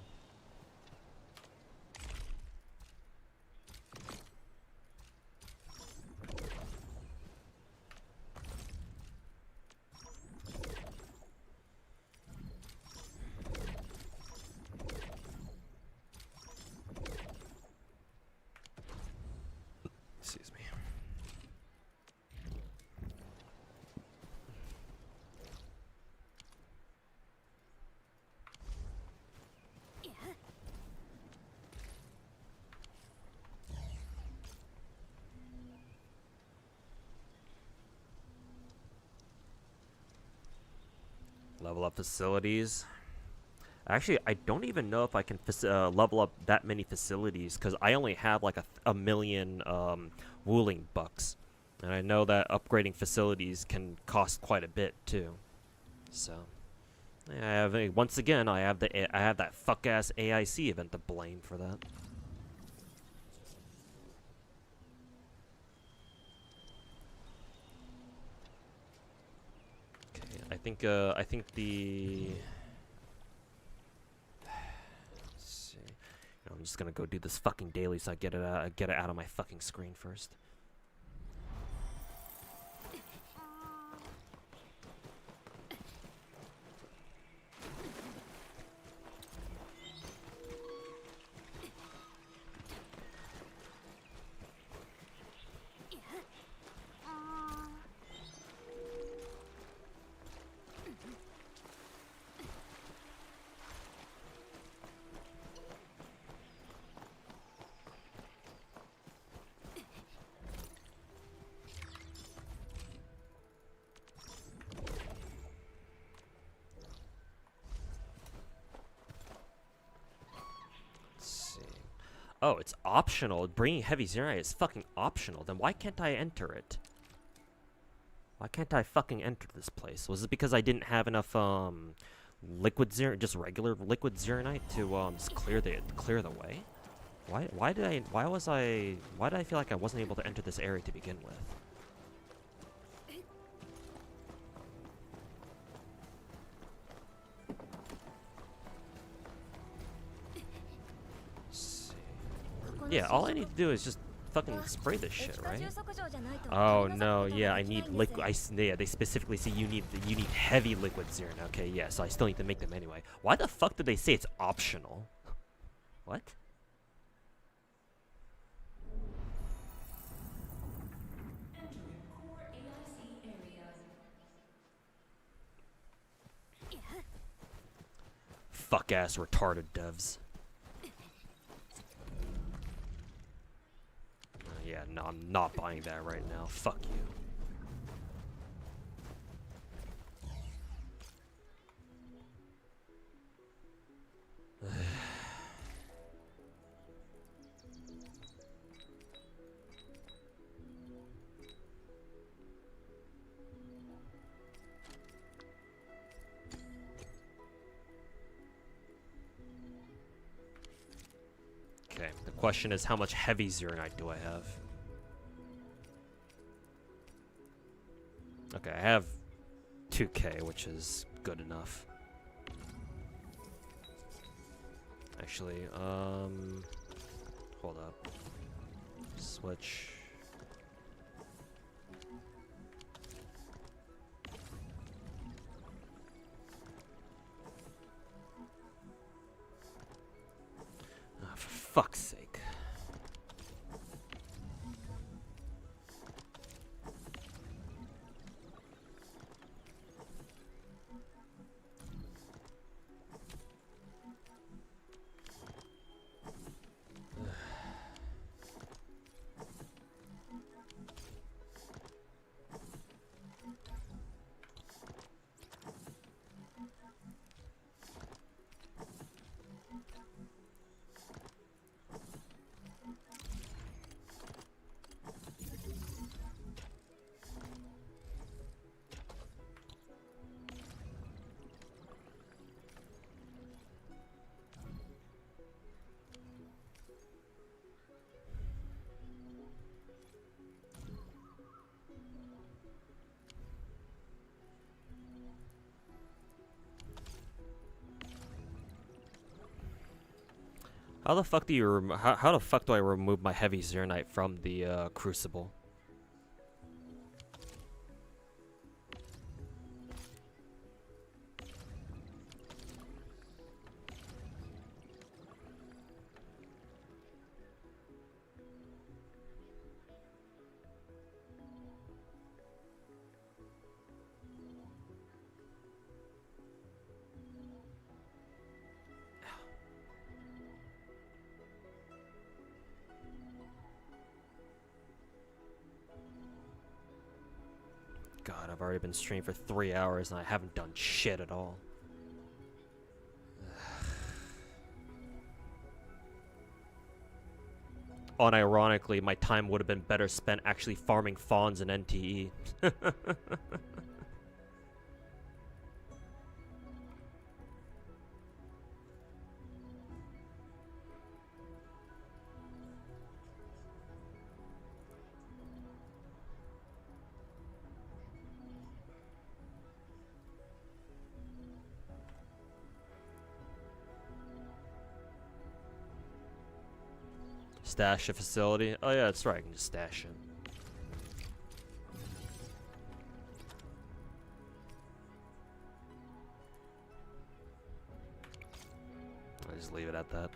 Excuse me. Level up facilities. Actually, I don't even know if I can level up that many facilities because I only have like a million wooling bucks, and I know that upgrading facilities can cost quite a bit too. So, yeah, I have once again I have that fuck ass AIC event to blame for that. Okay, I think the. I'm just gonna go do this fucking daily so I get it out of my fucking screen first. Oh, it's optional. Bringing heavy Zeronite is fucking optional. Then why can't I enter it? Why can't I fucking enter this place? Was it because I didn't have enough liquid Zeronite, just regular liquid Zeronite to just clear the way? Why did I feel like I wasn't able to enter this area to begin with? Yeah, all I need to do is just fucking spray this shit, right? Oh no, yeah, I need liquid. Yeah, they specifically say you need heavy liquid Zeronite. Okay, yeah, so I still need to make them anyway. Why the fuck did they say it's optional? What? Fuck ass retarded devs. Yeah, no, I'm not buying that right now. Fuck you. Okay, the question is how much heavy Zeronite do I have? Okay, I have 2k, which is good enough. Actually, hold up. Switch. Oh, for fuck's sake. How the fuck do you how the fuck do I remove my heavy Zeronite from the crucible? God, I've already been streaming for 3 hours and I haven't done shit at all. Unironically, my time would have been better spent actually farming fawns in NTE. Stash a facility. Oh yeah, that's right, I can just stash it. I'll just leave it at that.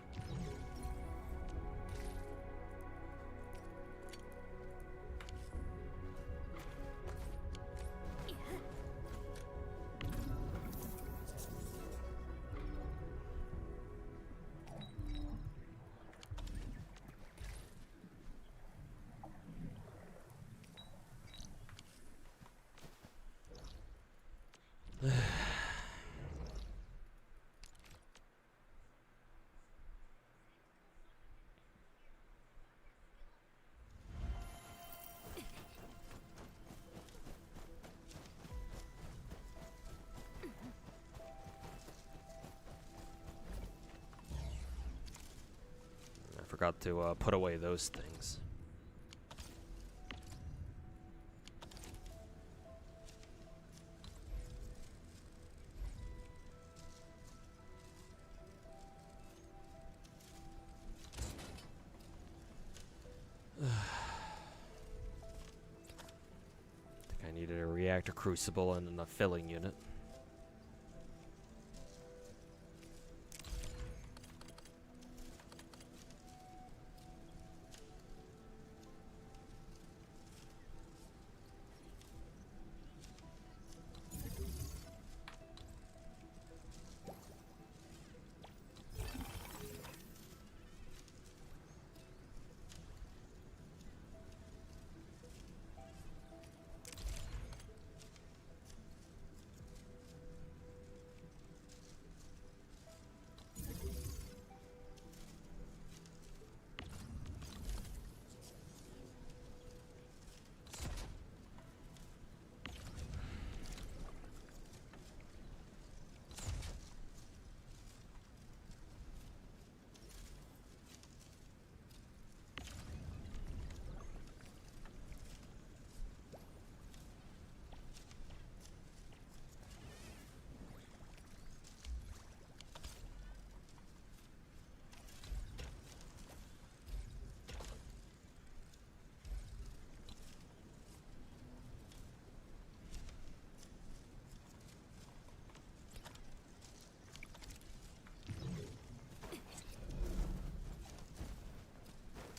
forgot to put away those things. I needed a reactor crucible and a filling unit.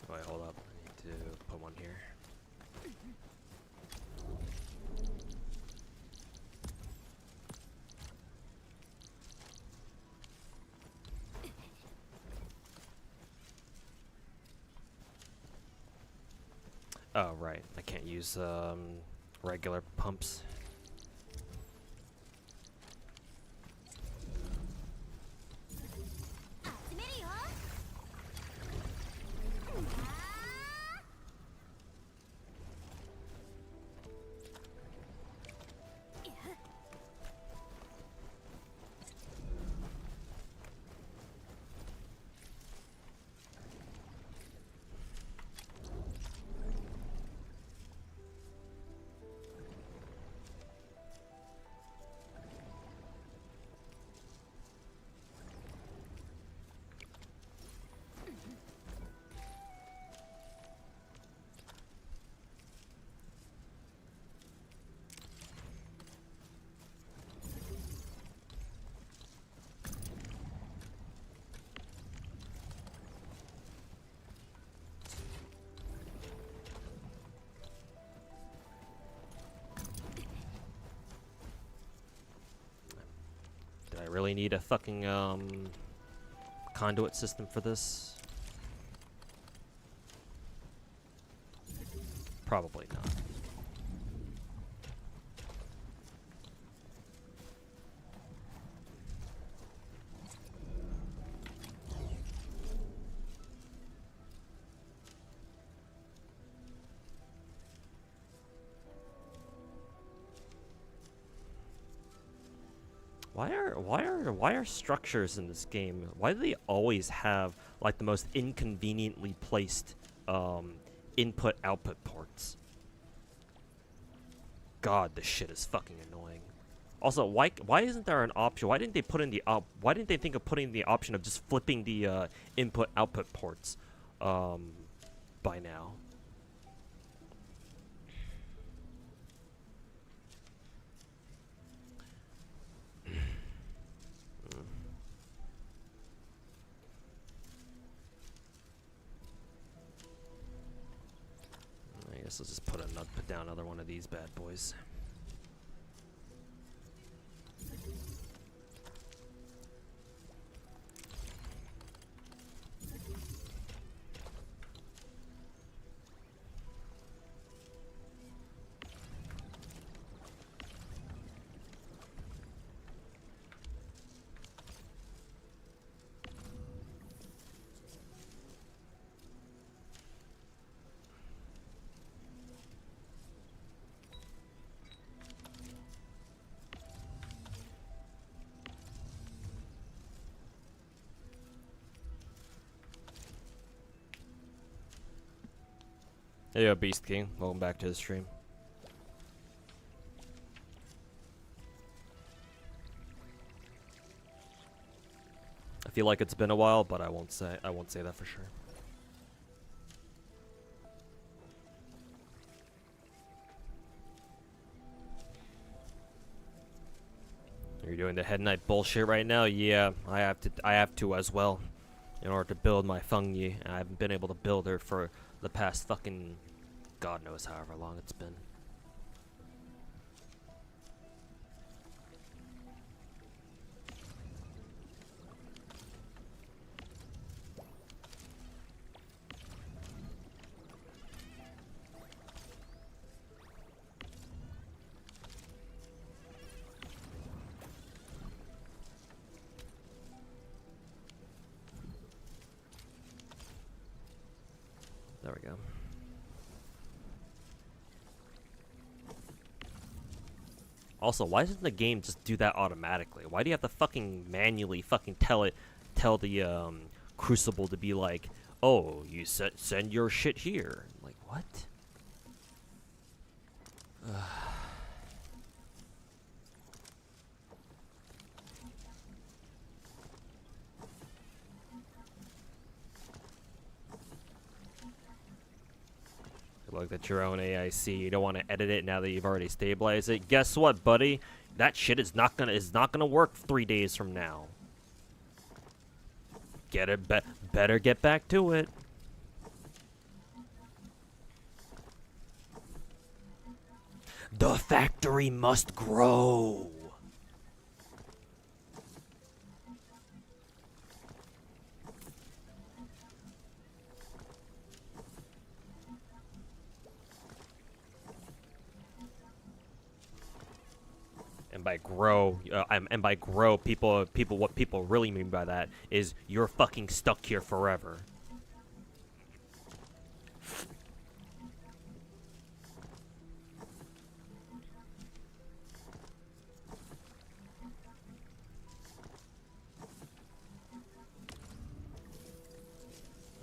Wait, hold up. I need to put one here. Oh, right. I can't use regular pumps. Did I really need a fucking conduit system for this? Probably not. Why are structures in this game? Why do they always have like the most inconveniently placed input output ports? God, this shit is fucking annoying. Also, why isn't there an option? Why didn't they put in the why didn't they think of putting the option of just flipping the input output ports by now? I guess I'll just put down another one of these bad boys. Hey, Beast King. Welcome back to the stream. I feel like it's been a while, but I won't say that for sure. You're doing the head knight bullshit right now? Yeah, I have to as well. In order to build my Fengyi, and I haven't been able to build her for the past fucking God knows however long it's been. There we go. Also, why doesn't the game just do that automatically? Why do you have to fucking manually fucking tell the Crucible to be like, oh, you send your shit here? Like, what? Look at your own AIC. You don't want to edit it now that you've already stabilized it. Guess what, buddy? That shit is not gonna work 3 days from now. Better get back to it. The factory must grow. And by grow, what people really mean by that is you're fucking stuck here forever.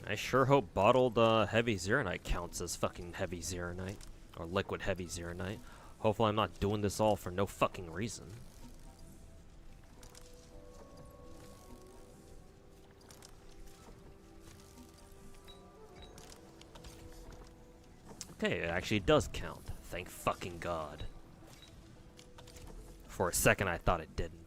I sure hope bottled heavy zeronite counts as fucking heavy zeronite or liquid heavy zeronite. Hopefully I'm not doing this all for no fucking reason. Okay, it actually does count. Thank fucking God. For a second I thought it didn't.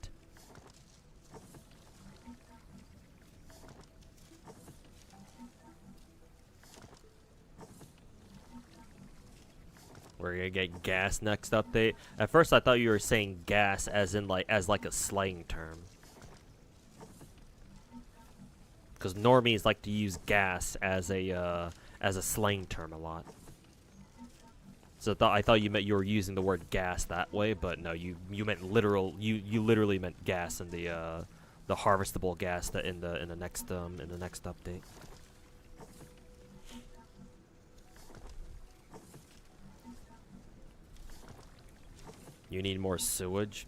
We're gonna get gas next update. At first I thought you were saying gas as in like a slang term. Cause normies like to use gas as a slang term a lot. So I thought you meant you were using the word gas that way, but no, you meant you literally meant gas in the harvestable gas that in the next update. You need more sewage?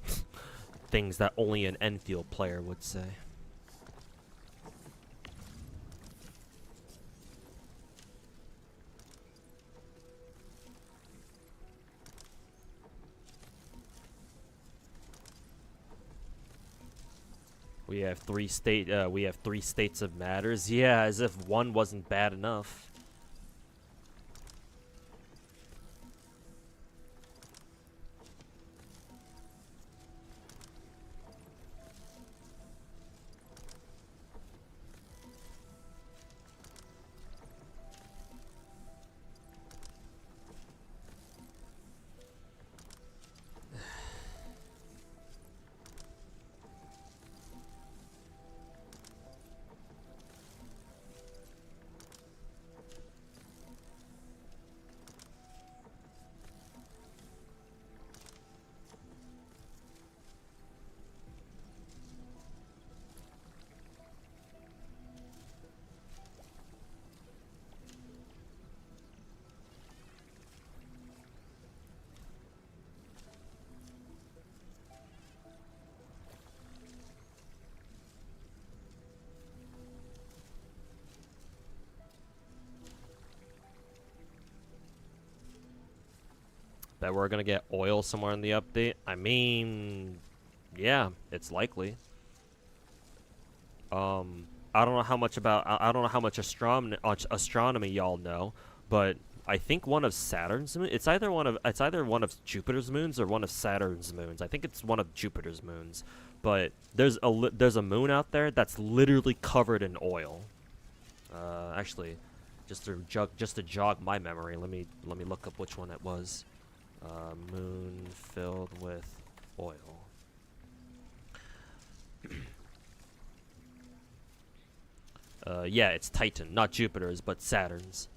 Things that only an Enfield player would say. We have three states of matters. Yeah, as if one wasn't bad enough. that we're gonna get oil somewhere in the update? I mean, yeah, it's likely. I don't know how much about I don't know how much astronomy y'all know, but I think one of Saturn's moons. It's either one of Jupiter's moons or one of Saturn's moons. I think it's one of Jupiter's moons, but there's a moon out there that's literally covered in oil. Actually, just to jog my memory, let me look up which one it was. Moon filled with oil. Yeah, it's Titan, not Jupiter's, but Saturn's.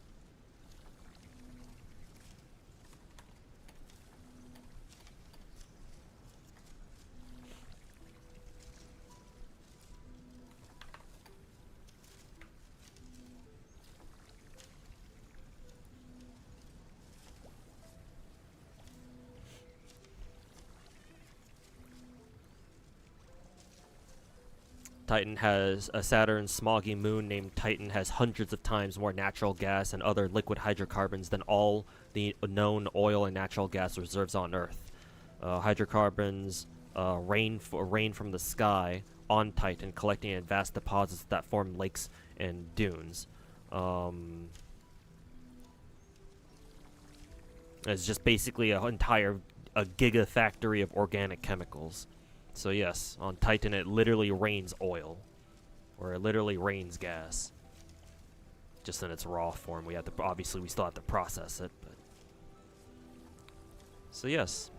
Saturn's smoggy moon named Titan has hundreds of times more natural gas and other liquid hydrocarbons than all the known oil and natural gas reserves on Earth. Hydrocarbons rain from the sky on Titan, collecting in vast deposits that form lakes and dunes. It's just basically a gigafactory of organic chemicals. So yes, on Titan it literally rains oil, or it literally rains gas. Just in its raw form. We still have to process it. But so yes,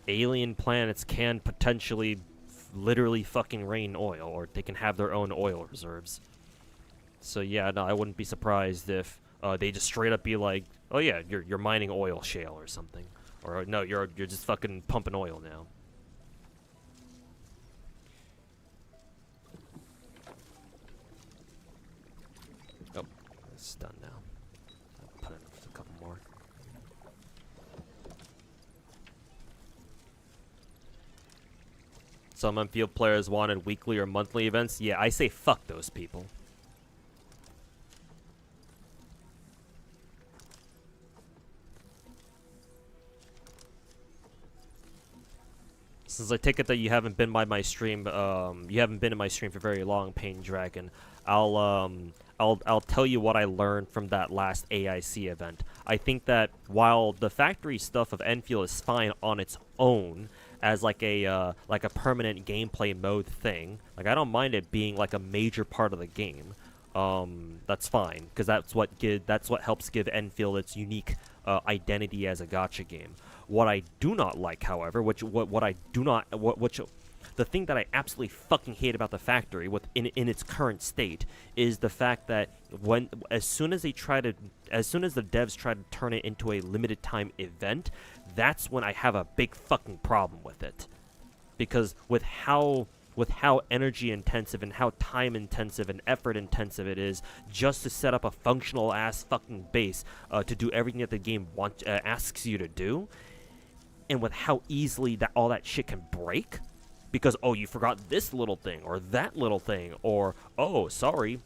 alien planets can potentially literally fucking rain oil, or they can have their own oil reserves. So yeah, no, I wouldn't be surprised if they just straight up be like, oh yeah, you're mining oil shale or something, or no, you're just fucking pumping oil now. It's done now. I'll put in a couple more. Some Endfield players wanted weekly or monthly events. Yeah, I say fuck those people. Since I take it that you haven't been by my stream, you haven't been in my stream for very long, Pain Dragon, I'll tell you what I learned from that last AIC event. I think that while the factory stuff of Endfield is fine on its own as like a permanent gameplay mode thing, like I don't mind it being like a major part of the game. That's fine, because that's what helps give Endfield its unique identity as a gacha game. What I do not like, however, the thing that I absolutely fucking hate about the factory in its current state is the fact that as soon as the devs try to turn it into a limited time event, that's when I have a big fucking problem with it. Because with how energy intensive and how time intensive and effort intensive it is just to set up a functional ass fucking base to do everything that the game asks you to do, and with how easily all that shit can break, because oh, you forgot this little thing or that little thing, or oh, sorry,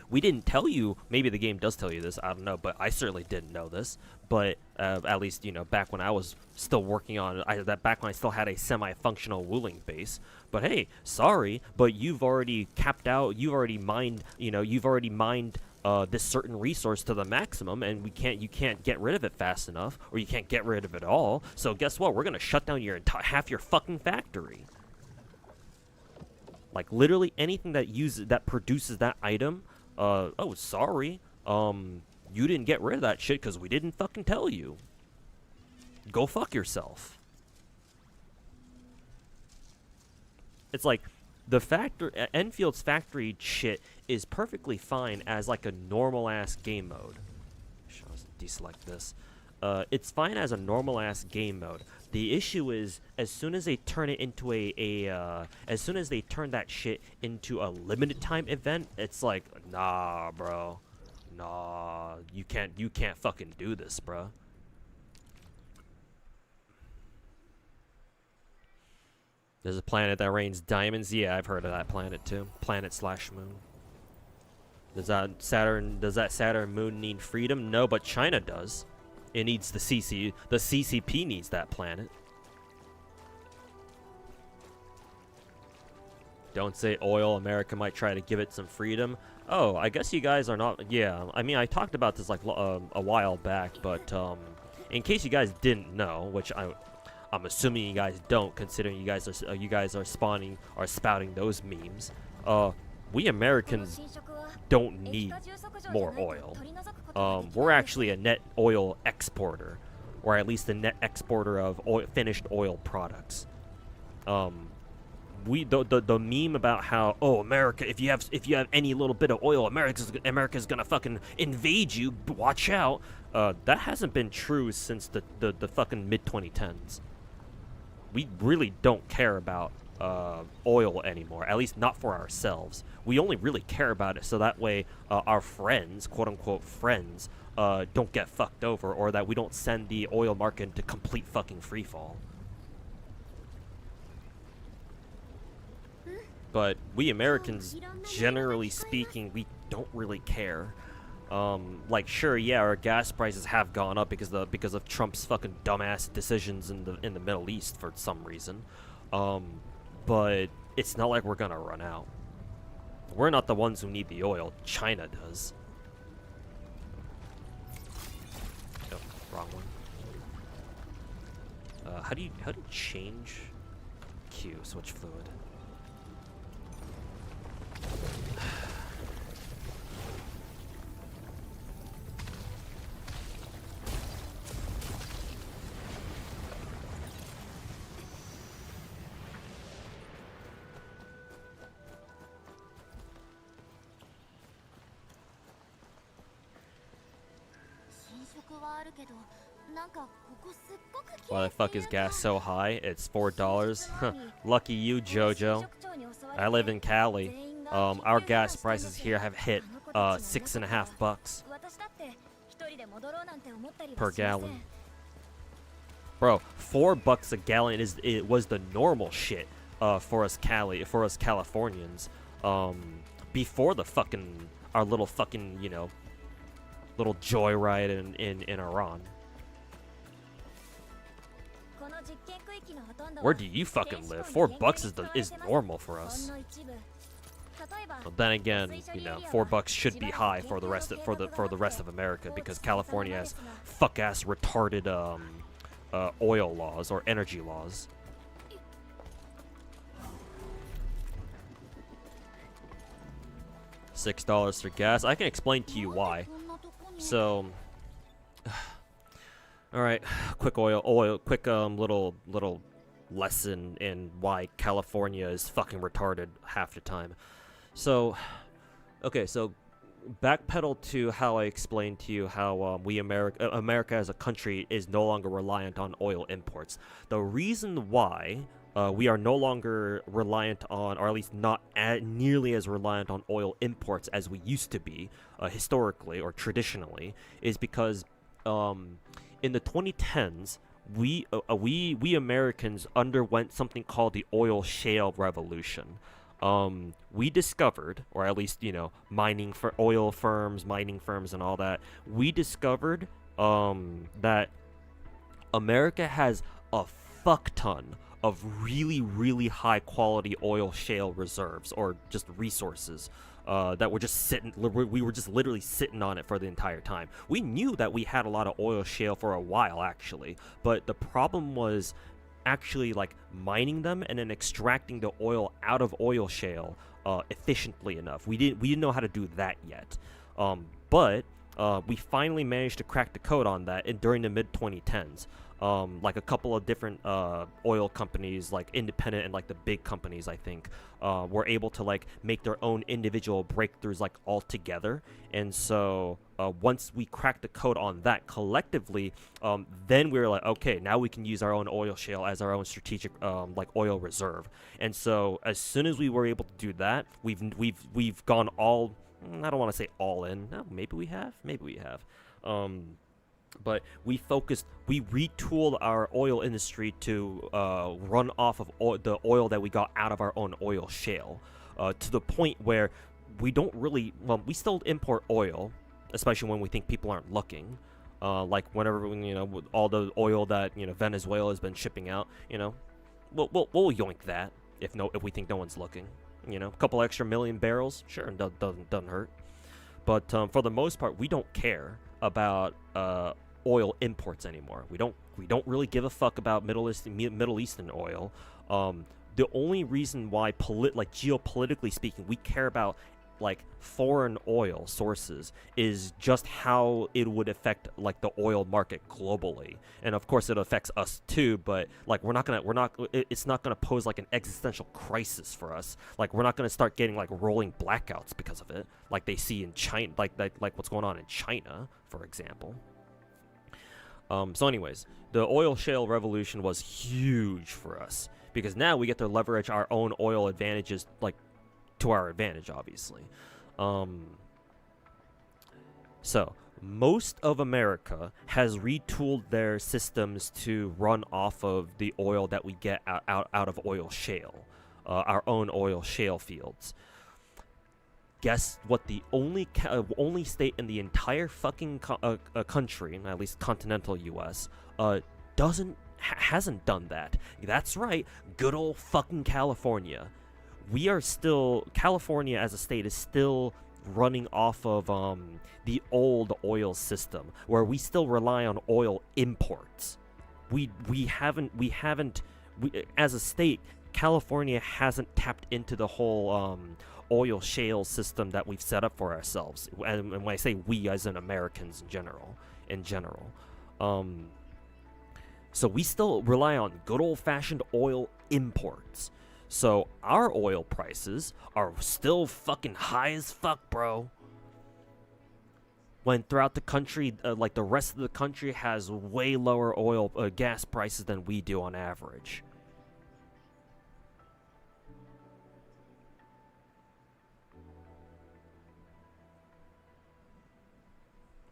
we didn't tell you. Maybe the game does tell you this, I don't know, but I certainly didn't know this. But at least, back when I was still working on back when I still had a semi-functional Wuling base. But hey, sorry, but you've already capped out. You've already mined. This certain resource to the maximum, and you can't get rid of it fast enough, or you can't get rid of it all. So guess what? We're gonna shut down half your fucking factory. Like literally anything that produces that item. Oh, sorry. You didn't get rid of that shit because we didn't fucking tell you. Go fuck yourself. It's like Enfield's factory shit is perfectly fine as like a normal ass game mode. I'll deselect this. It's fine as a normal ass game mode. The issue is as soon as they turn it into as soon as they turn that shit into a limited time event, it's like, nah, bro. Nah, you can't fucking do this, bro. There's a planet that rains diamonds. Yeah, I've heard of that planet too. Planet/moon. Does that Saturn moon need freedom? No, but China does. It needs the CCP needs that planet. Don't say oil. America might try to give it some freedom. Oh, I guess you guys are not. Yeah, I mean, I talked about this like a while back, but in case you guys didn't know, which I'm assuming you guys don't, considering you guys are spouting those memes. We Americans don't need more oil. We're actually a net oil exporter, or at least a net exporter of finished oil products. The meme about how, oh, America, if you have any little bit of oil, America's gonna fucking invade you. Watch out. That hasn't been true since the fucking mid-2010s. We really don't care about oil anymore, at least not for ourselves. We only really care about it so that way our friends, quote-unquote friends, don't get fucked over, or that we don't send the oil market into complete fucking freefall. But we Americans, generally speaking, we don't really care. Like, sure, yeah, our gas prices have gone up because of Trump's fucking dumbass decisions in the Middle East for some reason. But it's not like we're gonna run out. We're not the ones who need the oil. China does. Oh, wrong one. How do you change Q? Switch fluid. Why the fuck is gas so high? It's $4. Lucky you, Jojo. I live in Cali. Our gas prices here have hit $6.50 per gallon. Bro, $4 a gallon was the normal shit for us Californians. Before the fucking our little fucking, you know, little joyride in Iran. Where do you fucking live? $4 is normal for us. But then again, you know, $4 should be high for the rest of America, because California has fuck-ass retarded oil laws or energy laws. $6 for gas. I can explain to you why. So, all right, quick little lesson in why California is fucking retarded half the time. So, okay, so backpedal to how I explained to you how America as a country is no longer reliant on oil imports. The reason why we are no longer reliant on, or at least not nearly as reliant on oil imports as we used to be historically or traditionally, is because in the 2010s, we Americans underwent something called the oil shale revolution. We discovered, or at least, you know, mining firms and all that, we discovered that America has a fuck ton of really, really high quality oil shale reserves, or just resources, that were just we were just literally sitting on it for the entire time. We knew that we had a lot of oil shale for a while, actually, but the problem was actually like mining them and then extracting the oil out of oil shale efficiently enough. We didn't know how to do that yet, but we finally managed to crack the code on that during the mid-2010s. Like a couple of different oil companies, like independent and like the big companies, I think, were able to like make their own individual breakthroughs like all together. And so once we cracked the code on that collectively, then we were like, okay, now we can use our own oil shale as our own strategic like oil reserve. And so as soon as we were able to do that, we've gone all, I don't want to say all in. No, maybe we have. But we retooled our oil industry to run off of the oil that we got out of our own oil shale, to the point where we don't really, we still import oil, especially when we think people aren't looking. Like whenever, you know, with all the oil that, you know, Venezuela has been shipping out, you know, we'll yoink that if we think no one's looking. You know, a couple extra million barrels, sure, doesn't hurt. But for the most part, we don't care about oil imports anymore. We don't really give a fuck about Middle Eastern oil. The only reason why geopolitically speaking, we care about like foreign oil sources is just how it would affect like the oil market globally, and of course it affects us too, but like it's not gonna pose like an existential crisis for us. Like we're not gonna start getting like rolling blackouts because of it, like they see in China, like what's going on in China, for example. So anyways, the oil shale revolution was huge for us because now we get to leverage our own oil advantages like to our advantage, obviously. So most of America has retooled their systems to run off of the oil that we get out of oil shale, our own oil shale fields. Guess what? The only state in the entire fucking country, at least continental U.S., hasn't done that. That's right, good old fucking California. California as a state is still running off of the old oil system, where we still rely on oil imports. We as a state, California hasn't tapped into the whole oil shale system that we've set up for ourselves. And when I say we, as in Americans in general. So we still rely on good old-fashioned oil imports. So our oil prices are still fucking high as fuck, bro. When throughout the country, like the rest of the country has way lower gas prices than we do on average.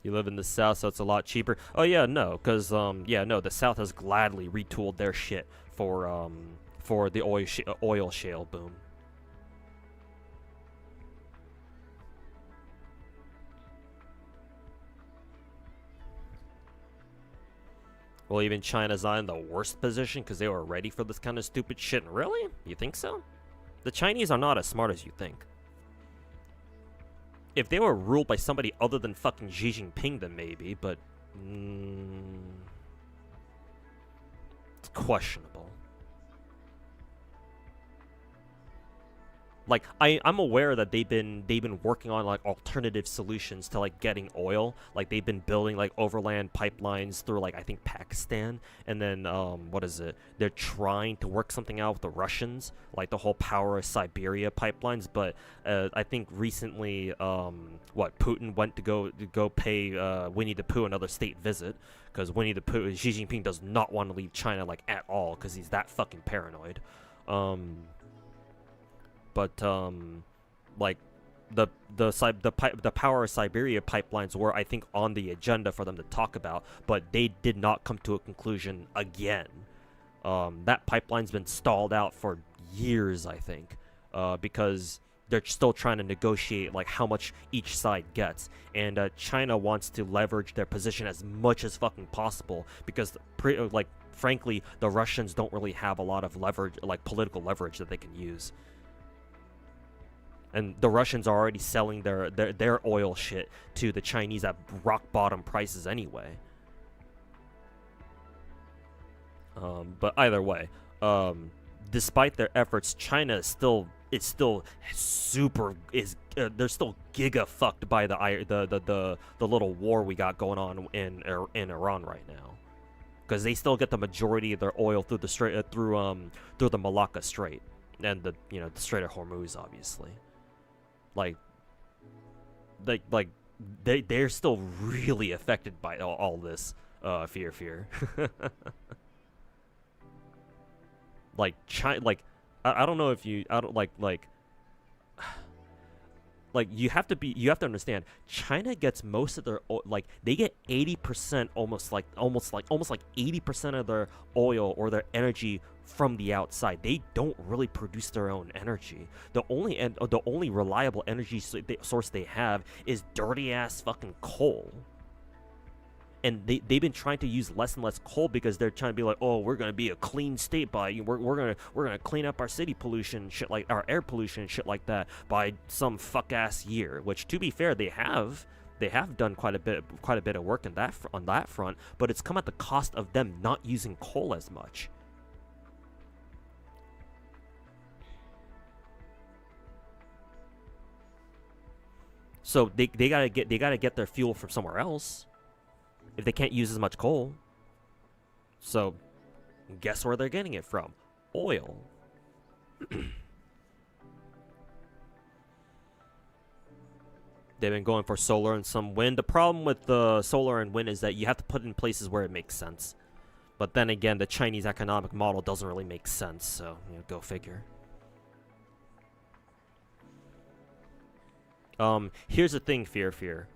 You live in the South, so it's a lot cheaper. Oh yeah, no, because the South has gladly retooled their shit for the oil shale boom. Well, even China's not in the worst position because they were ready for this kind of stupid shit. Really? You think so? The Chinese are not as smart as you think. If they were ruled by somebody other than fucking Xi Jinping, then maybe, but it's questionable. Like, I'm aware that they've been working on like alternative solutions to like getting oil. Like they've been building like overland pipelines through like I think Pakistan, and then what is it? They're trying to work something out with the Russians, like the whole Power of Siberia pipelines. But I think recently, Putin went to go pay Winnie the Pooh another state visit because Winnie the Pooh, Xi Jinping does not want to leave China like at all because he's that fucking paranoid. But like the Power of Siberia pipelines were, I think, on the agenda for them to talk about, but they did not come to a conclusion again. That pipeline's been stalled out for years, I think, because they're still trying to negotiate like how much each side gets, and China wants to leverage their position as much as fucking possible because frankly, the Russians don't really have a lot of leverage, like political leverage that they can use. And the Russians are already selling their oil shit to the Chinese at rock bottom prices anyway. But either way, despite their efforts, China is still they're still giga fucked by the little war we got going on in Iran right now, because they still get the majority of their oil through the Malacca Strait and the Strait of Hormuz, obviously. They're still really affected by all this fear. Like China, I don't know if you you have to understand, China gets most of their they get 80%, almost like 80% of their oil or their energy from the outside. They don't really produce their own energy. The only reliable energy source they have is dirty ass fucking coal. and they've been trying to use less and less coal because they're trying to be like, oh, we're gonna be a clean state by we're gonna clean up our city pollution, shit like our air pollution, shit like that by some fuck ass year. Which, to be fair, they have done quite a bit of work on that front, but it's come at the cost of them not using coal as much. So they gotta get their fuel from somewhere else if they can't use as much coal. So guess where they're getting it from? Oil. They've been going for solar and some wind. The problem with the solar and wind is that you have to put it in places where it makes sense. But then again, the Chinese economic model doesn't really make sense, so go figure. Here's the thing, Fear.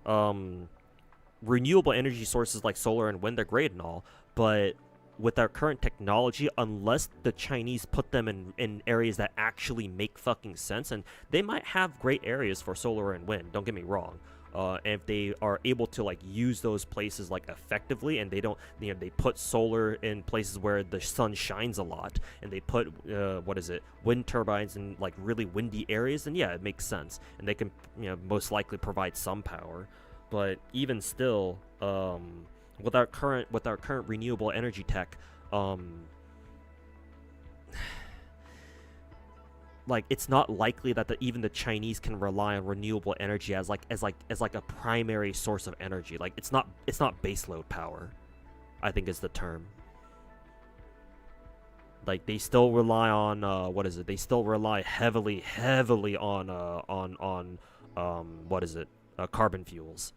Renewable energy sources like solar and wind, they're great and all, but with our current technology, unless the Chinese put them in areas that actually make fucking sense, and they might have great areas for solar and wind, don't get me wrong, and if they are able to like use those places like effectively, and they don't, they put solar in places where the sun shines a lot, and they put wind turbines in like really windy areas, then yeah, it makes sense, and they can most likely provide some power. But even still, with our current renewable energy tech, like it's not likely that even the Chinese can rely on renewable energy as a primary source of energy. Like it's not baseload power, I think is the term. Like they still rely on they still rely heavily on carbon fuels.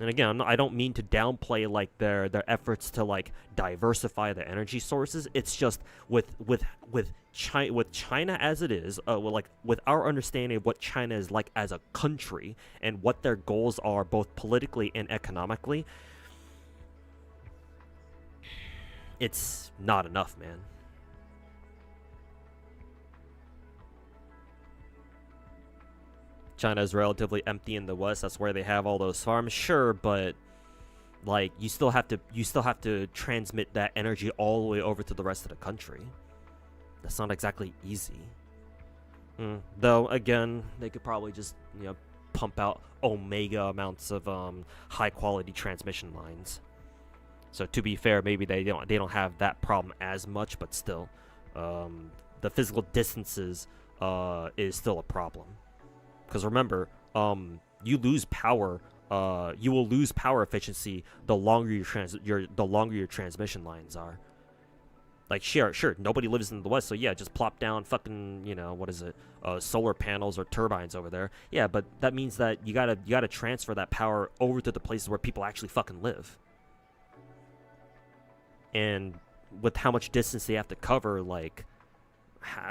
And again, I don't mean to downplay like their efforts to like diversify the energy sources. It's just with China as it is, with our understanding of what China is like as a country and what their goals are both politically and economically, it's not enough, man. China is relatively empty in the West. That's where they have all those farms, sure, but like you still have to transmit that energy all the way over to the rest of the country. That's not exactly easy. Though again, they could probably just pump out omega amounts of high quality transmission lines. So to be fair, maybe they don't have that problem as much, but still, the physical distances is still a problem. Because remember, you lose power. You will lose power efficiency the longer your transmission lines are. Like sure, nobody lives in the West, so yeah, just plop down fucking solar panels or turbines over there. Yeah, but that means that you gotta transfer that power over to the places where people actually fucking live. And with how much distance they have to cover, like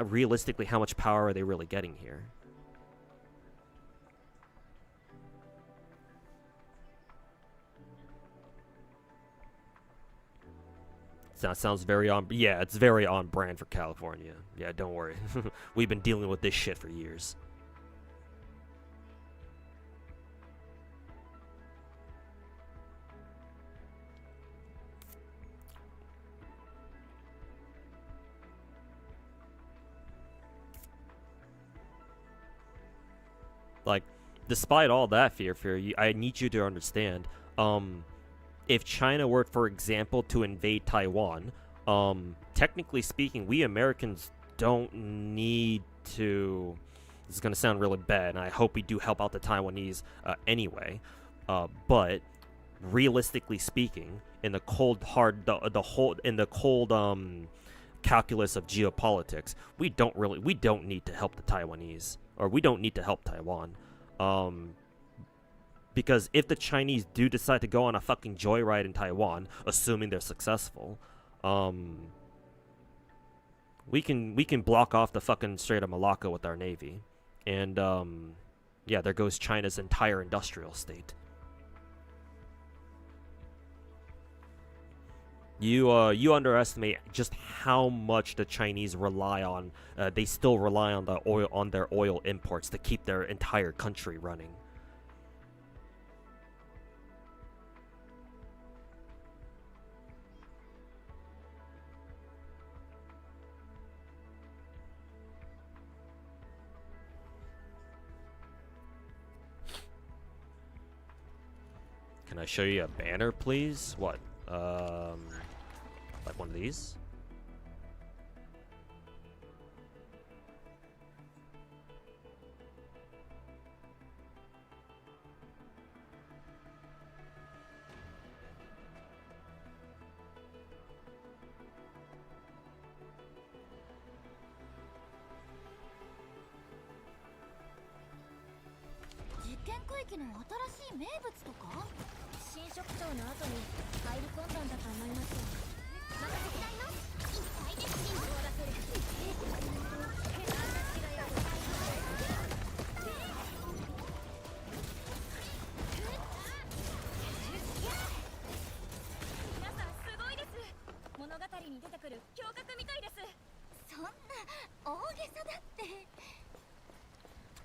realistically, how much power are they really getting here? That sounds very on. Yeah, it's very on brand for California. Yeah, don't worry. We've been dealing with this shit for years. Like, despite all that, Fear, I need you to understand. If China were, for example, to invade Taiwan, technically speaking, we Americans don't need to. This is going to sound really bad, and I hope we do help out the Taiwanese anyway. But realistically speaking, in the cold calculus of geopolitics, we don't need to help the Taiwanese, or we don't need to help Taiwan. Because if the Chinese do decide to go on a fucking joyride in Taiwan, assuming they're successful, we can block off the fucking Strait of Malacca with our navy, and yeah, there goes China's entire industrial state. You underestimate just how much the Chinese rely on. They still rely on their oil imports to keep their entire country running. Can I show you a banner, please? What? Like one of these?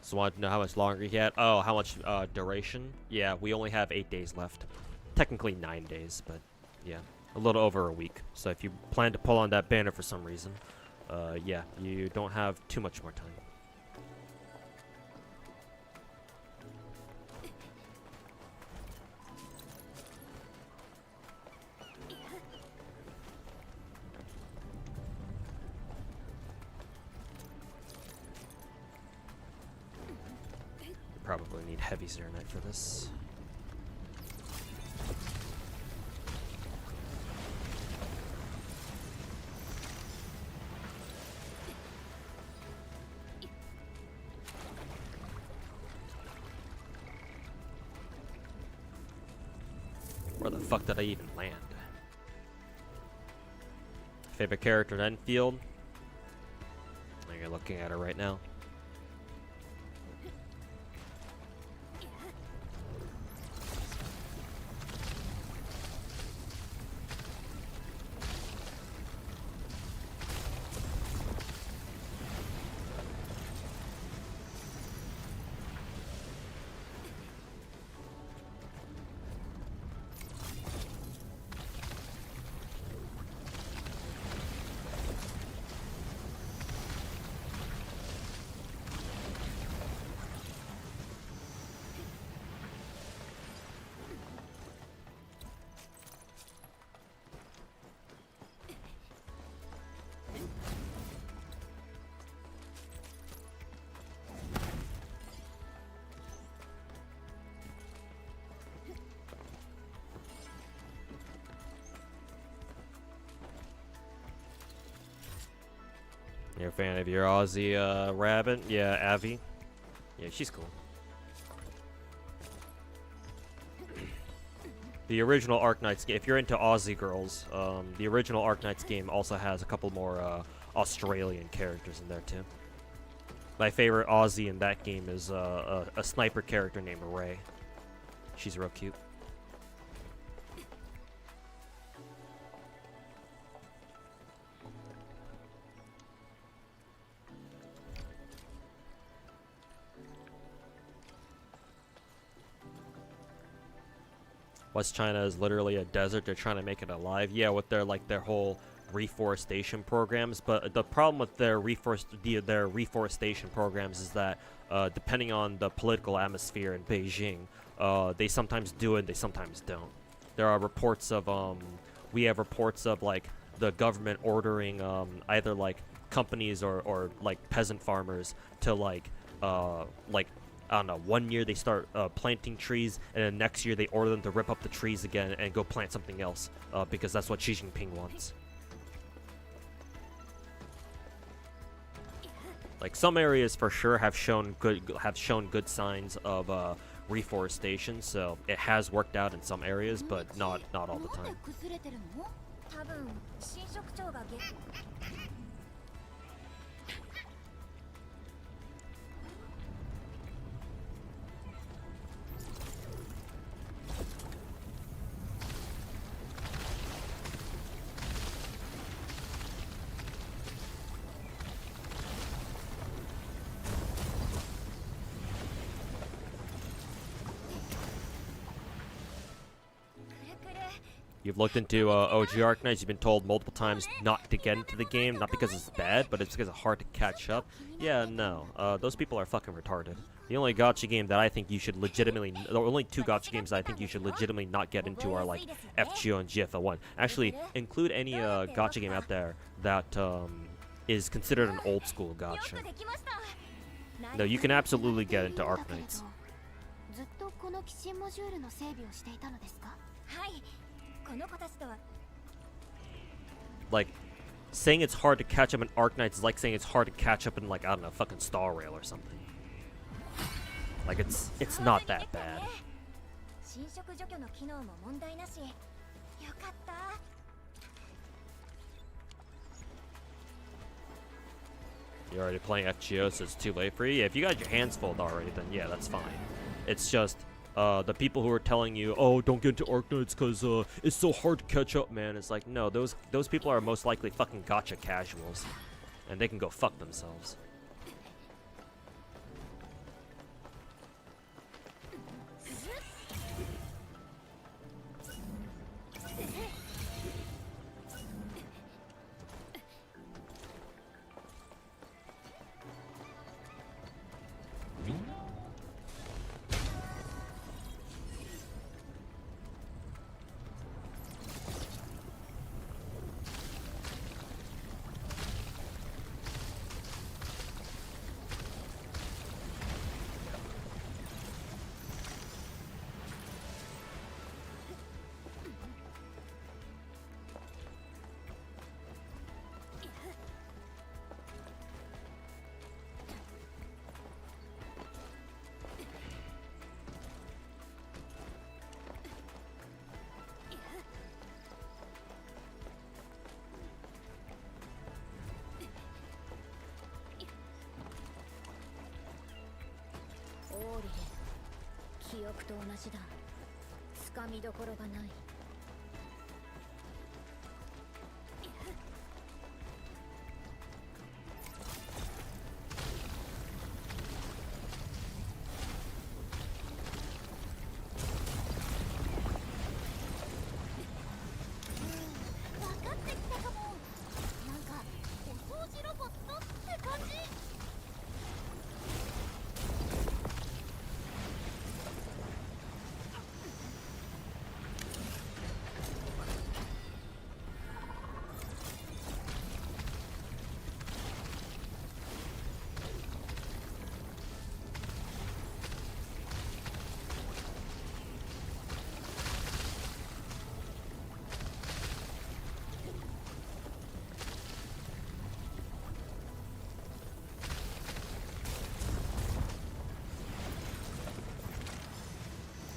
So want to know how much longer he had? Oh, how much duration? Yeah, we only have 8 days left. Technically 9 days, but yeah, a little over a week. So if you plan to pull on that banner for some reason, yeah, you don't have too much more time. Probably need heavy Zeronite for this. Where the fuck did I even land? Favorite character in Endfield? You're looking at her right now. You're a fan of your Aussie rabbit? Yeah, Avi. Yeah, she's cool. The original Arknights game, if you're into Aussie girls, the original Arknights game also has a couple more Australian characters in there too. My favorite Aussie in that game is a sniper character named Ray. She's real cute. West China is literally a desert. They're trying to make it alive. Yeah, with their whole reforestation programs. But the problem with their reforestation programs is that depending on the political atmosphere in Beijing, they sometimes do it, they sometimes don't. There are reports of we have reports of like the government ordering either like companies or like peasant farmers to like I don't know, one year they start planting trees, and then next year they order them to rip up the trees again and go plant something else, because that's what Xi Jinping wants. Like some areas for sure have shown good signs of reforestation, so it has worked out in some areas, but not all the time. You've looked into OG Arknights, you've been told multiple times not to get into the game, not because it's bad, but it's because it's hard to catch up. Yeah, no. Those people are fucking retarded. The only gacha game that I think you should legitimately, the only two gacha games that I think you should legitimately not get into are like FGO and GFL1. Actually, include any gacha game out there that is considered an old school gacha. No, you can absolutely get into Arknights. ずっとこの基地モジュールの整備をしていたのですか？はい。この子たちとは Like, saying it's hard to catch up in Arknights is like saying it's hard to catch up in, like, I don't know, fucking Star Rail or something. Like, it's not that bad. 侵食除去の機能も問題なし。よかった。You're already playing FGO, so it's too late for you? Yeah, if you got your hands full already, then yeah, that's fine. It's just, the people who are telling you, oh, don't get into Arknights because it's so hard to catch up, man. It's like, no, those people are most likely fucking gacha casuals. And they can go fuck themselves.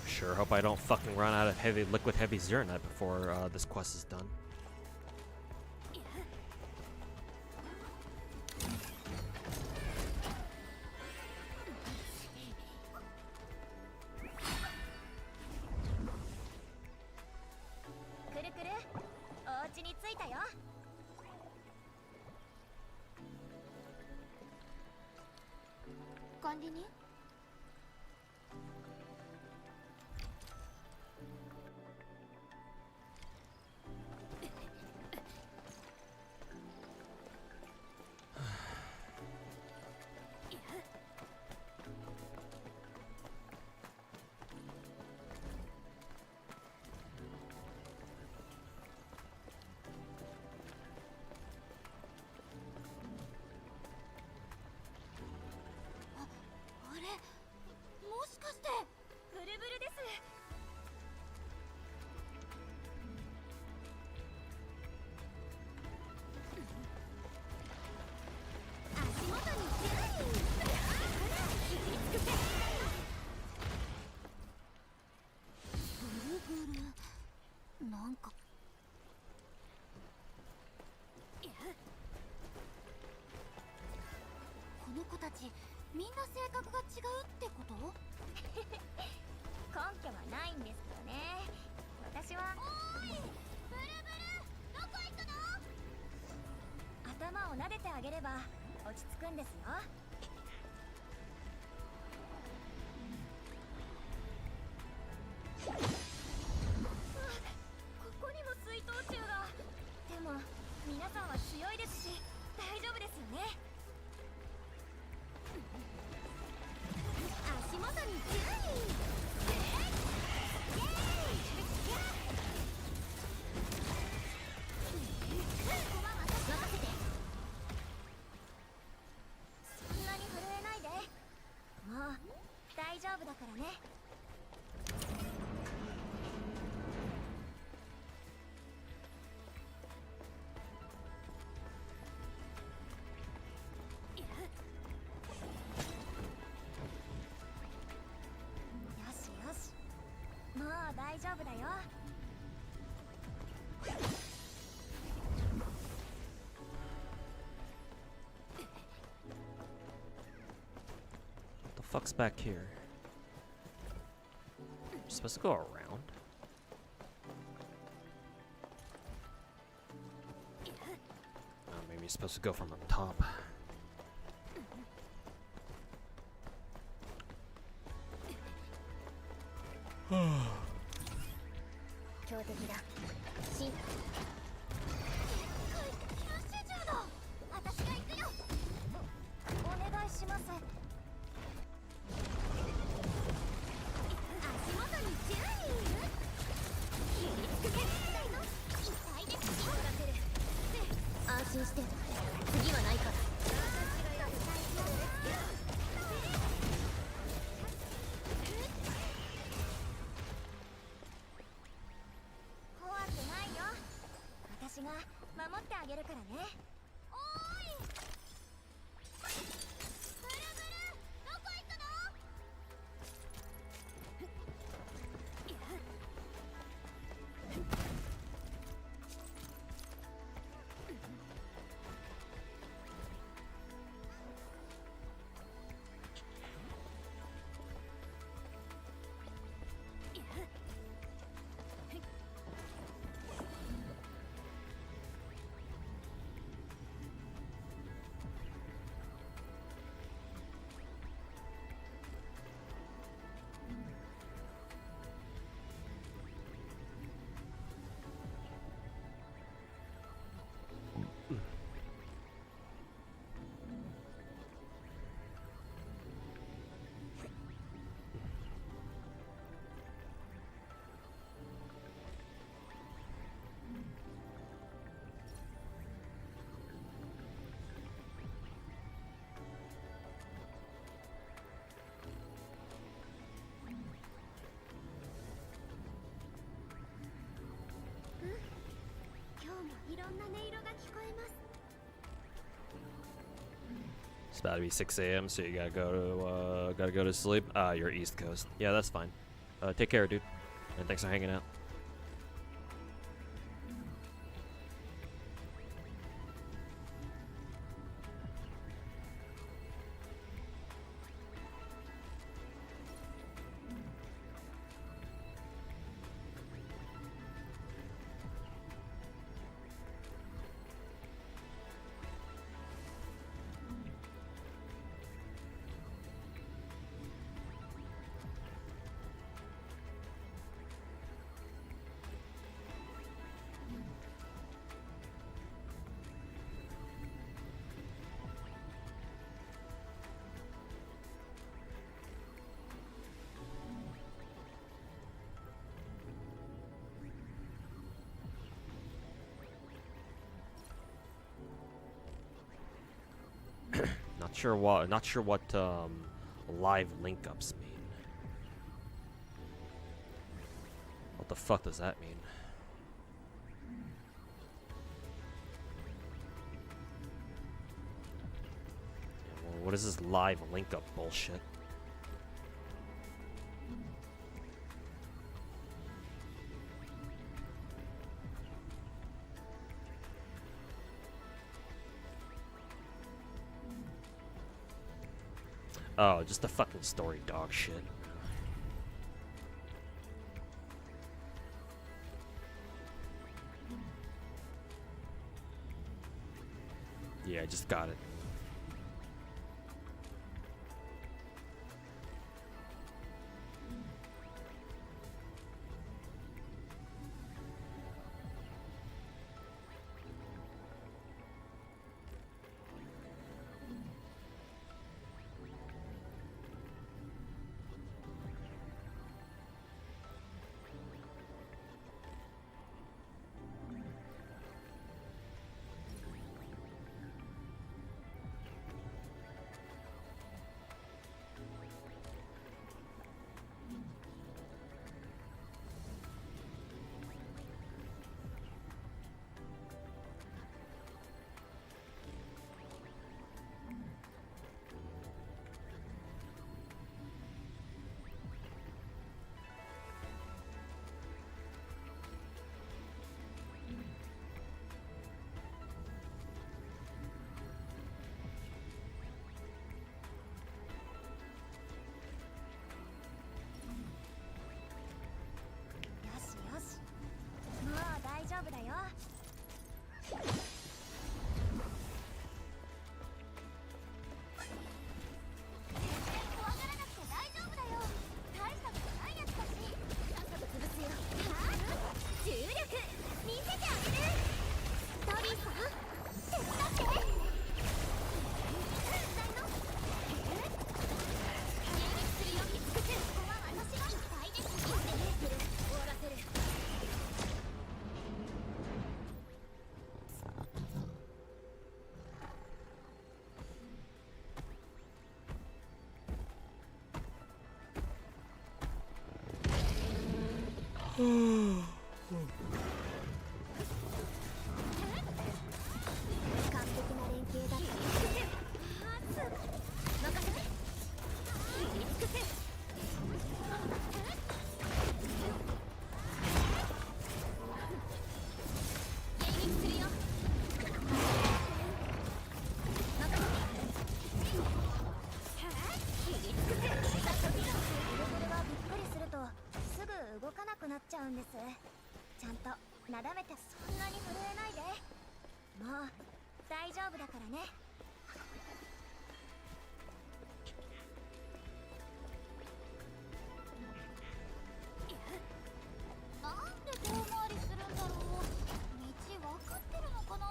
Sure hope I don't fucking run out of liquid heavy Zeronite before this quest is done. 夫だよ。What the fuck's back here? You're supposed to go around? Oh, maybe you're supposed to go from on top. 強敵だ。シー90度。私が行くよ。お願いします。足元に注意。切りつけて痛いです。安心して。次はないから。怖くないよ。私が守ってあげるからね。おーい。ブルブル、どこ行くの？いろんな音色が聞こえます。 It's about to be 6 a.m., so you gotta go to sleep. You're East Coast. Yeah, that's fine. Take care, dude. And thanks for hanging out. Not sure what live link ups mean. What the fuck does that mean? Yeah, well, what is this live link up bullshit? Oh, just a fucking story dog shit. Yeah, I just got it. 怖がらなくて大丈夫だよ。大したことないやつだし。さっさと潰すよ。はあ、重力見せてあげる。ダビーさん手伝って。だよ。迎撃するよ。ここは私がいっぱいです。終わらせる。完璧な連携だった。任せて。切り尽くせ。迎撃するよ。任せて。切り尽くせ。ブルブルはびっくりするとすぐ動かなくなっちゃうんです。ちゃんとなだめて。そんなに震えないで。もう大丈夫だからね。なんで遠回りするんだろう。道分かってるのかな。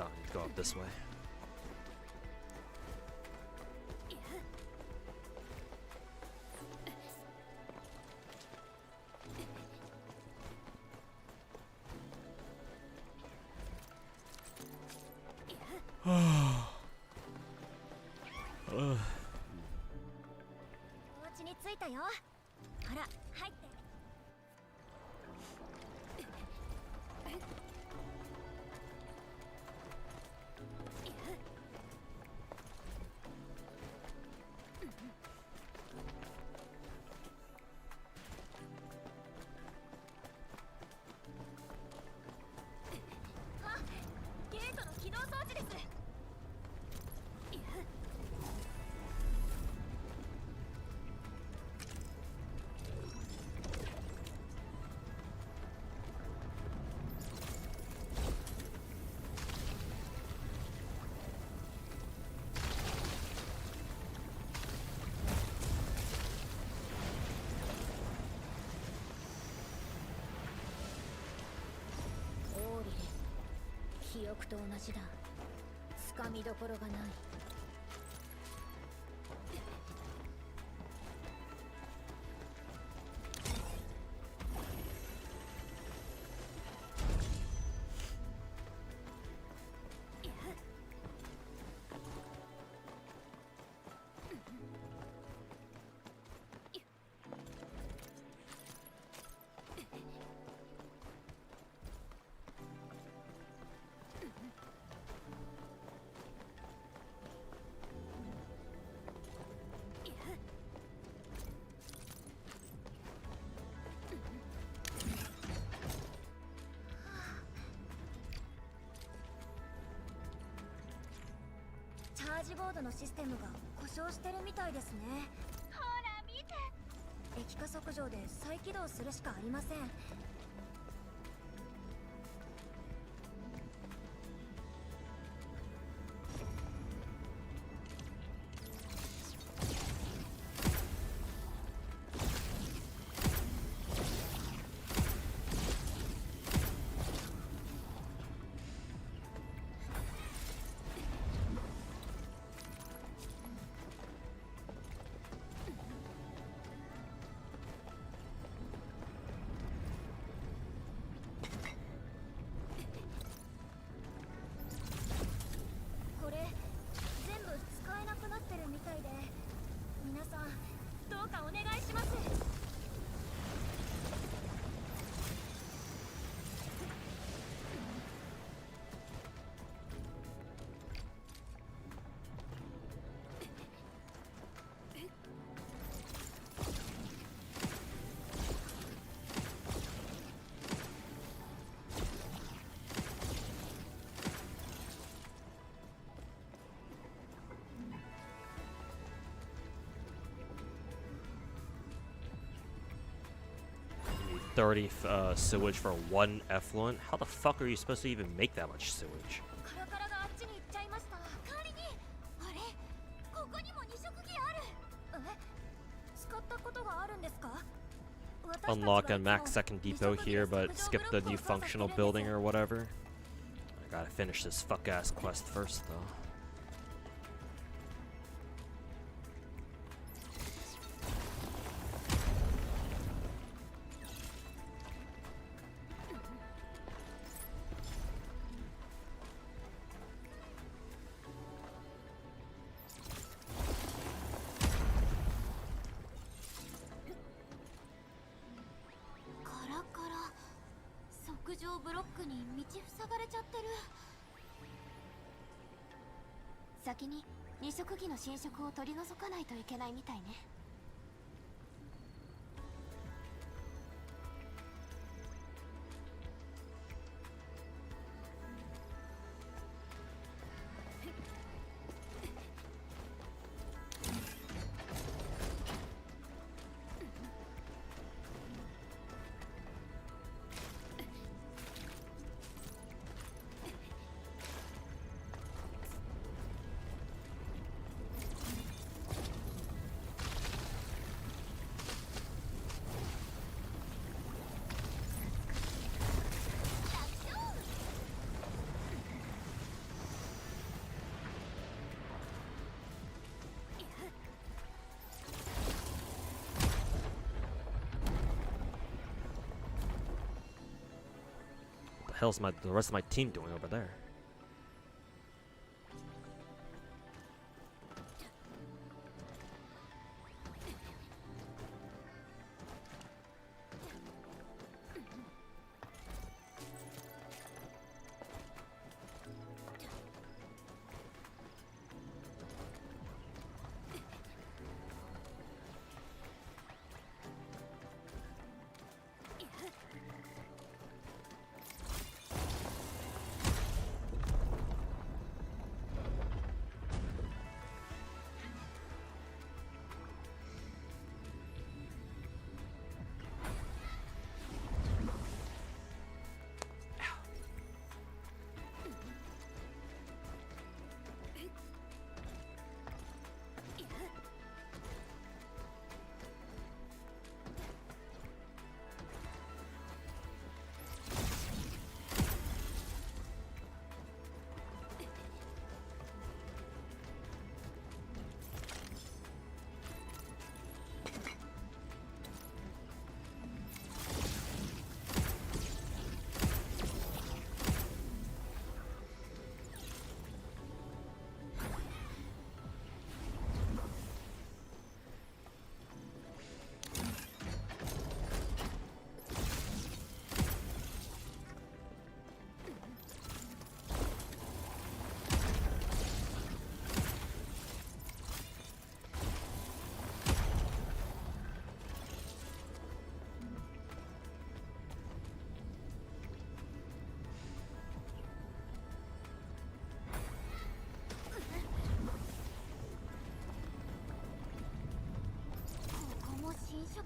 Oh, you go up this way. Oh. お家に着いたよ。ほら入って。あ、ゲートの起動装置です。記憶と同じだ。つかみどころがない。チャージボードのシステムが故障してるみたいですね。ほら見て。液化速上で再起動するしかありません。30 sewage for one effluent? How the fuck are you supposed to even make that much sewage? カラカラがあっちに行っちゃいました。代わりにあれ、ここにも二色機ある。使ったことがあるんですか？ Unlock a max second depot here, but skip the new functional building or whatever. I gotta finish this fuck ass quest first, though.上ブロックに道塞がれちゃってる。先に二色機の侵食を取り除かないといけないみたいね。The hell's the rest of my team doing over there?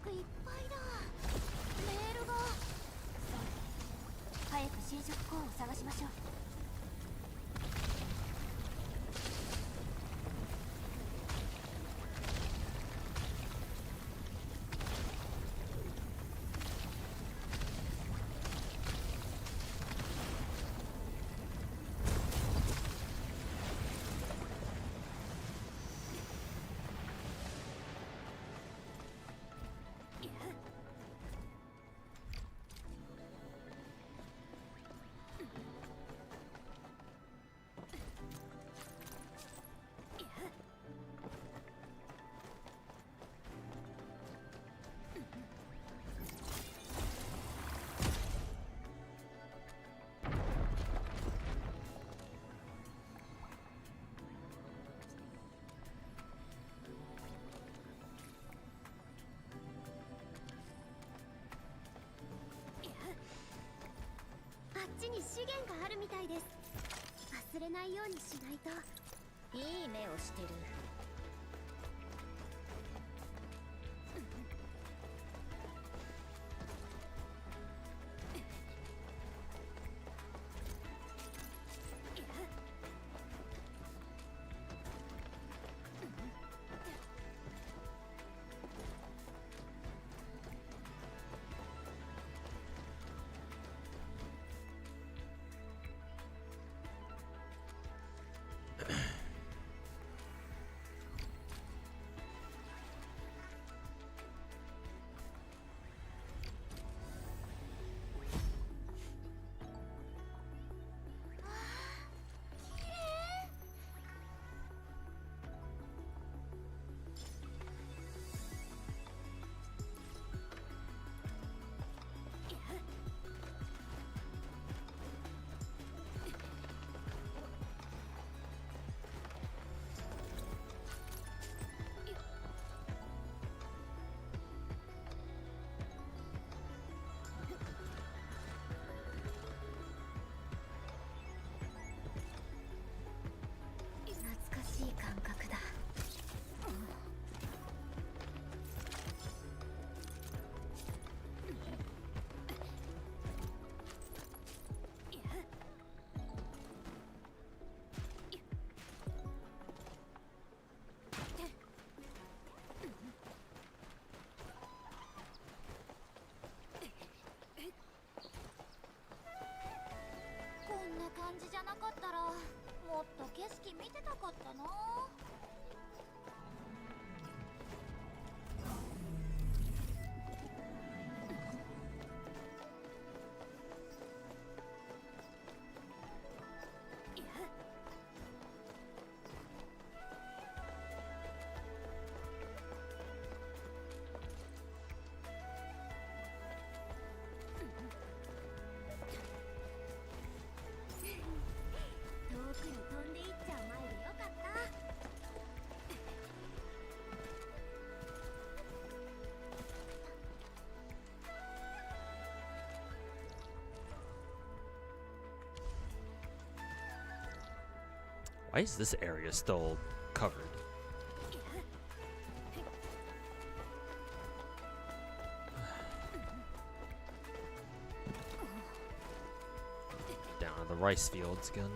いっぱいだ。メールが。早く侵食口を探しましょう。あっちに資源があるみたいです。忘れないようにしないと。いい目をしてる。じじゃなかったらもっと景色見てたかったな。遠くに飛んでいっちゃう前でよかった。Why is this area still covered? Down to the rice fields again.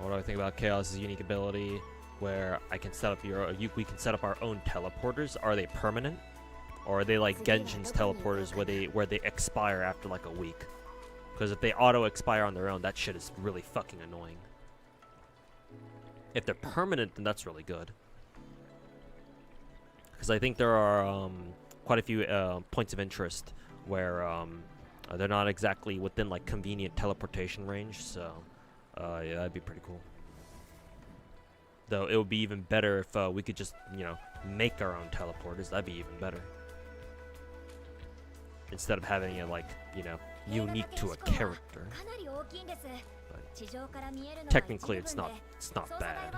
What do I think about Chaos's unique ability where I can set up we can set up our own teleporters? Are they permanent? Or are they like Genshin's teleporters where they expire after like a week? Because if they auto expire on their own, that shit is really fucking annoying. If they're permanent, then that's really good. Because I think there are quite a few points of interest where they're not exactly within like convenient teleportation range, so yeah, that'd be pretty cool. Though it would be even better if we could just, you know, make our own teleporters. That'd be even better. Instead of having it like, you know, unique to a character. But technically it's not bad.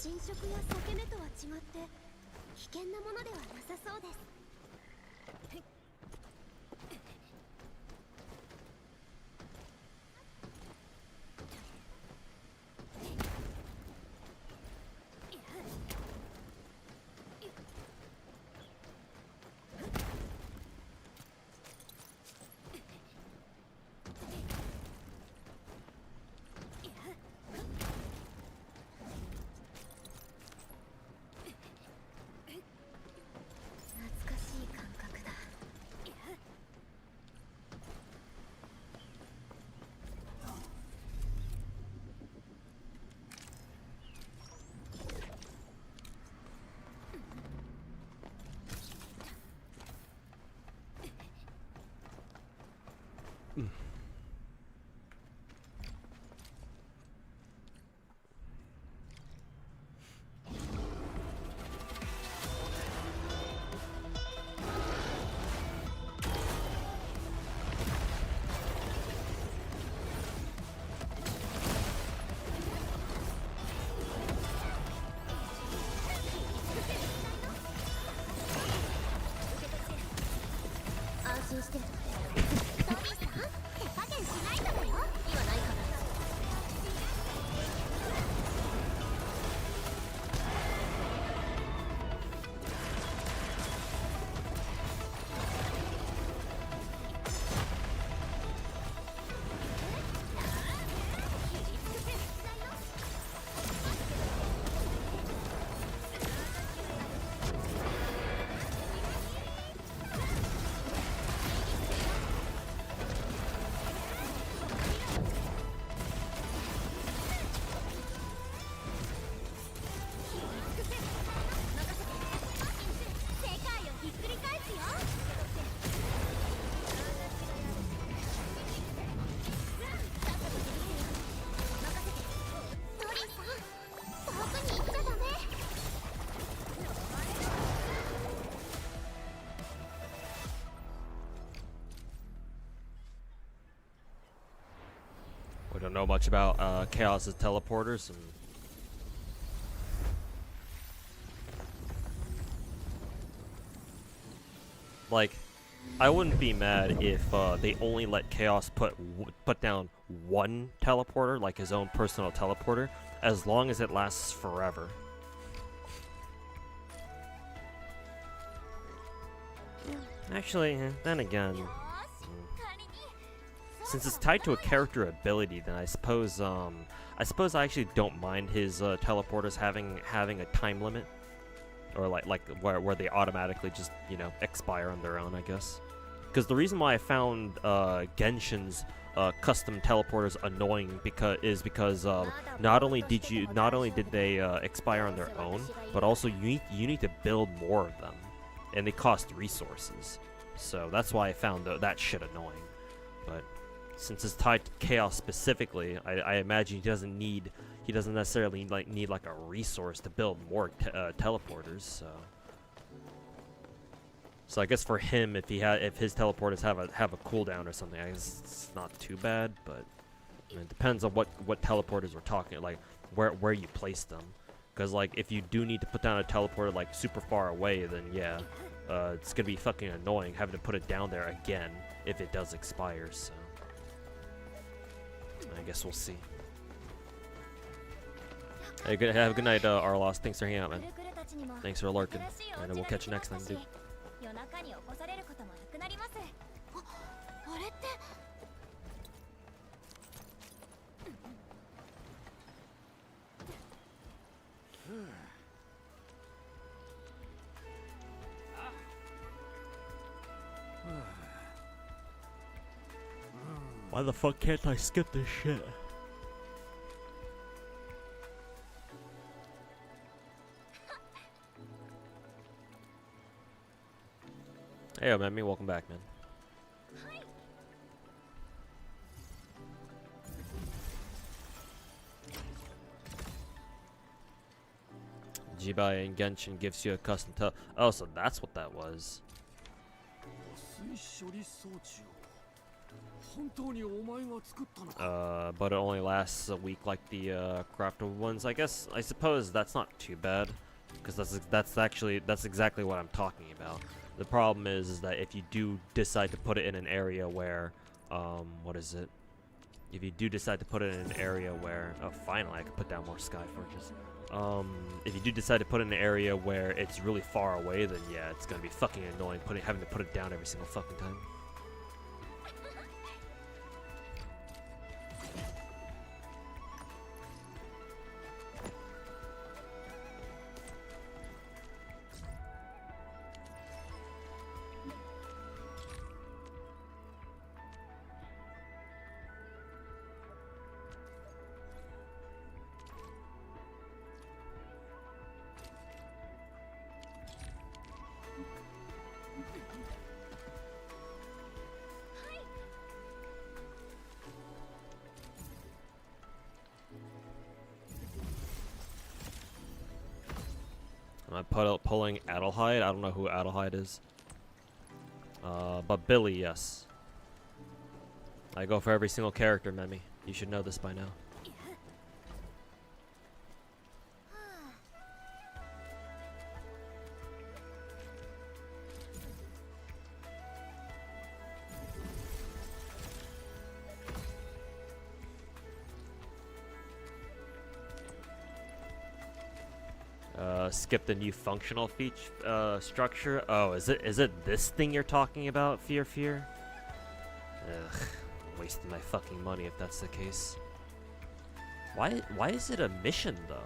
侵食や裂け目とは違って危険なものではなさそうです。懐かしい感覚だ。安心して。トミーさん、手加減しないとだよ。言わないから。世界をひっくり返すよ。トリーさん、遠くに行っちゃダメ。We don't know much about Chaos's teleporters, and like, I wouldn't be mad if they only let Chaos put down one teleporter, like his own personal teleporter, as long as it lasts forever. Actually, then again, since it's tied to a character ability, then I suppose I actually don't mind his teleporters having a time limit, or like where they automatically just, you know, expire on their own, I guess. Because the reason why I found Genshin's custom teleporters annoying because not only did they expire on their own, but also you need to build more of them, and they cost resources. So that's why I found that shit annoying. But since it's tied to Chaos specifically, I imagine he doesn't necessarily need like a resource to build more teleporters. So I guess for him, if his teleporters have a cooldown or something, I guess it's not too bad. But I mean, it depends on what teleporters we're talking, like where you place them. Because like if you do need to put down a teleporter like super far away, then yeah, it's gonna be fucking annoying having to put it down there again if it does expire. So I guess we'll see. Hey, have a good night, Arlos. Thanks for hanging out, man. Thanks for lurking, and we'll catch you next time, dude. 夜中に起こされることもなくなります。あれって。Why the fuck can't I skip this shit? Hey, yo, man, welcome back, man. Jibai and Genshin gives you a custom Oh, so that's what that was. But it only lasts a week like the craftable ones. I suppose that's not too bad, because that's exactly what I'm talking about. The problem is that if you do decide to put it in an area where, what is it? If you do decide to put it in an area where, oh, finally I can put down more sky forges. If you do decide to put it in an area where it's really far away, then yeah, it's gonna be fucking annoying having to put it down every single fucking time. Am I pulling Adelheid? I don't know who Adelheid is. But Billy, yes. I go for every single character, Memi. You should know this by now. Skip the new functional feature structure. Oh, is it this thing you're talking about, Fear? Ugh, wasting my fucking money if that's the case. Why is it a mission though?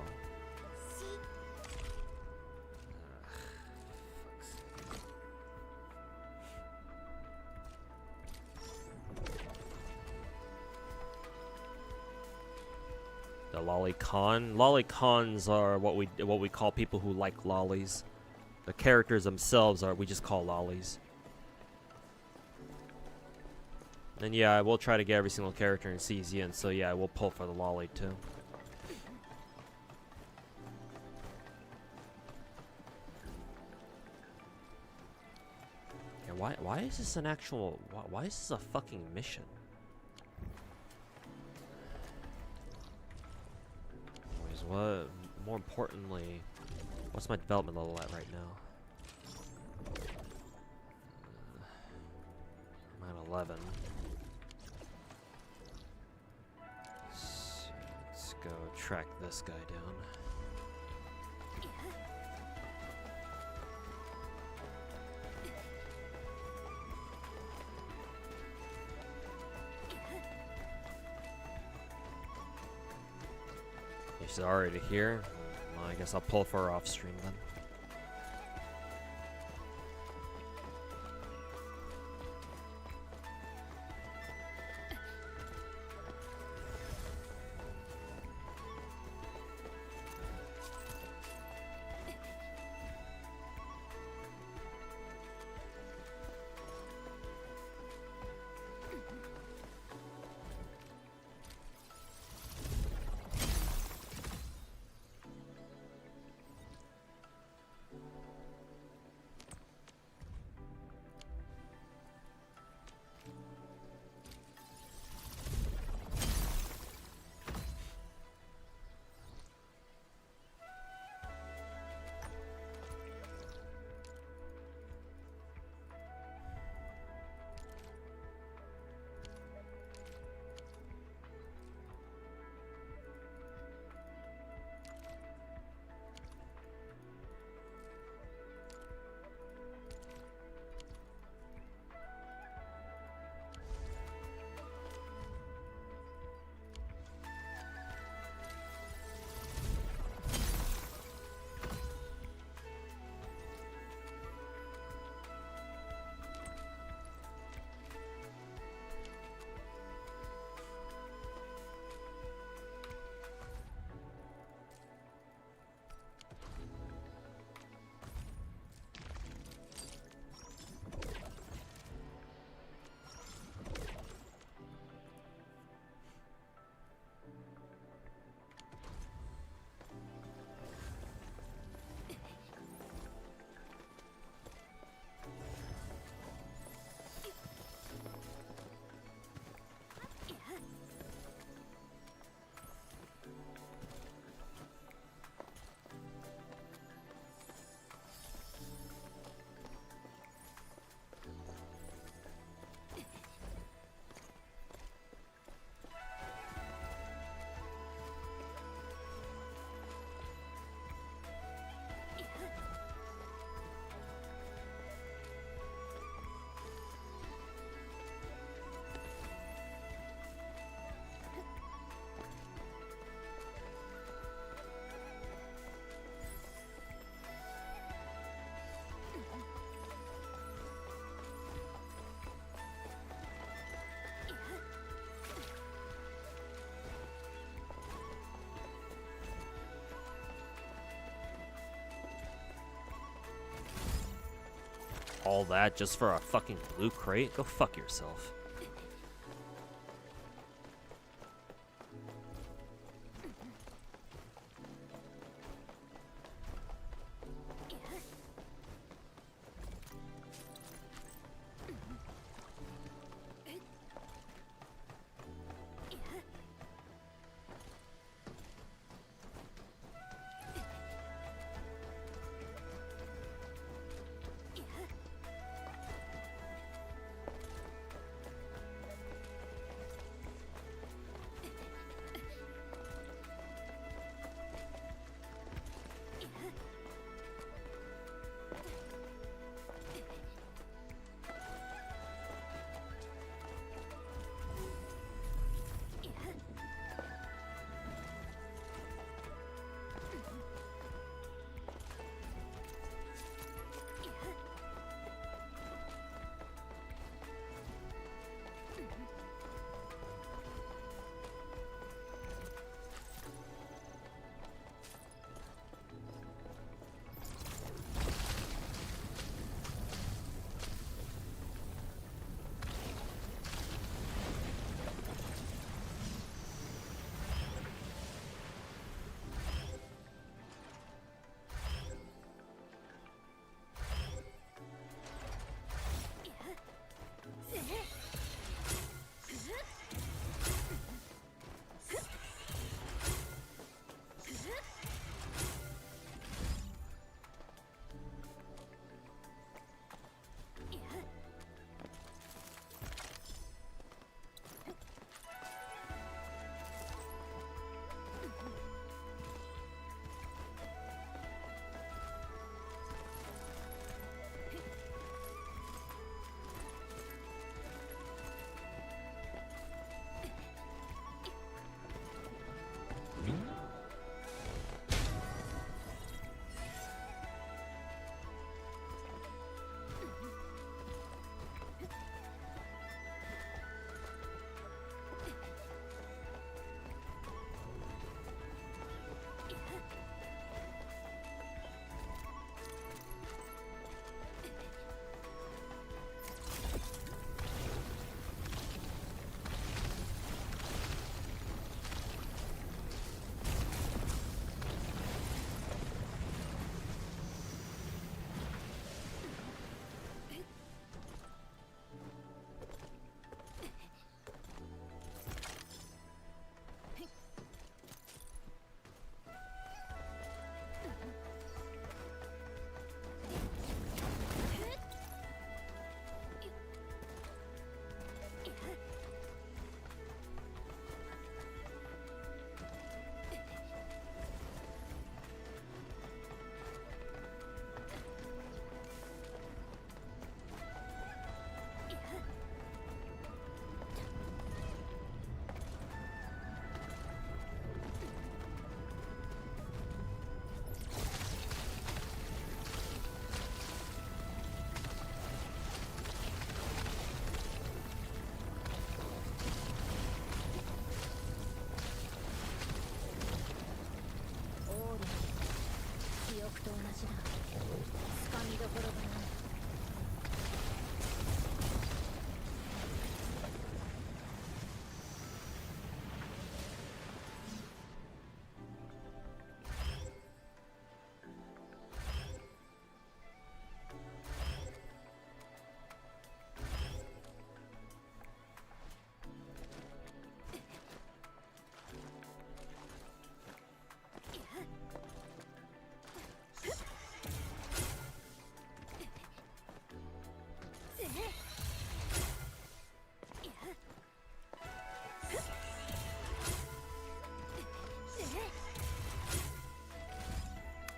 The lolicon. Lolicons are what we call people who like lollies. The characters themselves we just call lollies. And yeah, I will try to get every single character in CZN, so yeah, I will pull for the lolly too. Yeah, why is this an actual why is this a fucking mission? What, more importantly, what's my development level at right now? I'm at 11. So let's go track this guy down. She's already here. Well, I guess I'll pull for her off stream then. All that just for a fucking loot crate? Go fuck yourself.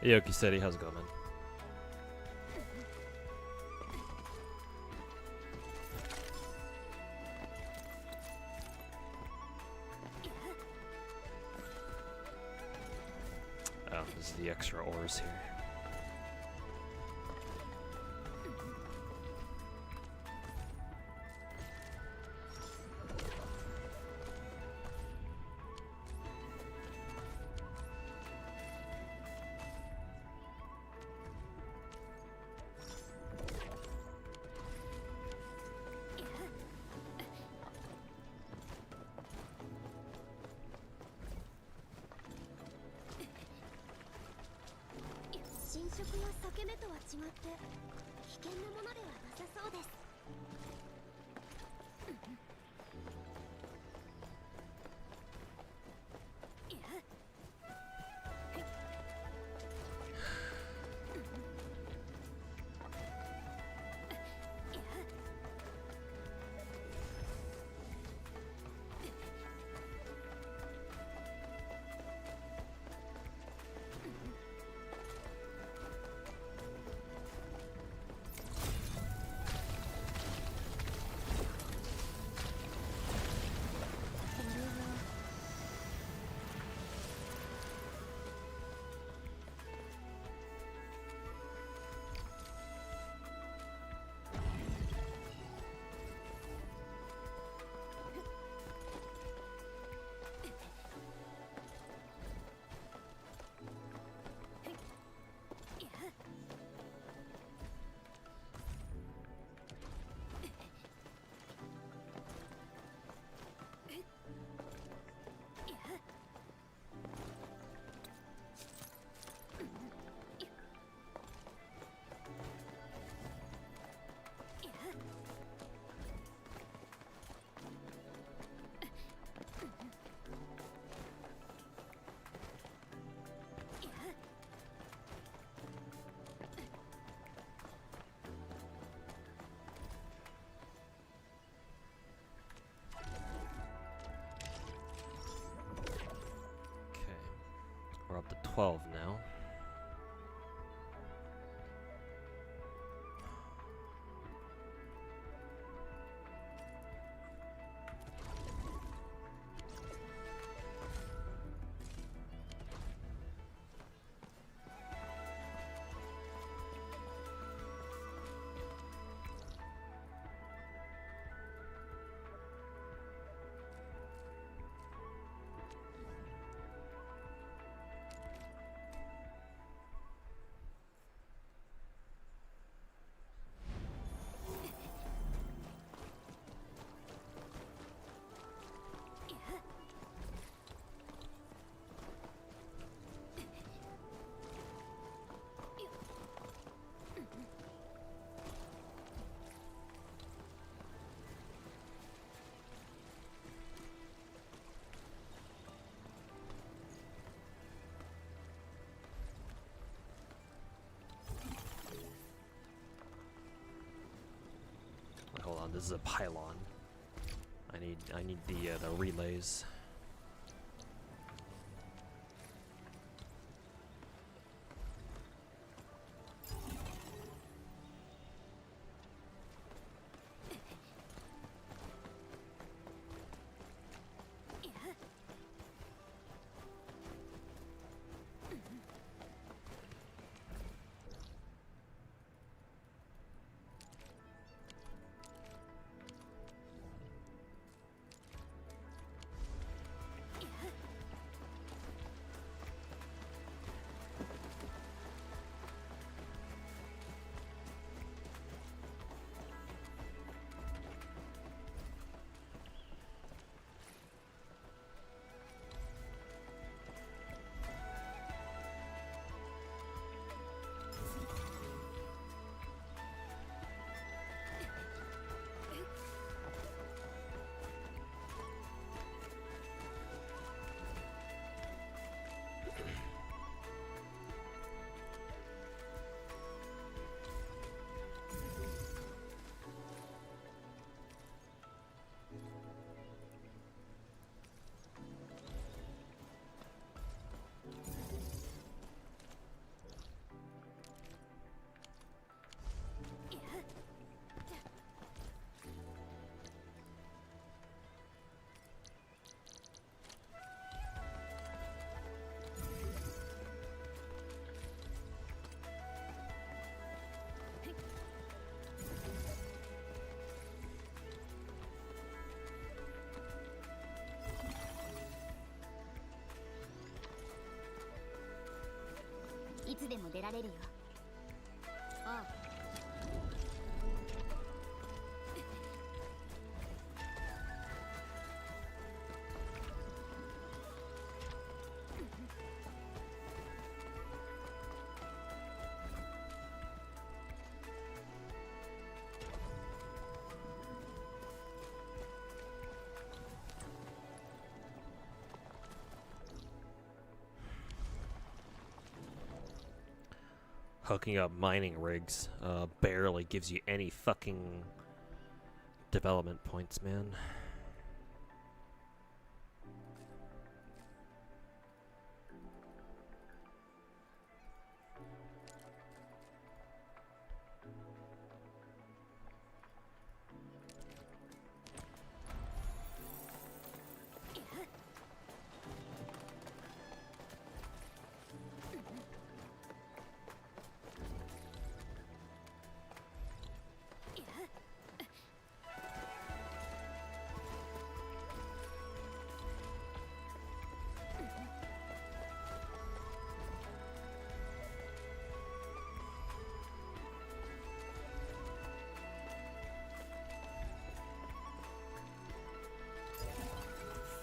Yoki City, how's it going, man? Oh, this is the extra ores here. 色や裂け目とは違って危険なものではなさそうです。We're up to 12 now. Hold on, this is a pylon. I need the relays.いつでも出られるよ。ああ。hooking up mining rigs barely gives you any fucking development points, man.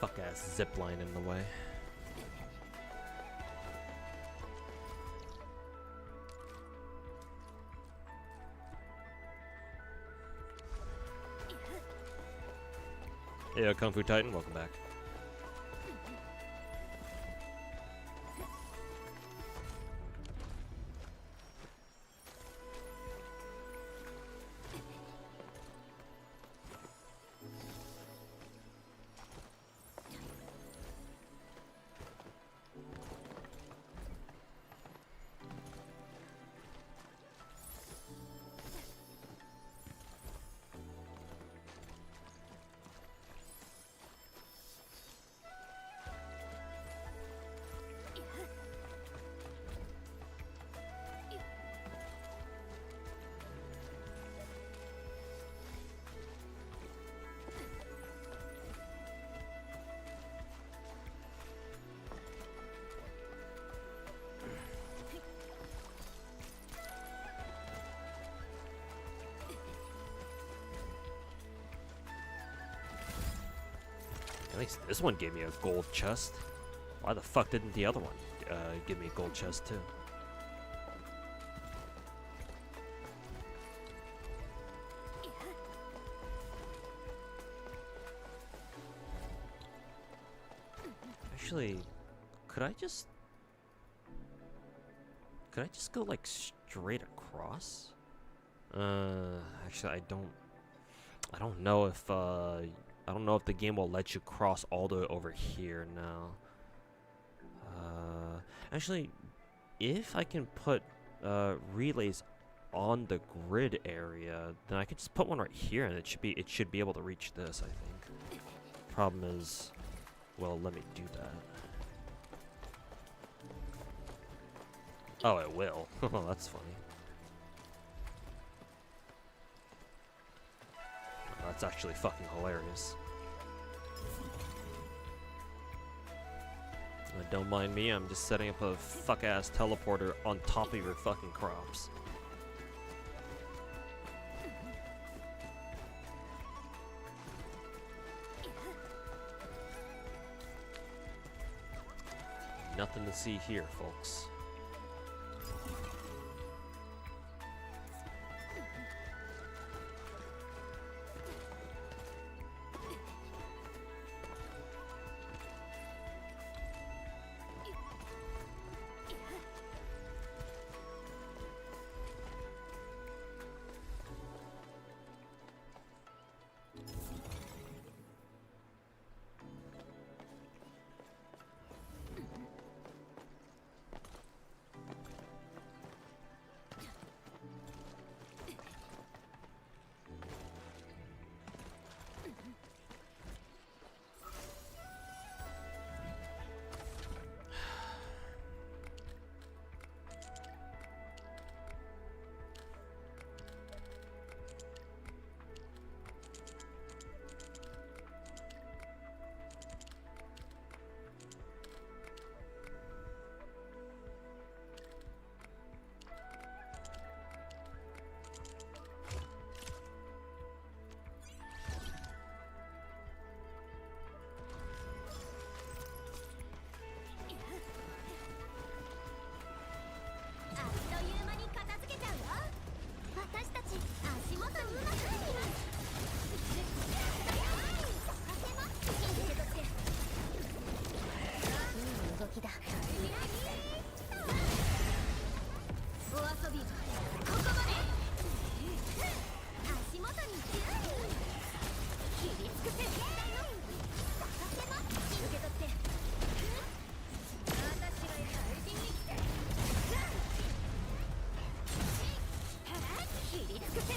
Fuck ass zipline in the way. Yeah, Kung Fu Titan, welcome back. At least this one gave me a gold chest. Why the fuck didn't the other one give me a gold chest too? Actually, could I just go like straight across? Actually, I don't know if the game will let you cross all the way over here now. Actually, if I can put relays on the grid area, then I could just put one right here, and it should be able to reach this, I think. Problem is, well, let me do that. Oh, it will. Oh, that's funny. That's actually fucking hilarious. Don't mind me, I'm just setting up a fuck-ass teleporter on top of your fucking crops. Nothing to see here, folks. びここまで足元に注意切り尽くせ探せます受け取って私が大事に来て切り尽くせ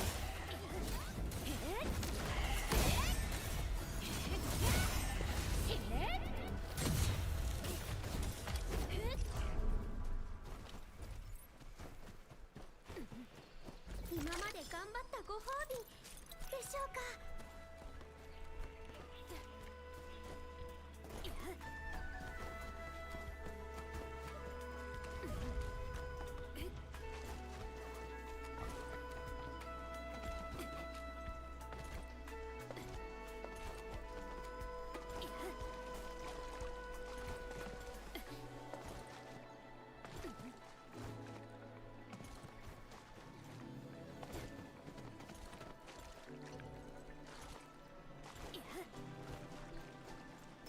今まで頑張ったご褒美でしょうか。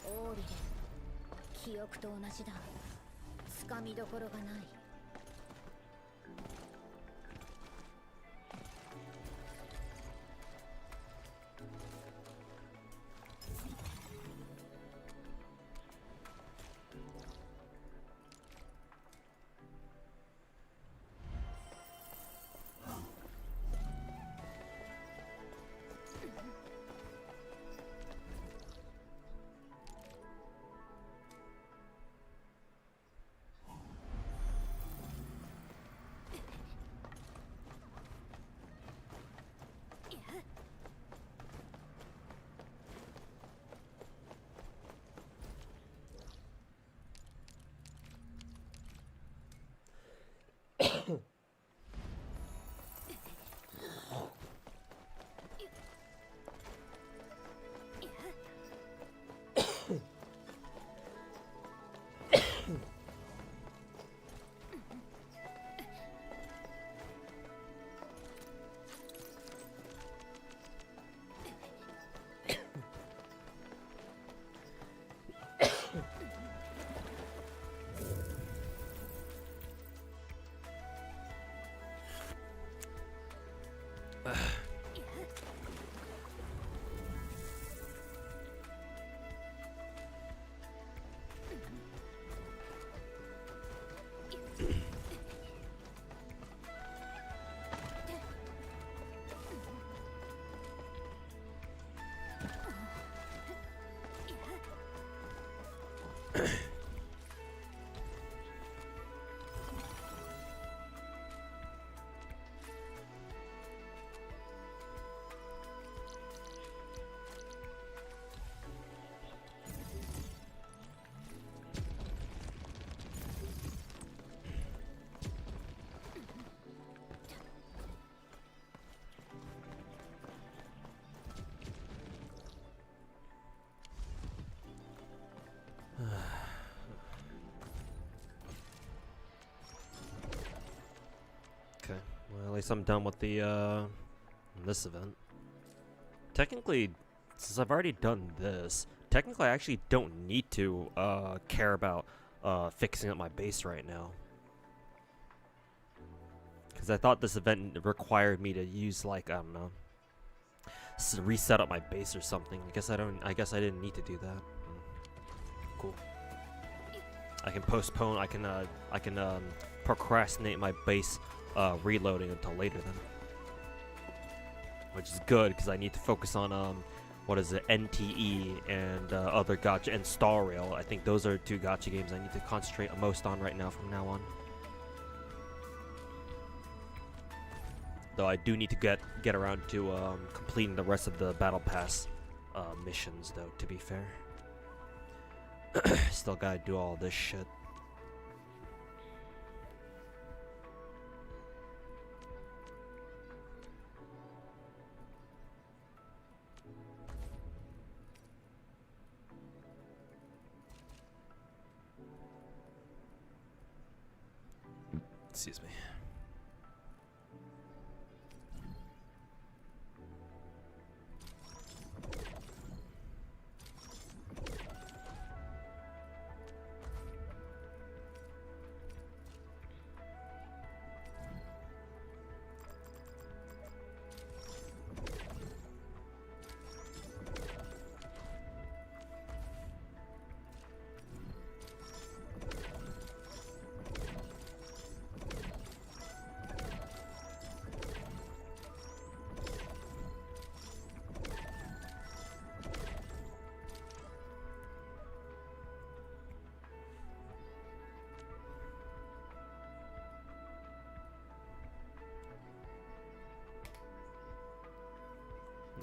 オーリで記憶と同じだ。つかみどころがない。Okay, well, at least I'm done with the, this event. Technically, since I've already done this, technically I actually don't need to, care about, fixing up my base right now. Because I thought this event required me to use, like, I don't know, reset up my base or something. I guess I didn't need to do that. Cool. I can postpone, I can procrastinate my base reloading until later then. Which is good, because I need to focus on, what is it, NTE and other gacha, and Star Rail. I think those are two gacha games I need to concentrate most on right now from now on. Though I do need to get around to completing the rest of the Battle Pass missions, though, to be fair. Still gotta do all this shit. Excuse me.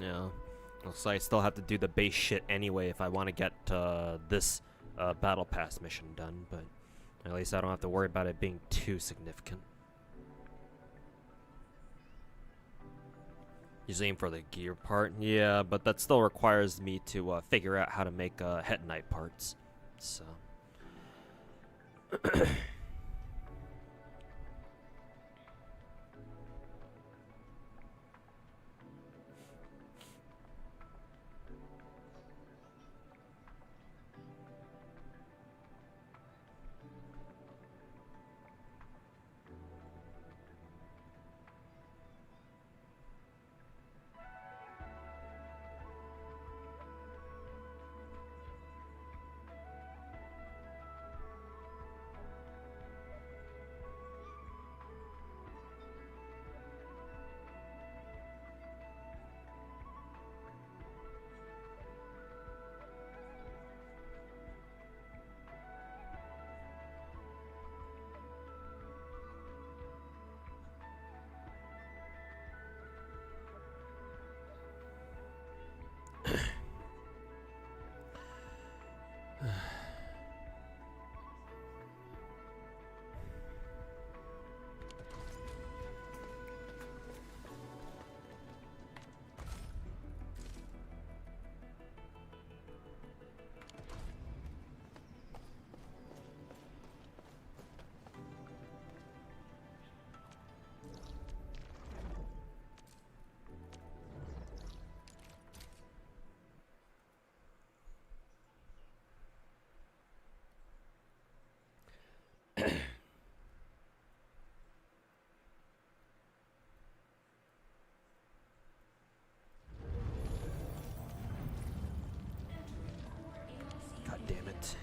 Yeah. So I still have to do the base shit anyway if I want to get this battle pass mission done, but at least I don't have to worry about it being too significant. You aim for the gear part? Yeah, but that still requires me to figure out how to make Het Knight parts. So. God damn it.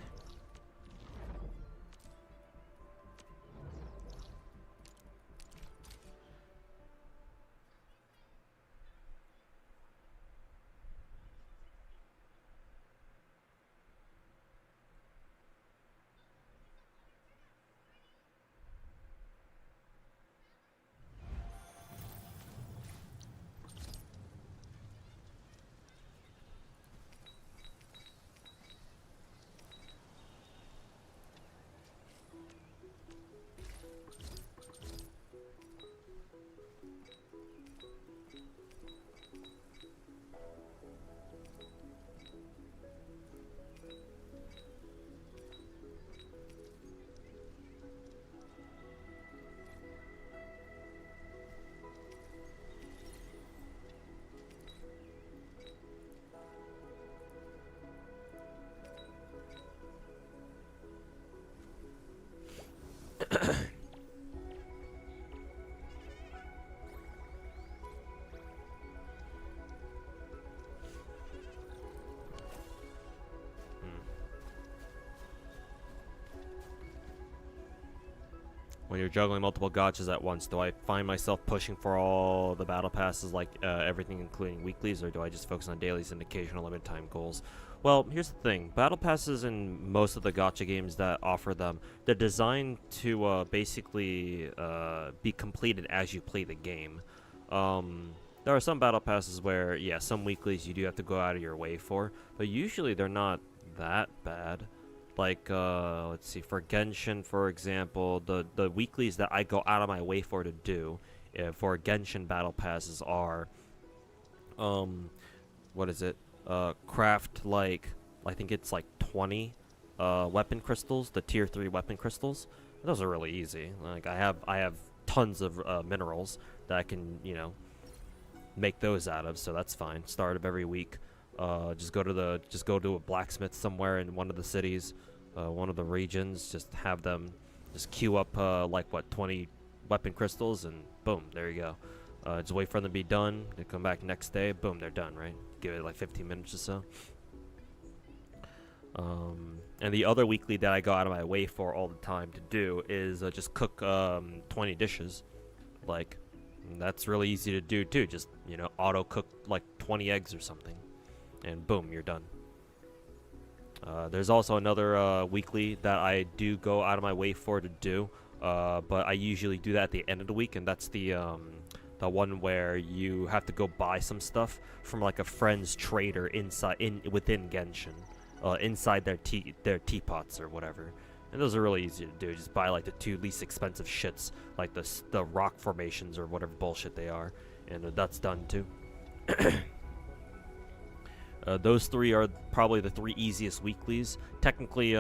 When you're juggling multiple gachas at once, do I find myself pushing for all the battle passes, like everything including weeklies, or do I just focus on dailies and occasional limited time goals? Well, here's the thing. Battle passes in most of the gacha games that offer them, they're designed to basically be completed as you play the game. There are some battle passes where, yeah, some weeklies you do have to go out of your way for, but usually they're not that bad. Like, let's see, for Genshin, for example, the weeklies that I go out of my way for to do for Genshin battle passes are, what is it? Craft, like, I think it's like 20 weapon crystals, the tier 3 weapon crystals. Those are really easy. Like, I have tons of minerals that I can, you know, make those out of, so that's fine. Start of every week. Just go to a blacksmith somewhere in one of the cities, one of the regions. Just have them just queue up like what 20 weapon crystals, and boom, there you go. Just wait for them to be done. They come back next day, boom, they're done. Right? Give it like 15 minutes or so. And the other weekly that I go out of my way for all the time to do is just cook 20 dishes. Like, that's really easy to do too. Just, you know, auto cook like 20 eggs or something, and boom, you're done. There's also another weekly that I do go out of my way for to do, but I usually do that at the end of the week, and that's the The one where you have to go buy some stuff from like a friend's trader within Genshin, inside their teapots or whatever. And those are really easy to do. Just buy like the 2 least expensive shits, like the rock formations or whatever bullshit they are, and that's done too. Those 3 are probably the 3 easiest weeklies. Technically,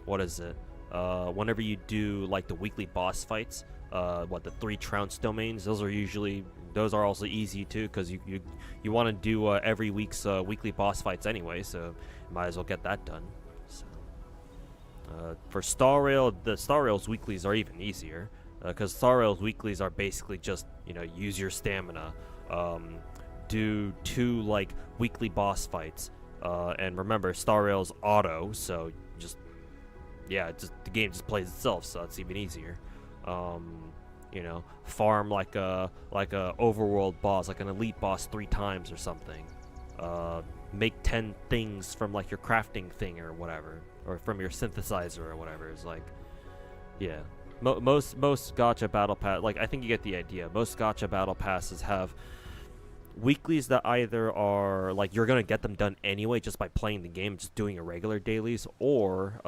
what is it? Whenever you do like the weekly boss fights, the 3 trounce domains, those are also easy too, because you want to do every week's weekly boss fights anyway, so you might as well get that done. So, for Star Rail, the Star Rail's weeklies are even easier, because Star Rail's weeklies are basically just, you know, use your stamina, do 2 like weekly boss fights, and remember Star Rail's auto, so just the game just plays itself, so it's even easier. You know, farm like a overworld boss, like an elite boss 3 times or something. Make 10 things from like your crafting thing or whatever, or from your synthesizer or whatever. It's like, yeah. Most gacha battle pass, like, I think you get the idea. Most gacha battle passes have weeklies that either are like you're gonna get them done anyway just by playing the game, just doing irregular dailies, or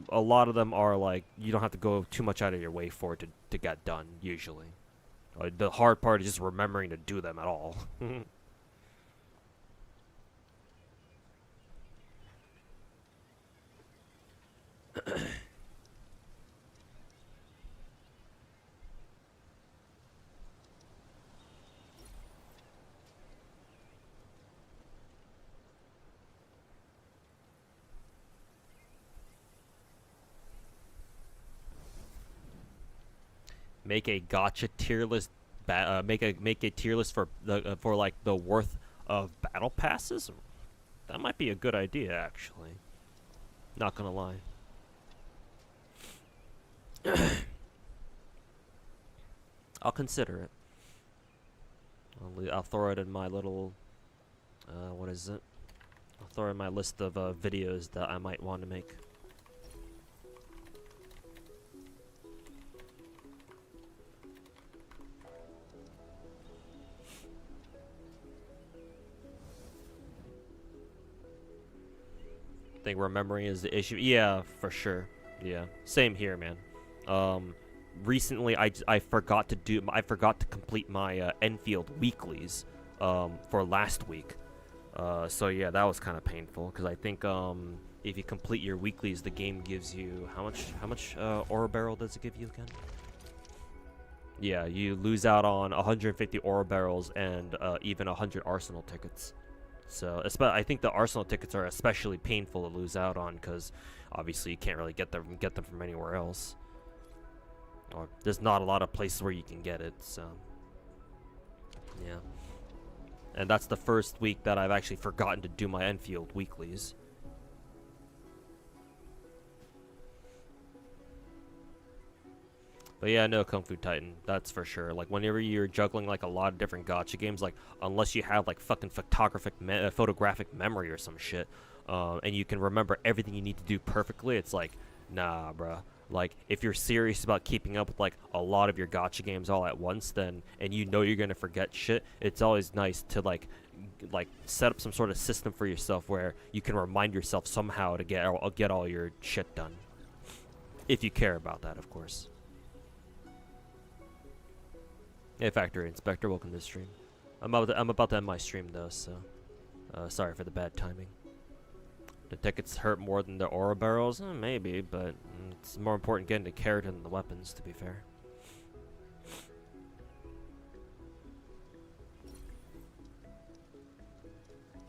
a lot of them are like you don't have to go too much out of your way for it to get done usually. The hard part is just remembering to do them at all. Make a gacha tier list. Make a tier list for like the worth of battle passes. That might be a good idea, actually. Not gonna lie. I'll consider it. I'll throw it in my little. What is it? I'll throw it in my list of videos that I might want to make. I think remembering is the issue. Yeah, for sure. Yeah, same here, man. Recently I forgot to complete my Enfield weeklies for last week. So yeah, that was kind of painful because I think if you complete your weeklies, the game gives you how much aura barrel does it give you again? Yeah, you lose out on 150 aura barrels and even 100 arsenal tickets. So, I think the arsenal tickets are especially painful to lose out on because obviously you can't really get them from anywhere else. Or there's not a lot of places where you can get it. So, yeah. And that's the first week that I've actually forgotten to do my Enfield weeklies. But yeah, no, Kung Fu Titan, that's for sure. Like, whenever you're juggling, like, a lot of different gacha games, like, unless you have, like, fucking photographic memory or some shit, and you can remember everything you need to do perfectly, it's like, nah, bruh. Like, if you're serious about keeping up with, like, a lot of your gacha games all at once, then, and you know you're gonna forget shit, it's always nice to, like, set up some sort of system for yourself where you can remind yourself somehow to get all your shit done. If you care about that, of course. Hey, Factory Inspector, welcome to the stream. I'm about to end my stream though, so sorry for the bad timing. The tickets hurt more than the aura barrels? Maybe, but it's more important getting the carrot than the weapons, to be fair.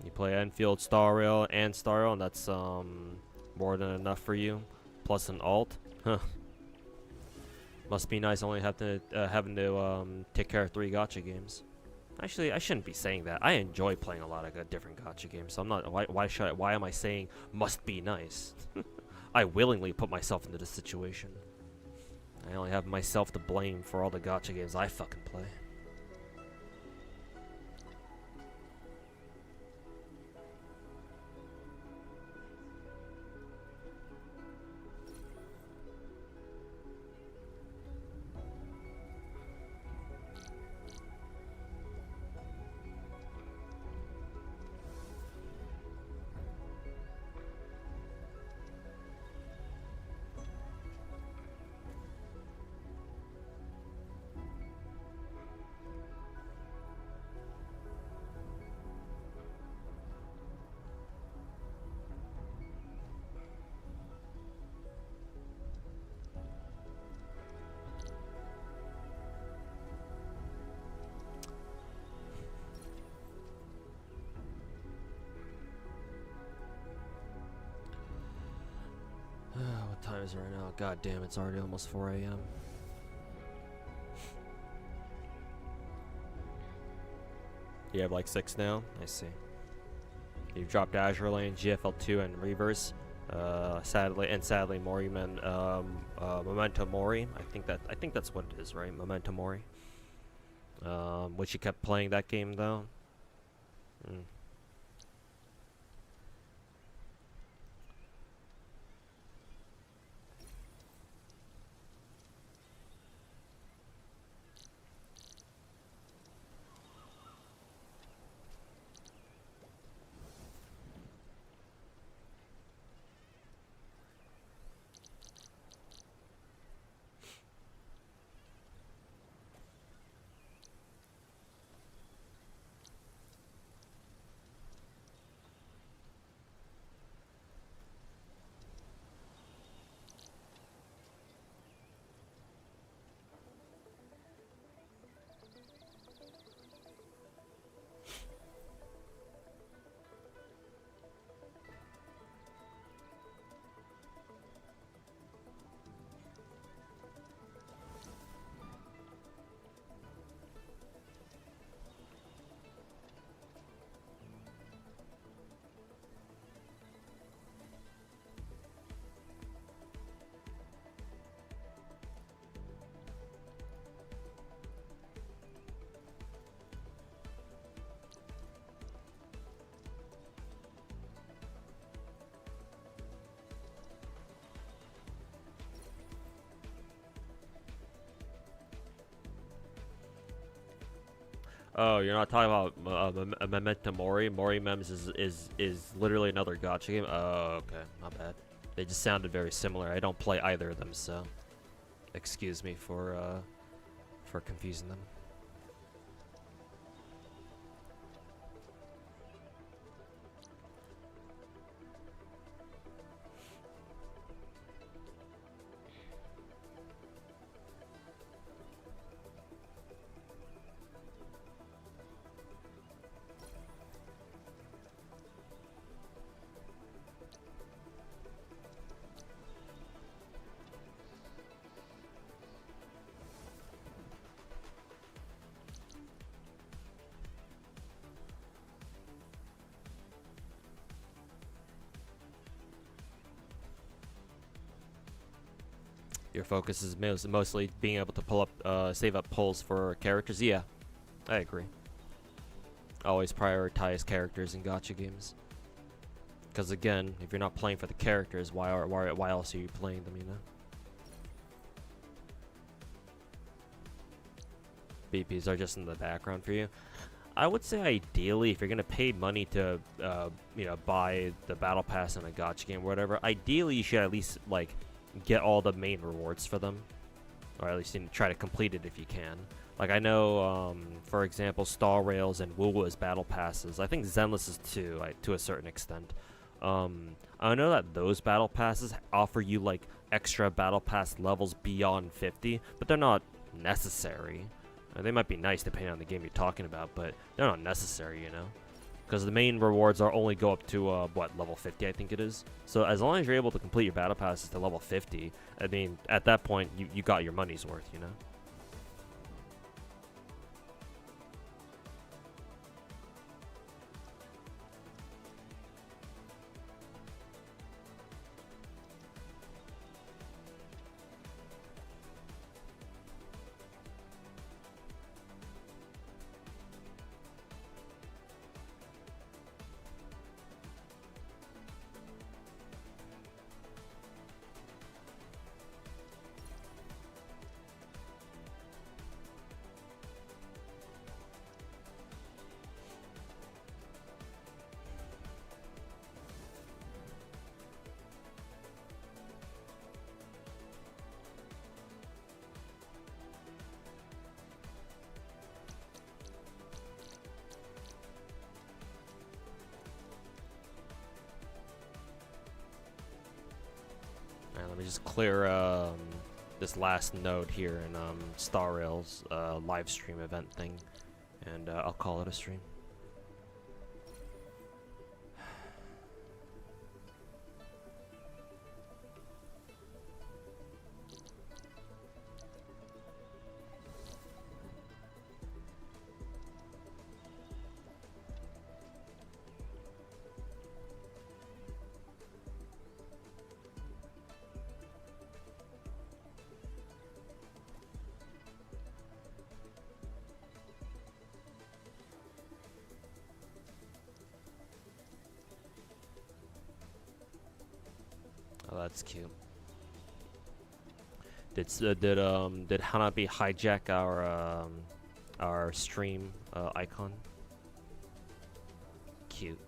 You play Enfield, Star Rail, and that's more than enough for you. Plus an alt? Huh. Must be nice only having to take care of 3 gacha games. Actually, I shouldn't be saying that. I enjoy playing a lot of different gacha games. So I'm not. Why am I saying must be nice? I willingly put myself into this situation. I only have myself to blame for all the gacha games I fucking play. is right now. God damn, it's already almost 4 a.m. You have like 6 now? I see. You've dropped Azure Lane, GFL2, and Reverse. Sadly, Mori, Memento Mori. I think that's what it is, right? Memento Mori. Which you kept playing that game though. Oh, you're not talking about Memento Mori? Mori Mems is literally another gacha game? Oh, okay. My bad. They just sounded very similar. I don't play either of them, so excuse me for confusing them. Your focus is mostly being able to pull up, save up pulls for characters. Yeah, I agree. Always prioritize characters in gacha games. Because again, if you're not playing for the characters, why else are you playing them? You know. BPs are just in the background for you. I would say ideally, if you're gonna pay money to, you know, buy the battle pass in a gacha game or whatever, ideally you should at least like get all the main rewards for them, or at least try to complete it if you can. Like I know, for example, Star Rails and Wuwa's battle passes. I think Zenless is too, like, to a certain extent. I know that those battle passes offer you like extra battle pass levels beyond 50, but they're not necessary. They might be nice depending on the game you're talking about, but they're not necessary, you know? Because the main rewards are only go up to, what, level 50, I think it is? So as long as you're able to complete your battle passes to level 50, I mean, at that point, you got your money's worth, you know? Let me just clear this last node here in Star Rail's live stream event thing, and I'll call it a stream. that's cute. Did Hanabi hijack our stream icon? Cute.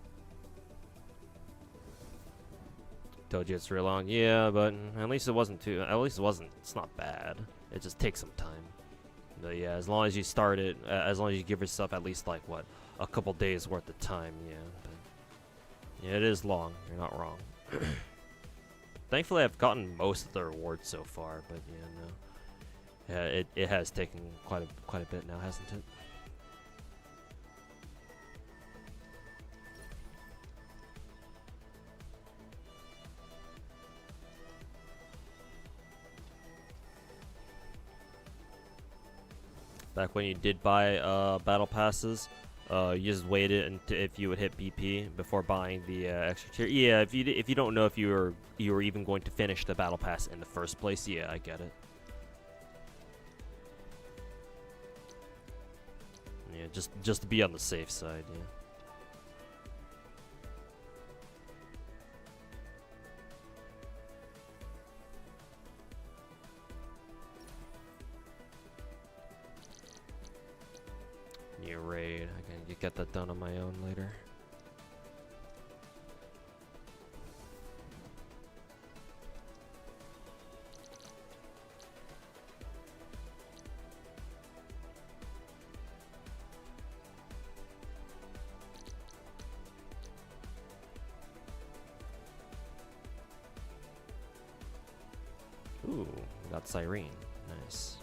Told you it's real long. Yeah, but at least it wasn't too. At least it wasn't. It's not bad. It just takes some time. But yeah, as long as you start it, as long as you give yourself at least like what, a couple days worth of time. Yeah. But yeah, it is long. You're not wrong. Thankfully, I've gotten most of the rewards so far. But yeah, no. Yeah, it has taken quite a bit now, hasn't it? Back when you did buy battle passes, you just waited until if you would hit BP before buying the extra tier. Yeah, if you don't know if you were even going to finish the battle pass in the first place, yeah, I get it. Yeah, just to be on the safe side, yeah. New raid. I can get that done on my own later. Ooh, we got Cyrene. Nice.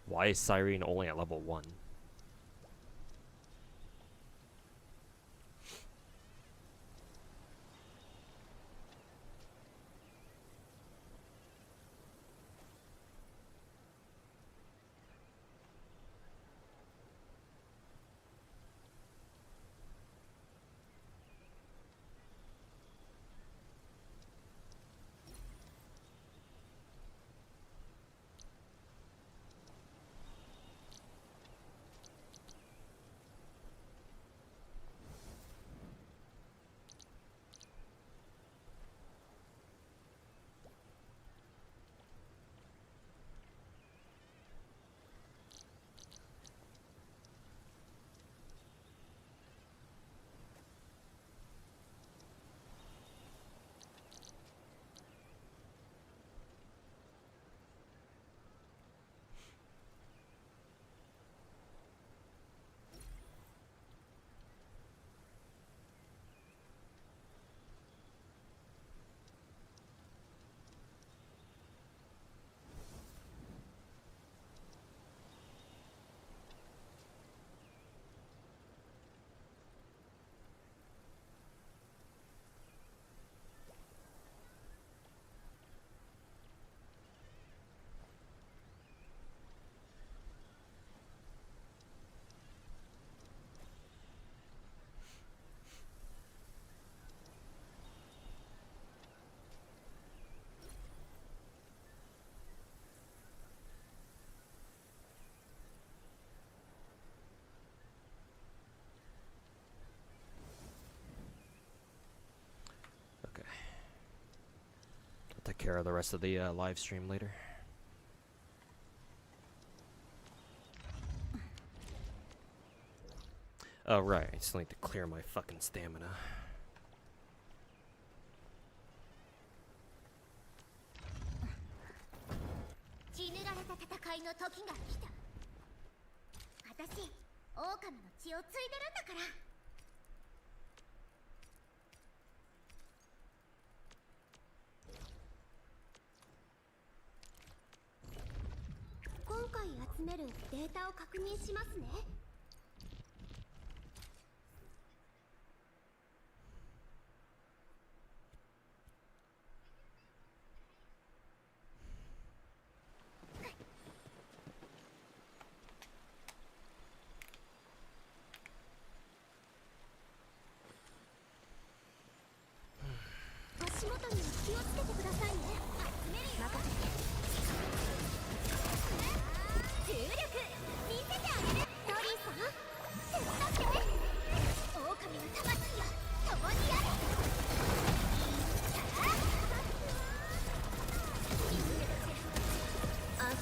Why is Cyrene only at level 1? Take care of the rest of the live stream later. Oh, right. I still need to clear my fucking stamina.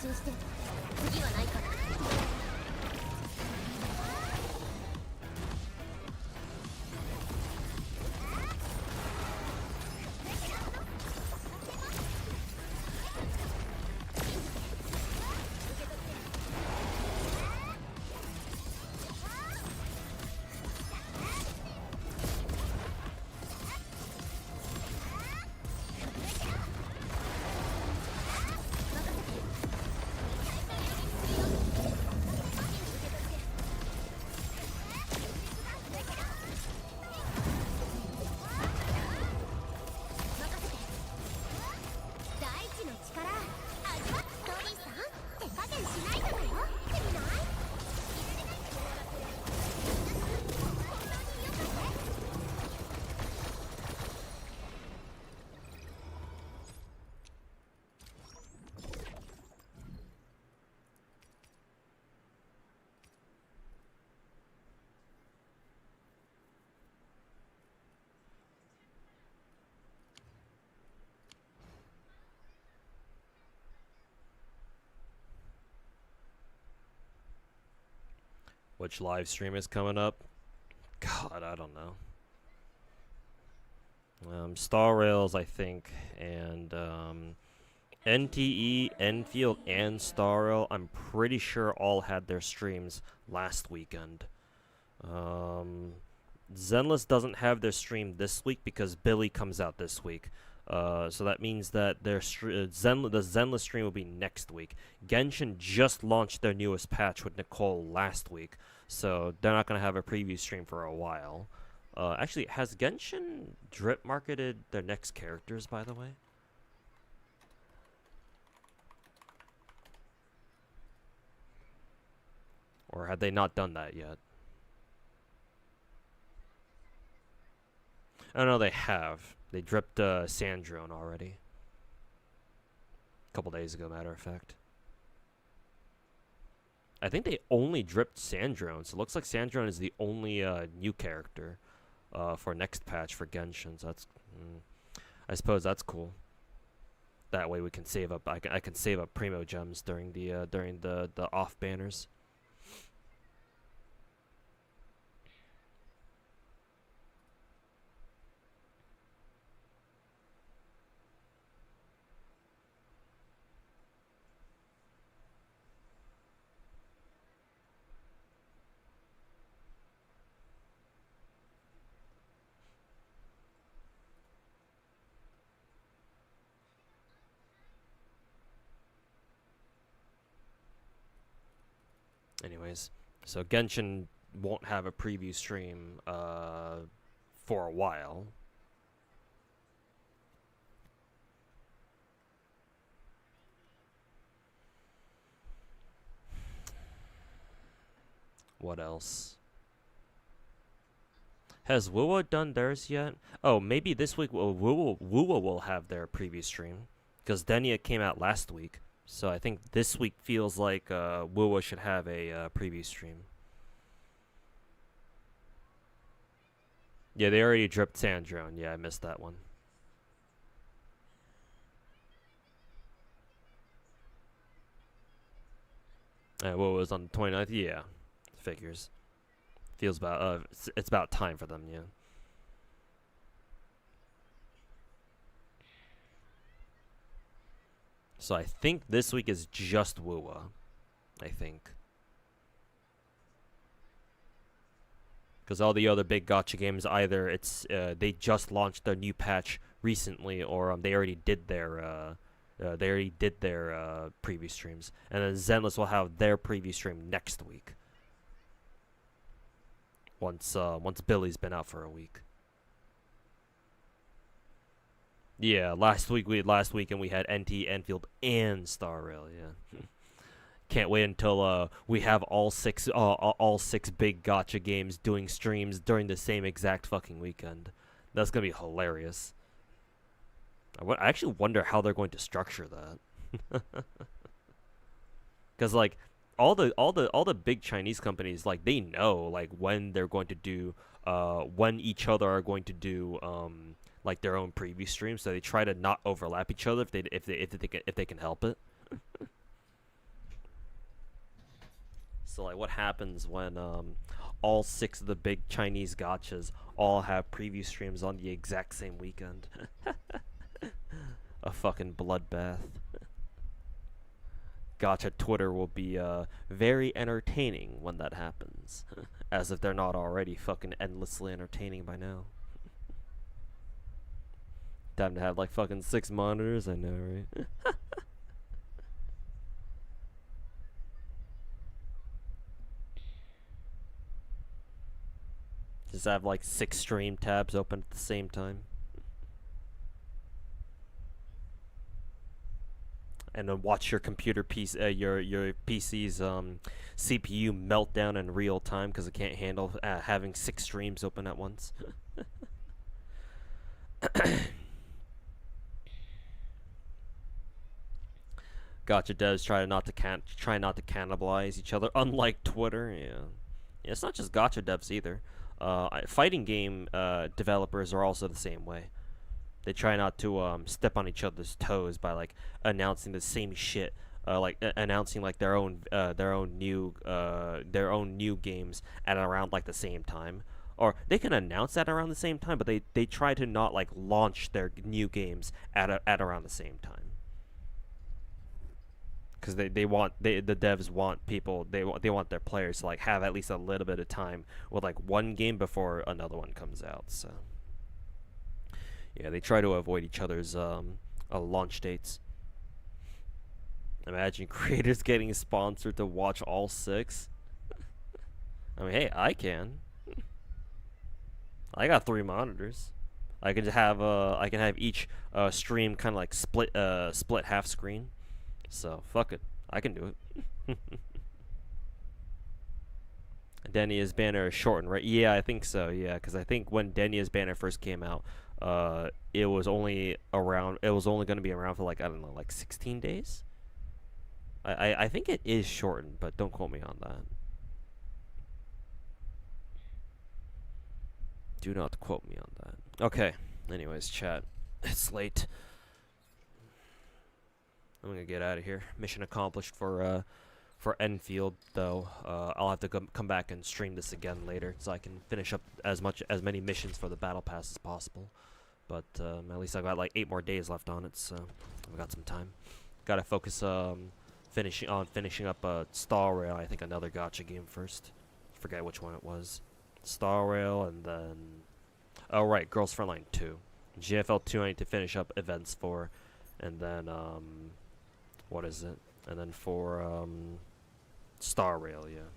心して次はないから。Which live stream is coming up? God, I don't know. Star Rails, I think, and NTE, Enfield, and Star Rail, I'm pretty sure all had their streams last weekend. Zenless doesn't have their stream this week because Billy comes out this week. So that means that the Zenless stream will be next week. Genshin just launched their newest patch with Nicole last week, so they're not going to have a preview stream for a while. Actually, has Genshin drip marketed their next characters, by the way? Or had they not done that yet? Oh no, they have. They dripped Sandrone already. A couple days ago, matter of fact. I think they only dripped Sandrone, so it looks like Sandrone is the only new character for next patch for Genshin. So that's, I suppose that's cool. That way we can save up. I can save up Primo gems during the off banners. Anyways, so Genshin won't have a preview stream for a while. What else? Has Wuwa done theirs yet? Oh, maybe this week Wuwa will have their preview stream, because Denia came out last week. So I think this week feels like Wuwa should have a preview stream. Yeah, they already dripped Sandrone. Yeah, I missed that one. Wuwa was on the 29th? Yeah, figures. Feels about it's about time for them, yeah. So I think this week is just Wuwa. I think. Because all the other big gacha games, either it's they just launched their new patch recently, or they already did their preview streams, and then Zenless will have their preview stream next week. Once Billy's been out for a week. Yeah, last weekend we had NTE, Endfield, and Star Rail. Yeah, can't wait until we have all six big gacha games doing streams during the same exact fucking weekend. That's gonna be hilarious. I actually wonder how they're going to structure that. Because like all the big Chinese companies, like they know like when they're going to do when each other are going to do like their own preview streams, so they try to not overlap each other if they can help it. So like, what happens when all 6 of the big Chinese gachas all have preview streams on the exact same weekend? A fucking bloodbath. Gacha Twitter will be very entertaining when that happens. As if they're not already fucking endlessly entertaining by now. Time to have like fucking 6 monitors, I know, right? Just have like 6 stream tabs open at the same time. And then watch your computer piece, your PC's CPU melt down in real time because it can't handle having 6 streams open at once. Gacha devs try not to cannibalize each other, unlike Twitter. Yeah, it's not just gacha devs either. Fighting game developers are also the same way. They try not to step on each other's toes by like announcing the same shit, announcing like their own new games at around like the same time. Or they can announce that around the same time, but they try to not like launch their new games at around the same time. Because the devs want people, they want their players to like have at least a little bit of time with like one game before another one comes out. So yeah, they try to avoid each other's launch dates. Imagine creators getting sponsored to watch all 6. I mean, hey, I can. I got 3 monitors. I can have each stream kind of like split half screen. So fuck it, I can do it. Denia's banner is shortened, right? Yeah, I think so. Yeah, because I think when Denia's banner first came out, it was only going to be around for like, I don't know, like 16 days. I think it is shortened, but don't quote me on that. Do not quote me on that. Okay. Anyways, chat. It's late. I'm gonna get out of here. Mission accomplished for Enfield, though. I'll have to come back and stream this again later, so I can finish up as many missions for the battle pass as possible. But at least I got like 8 more days left on it, so I've got some time. Gotta focus finishing up Star Rail. I think another gacha game first. Forget which one it was. Star Rail, and then Girls Frontline 2. GFL 2 I need to finish up events for, and then what is it? And then for Star Rail, yeah.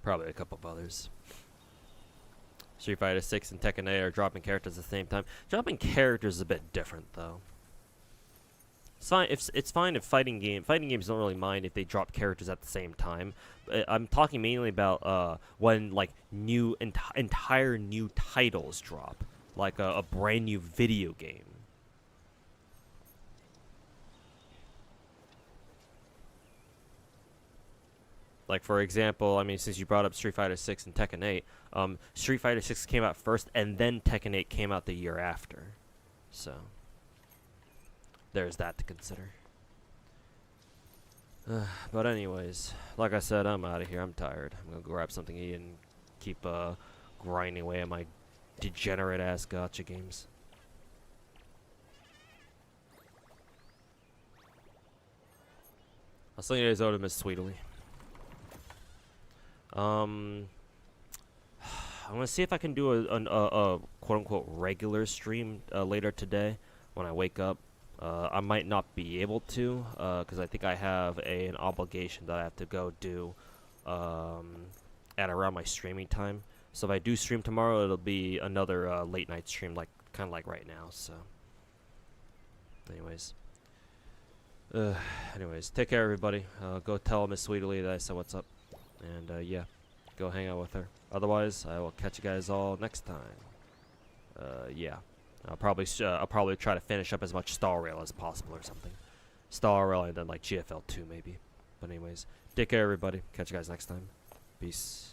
Probably a couple of others. Street Fighter 6 and Tekken 8 are dropping characters at the same time. Dropping characters is a bit different, though. It's fine if fighting games don't really mind if they drop characters at the same time. I'm talking mainly about when like entire new titles drop, like a brand new video game. Like, for example, I mean, since you brought up Street Fighter 6 and Tekken 8, Street Fighter 6 came out first, and then Tekken 8 came out the year after. So there's that to consider. But anyways, like I said, I'm out of here. I'm tired. I'm gonna go grab something to eat and keep grinding away at my degenerate-ass gacha games. I'll send you guys over to Miss Sweetly. I'm gonna see if I can do a quote-unquote regular stream later today when I wake up. I might not be able to, because I think I have an obligation that I have to go do at around my streaming time. So if I do stream tomorrow, it'll be another late night stream, kind of like right now. So, anyways, take care, everybody. Go tell Miss Sweetly that I said what's up, and yeah, go hang out with her. Otherwise, I will catch you guys all next time. Yeah. I'll probably try to finish up as much Star Rail as possible or something. Star Rail and then like GFL 2 maybe. But anyways, take care everybody. Catch you guys next time. Peace.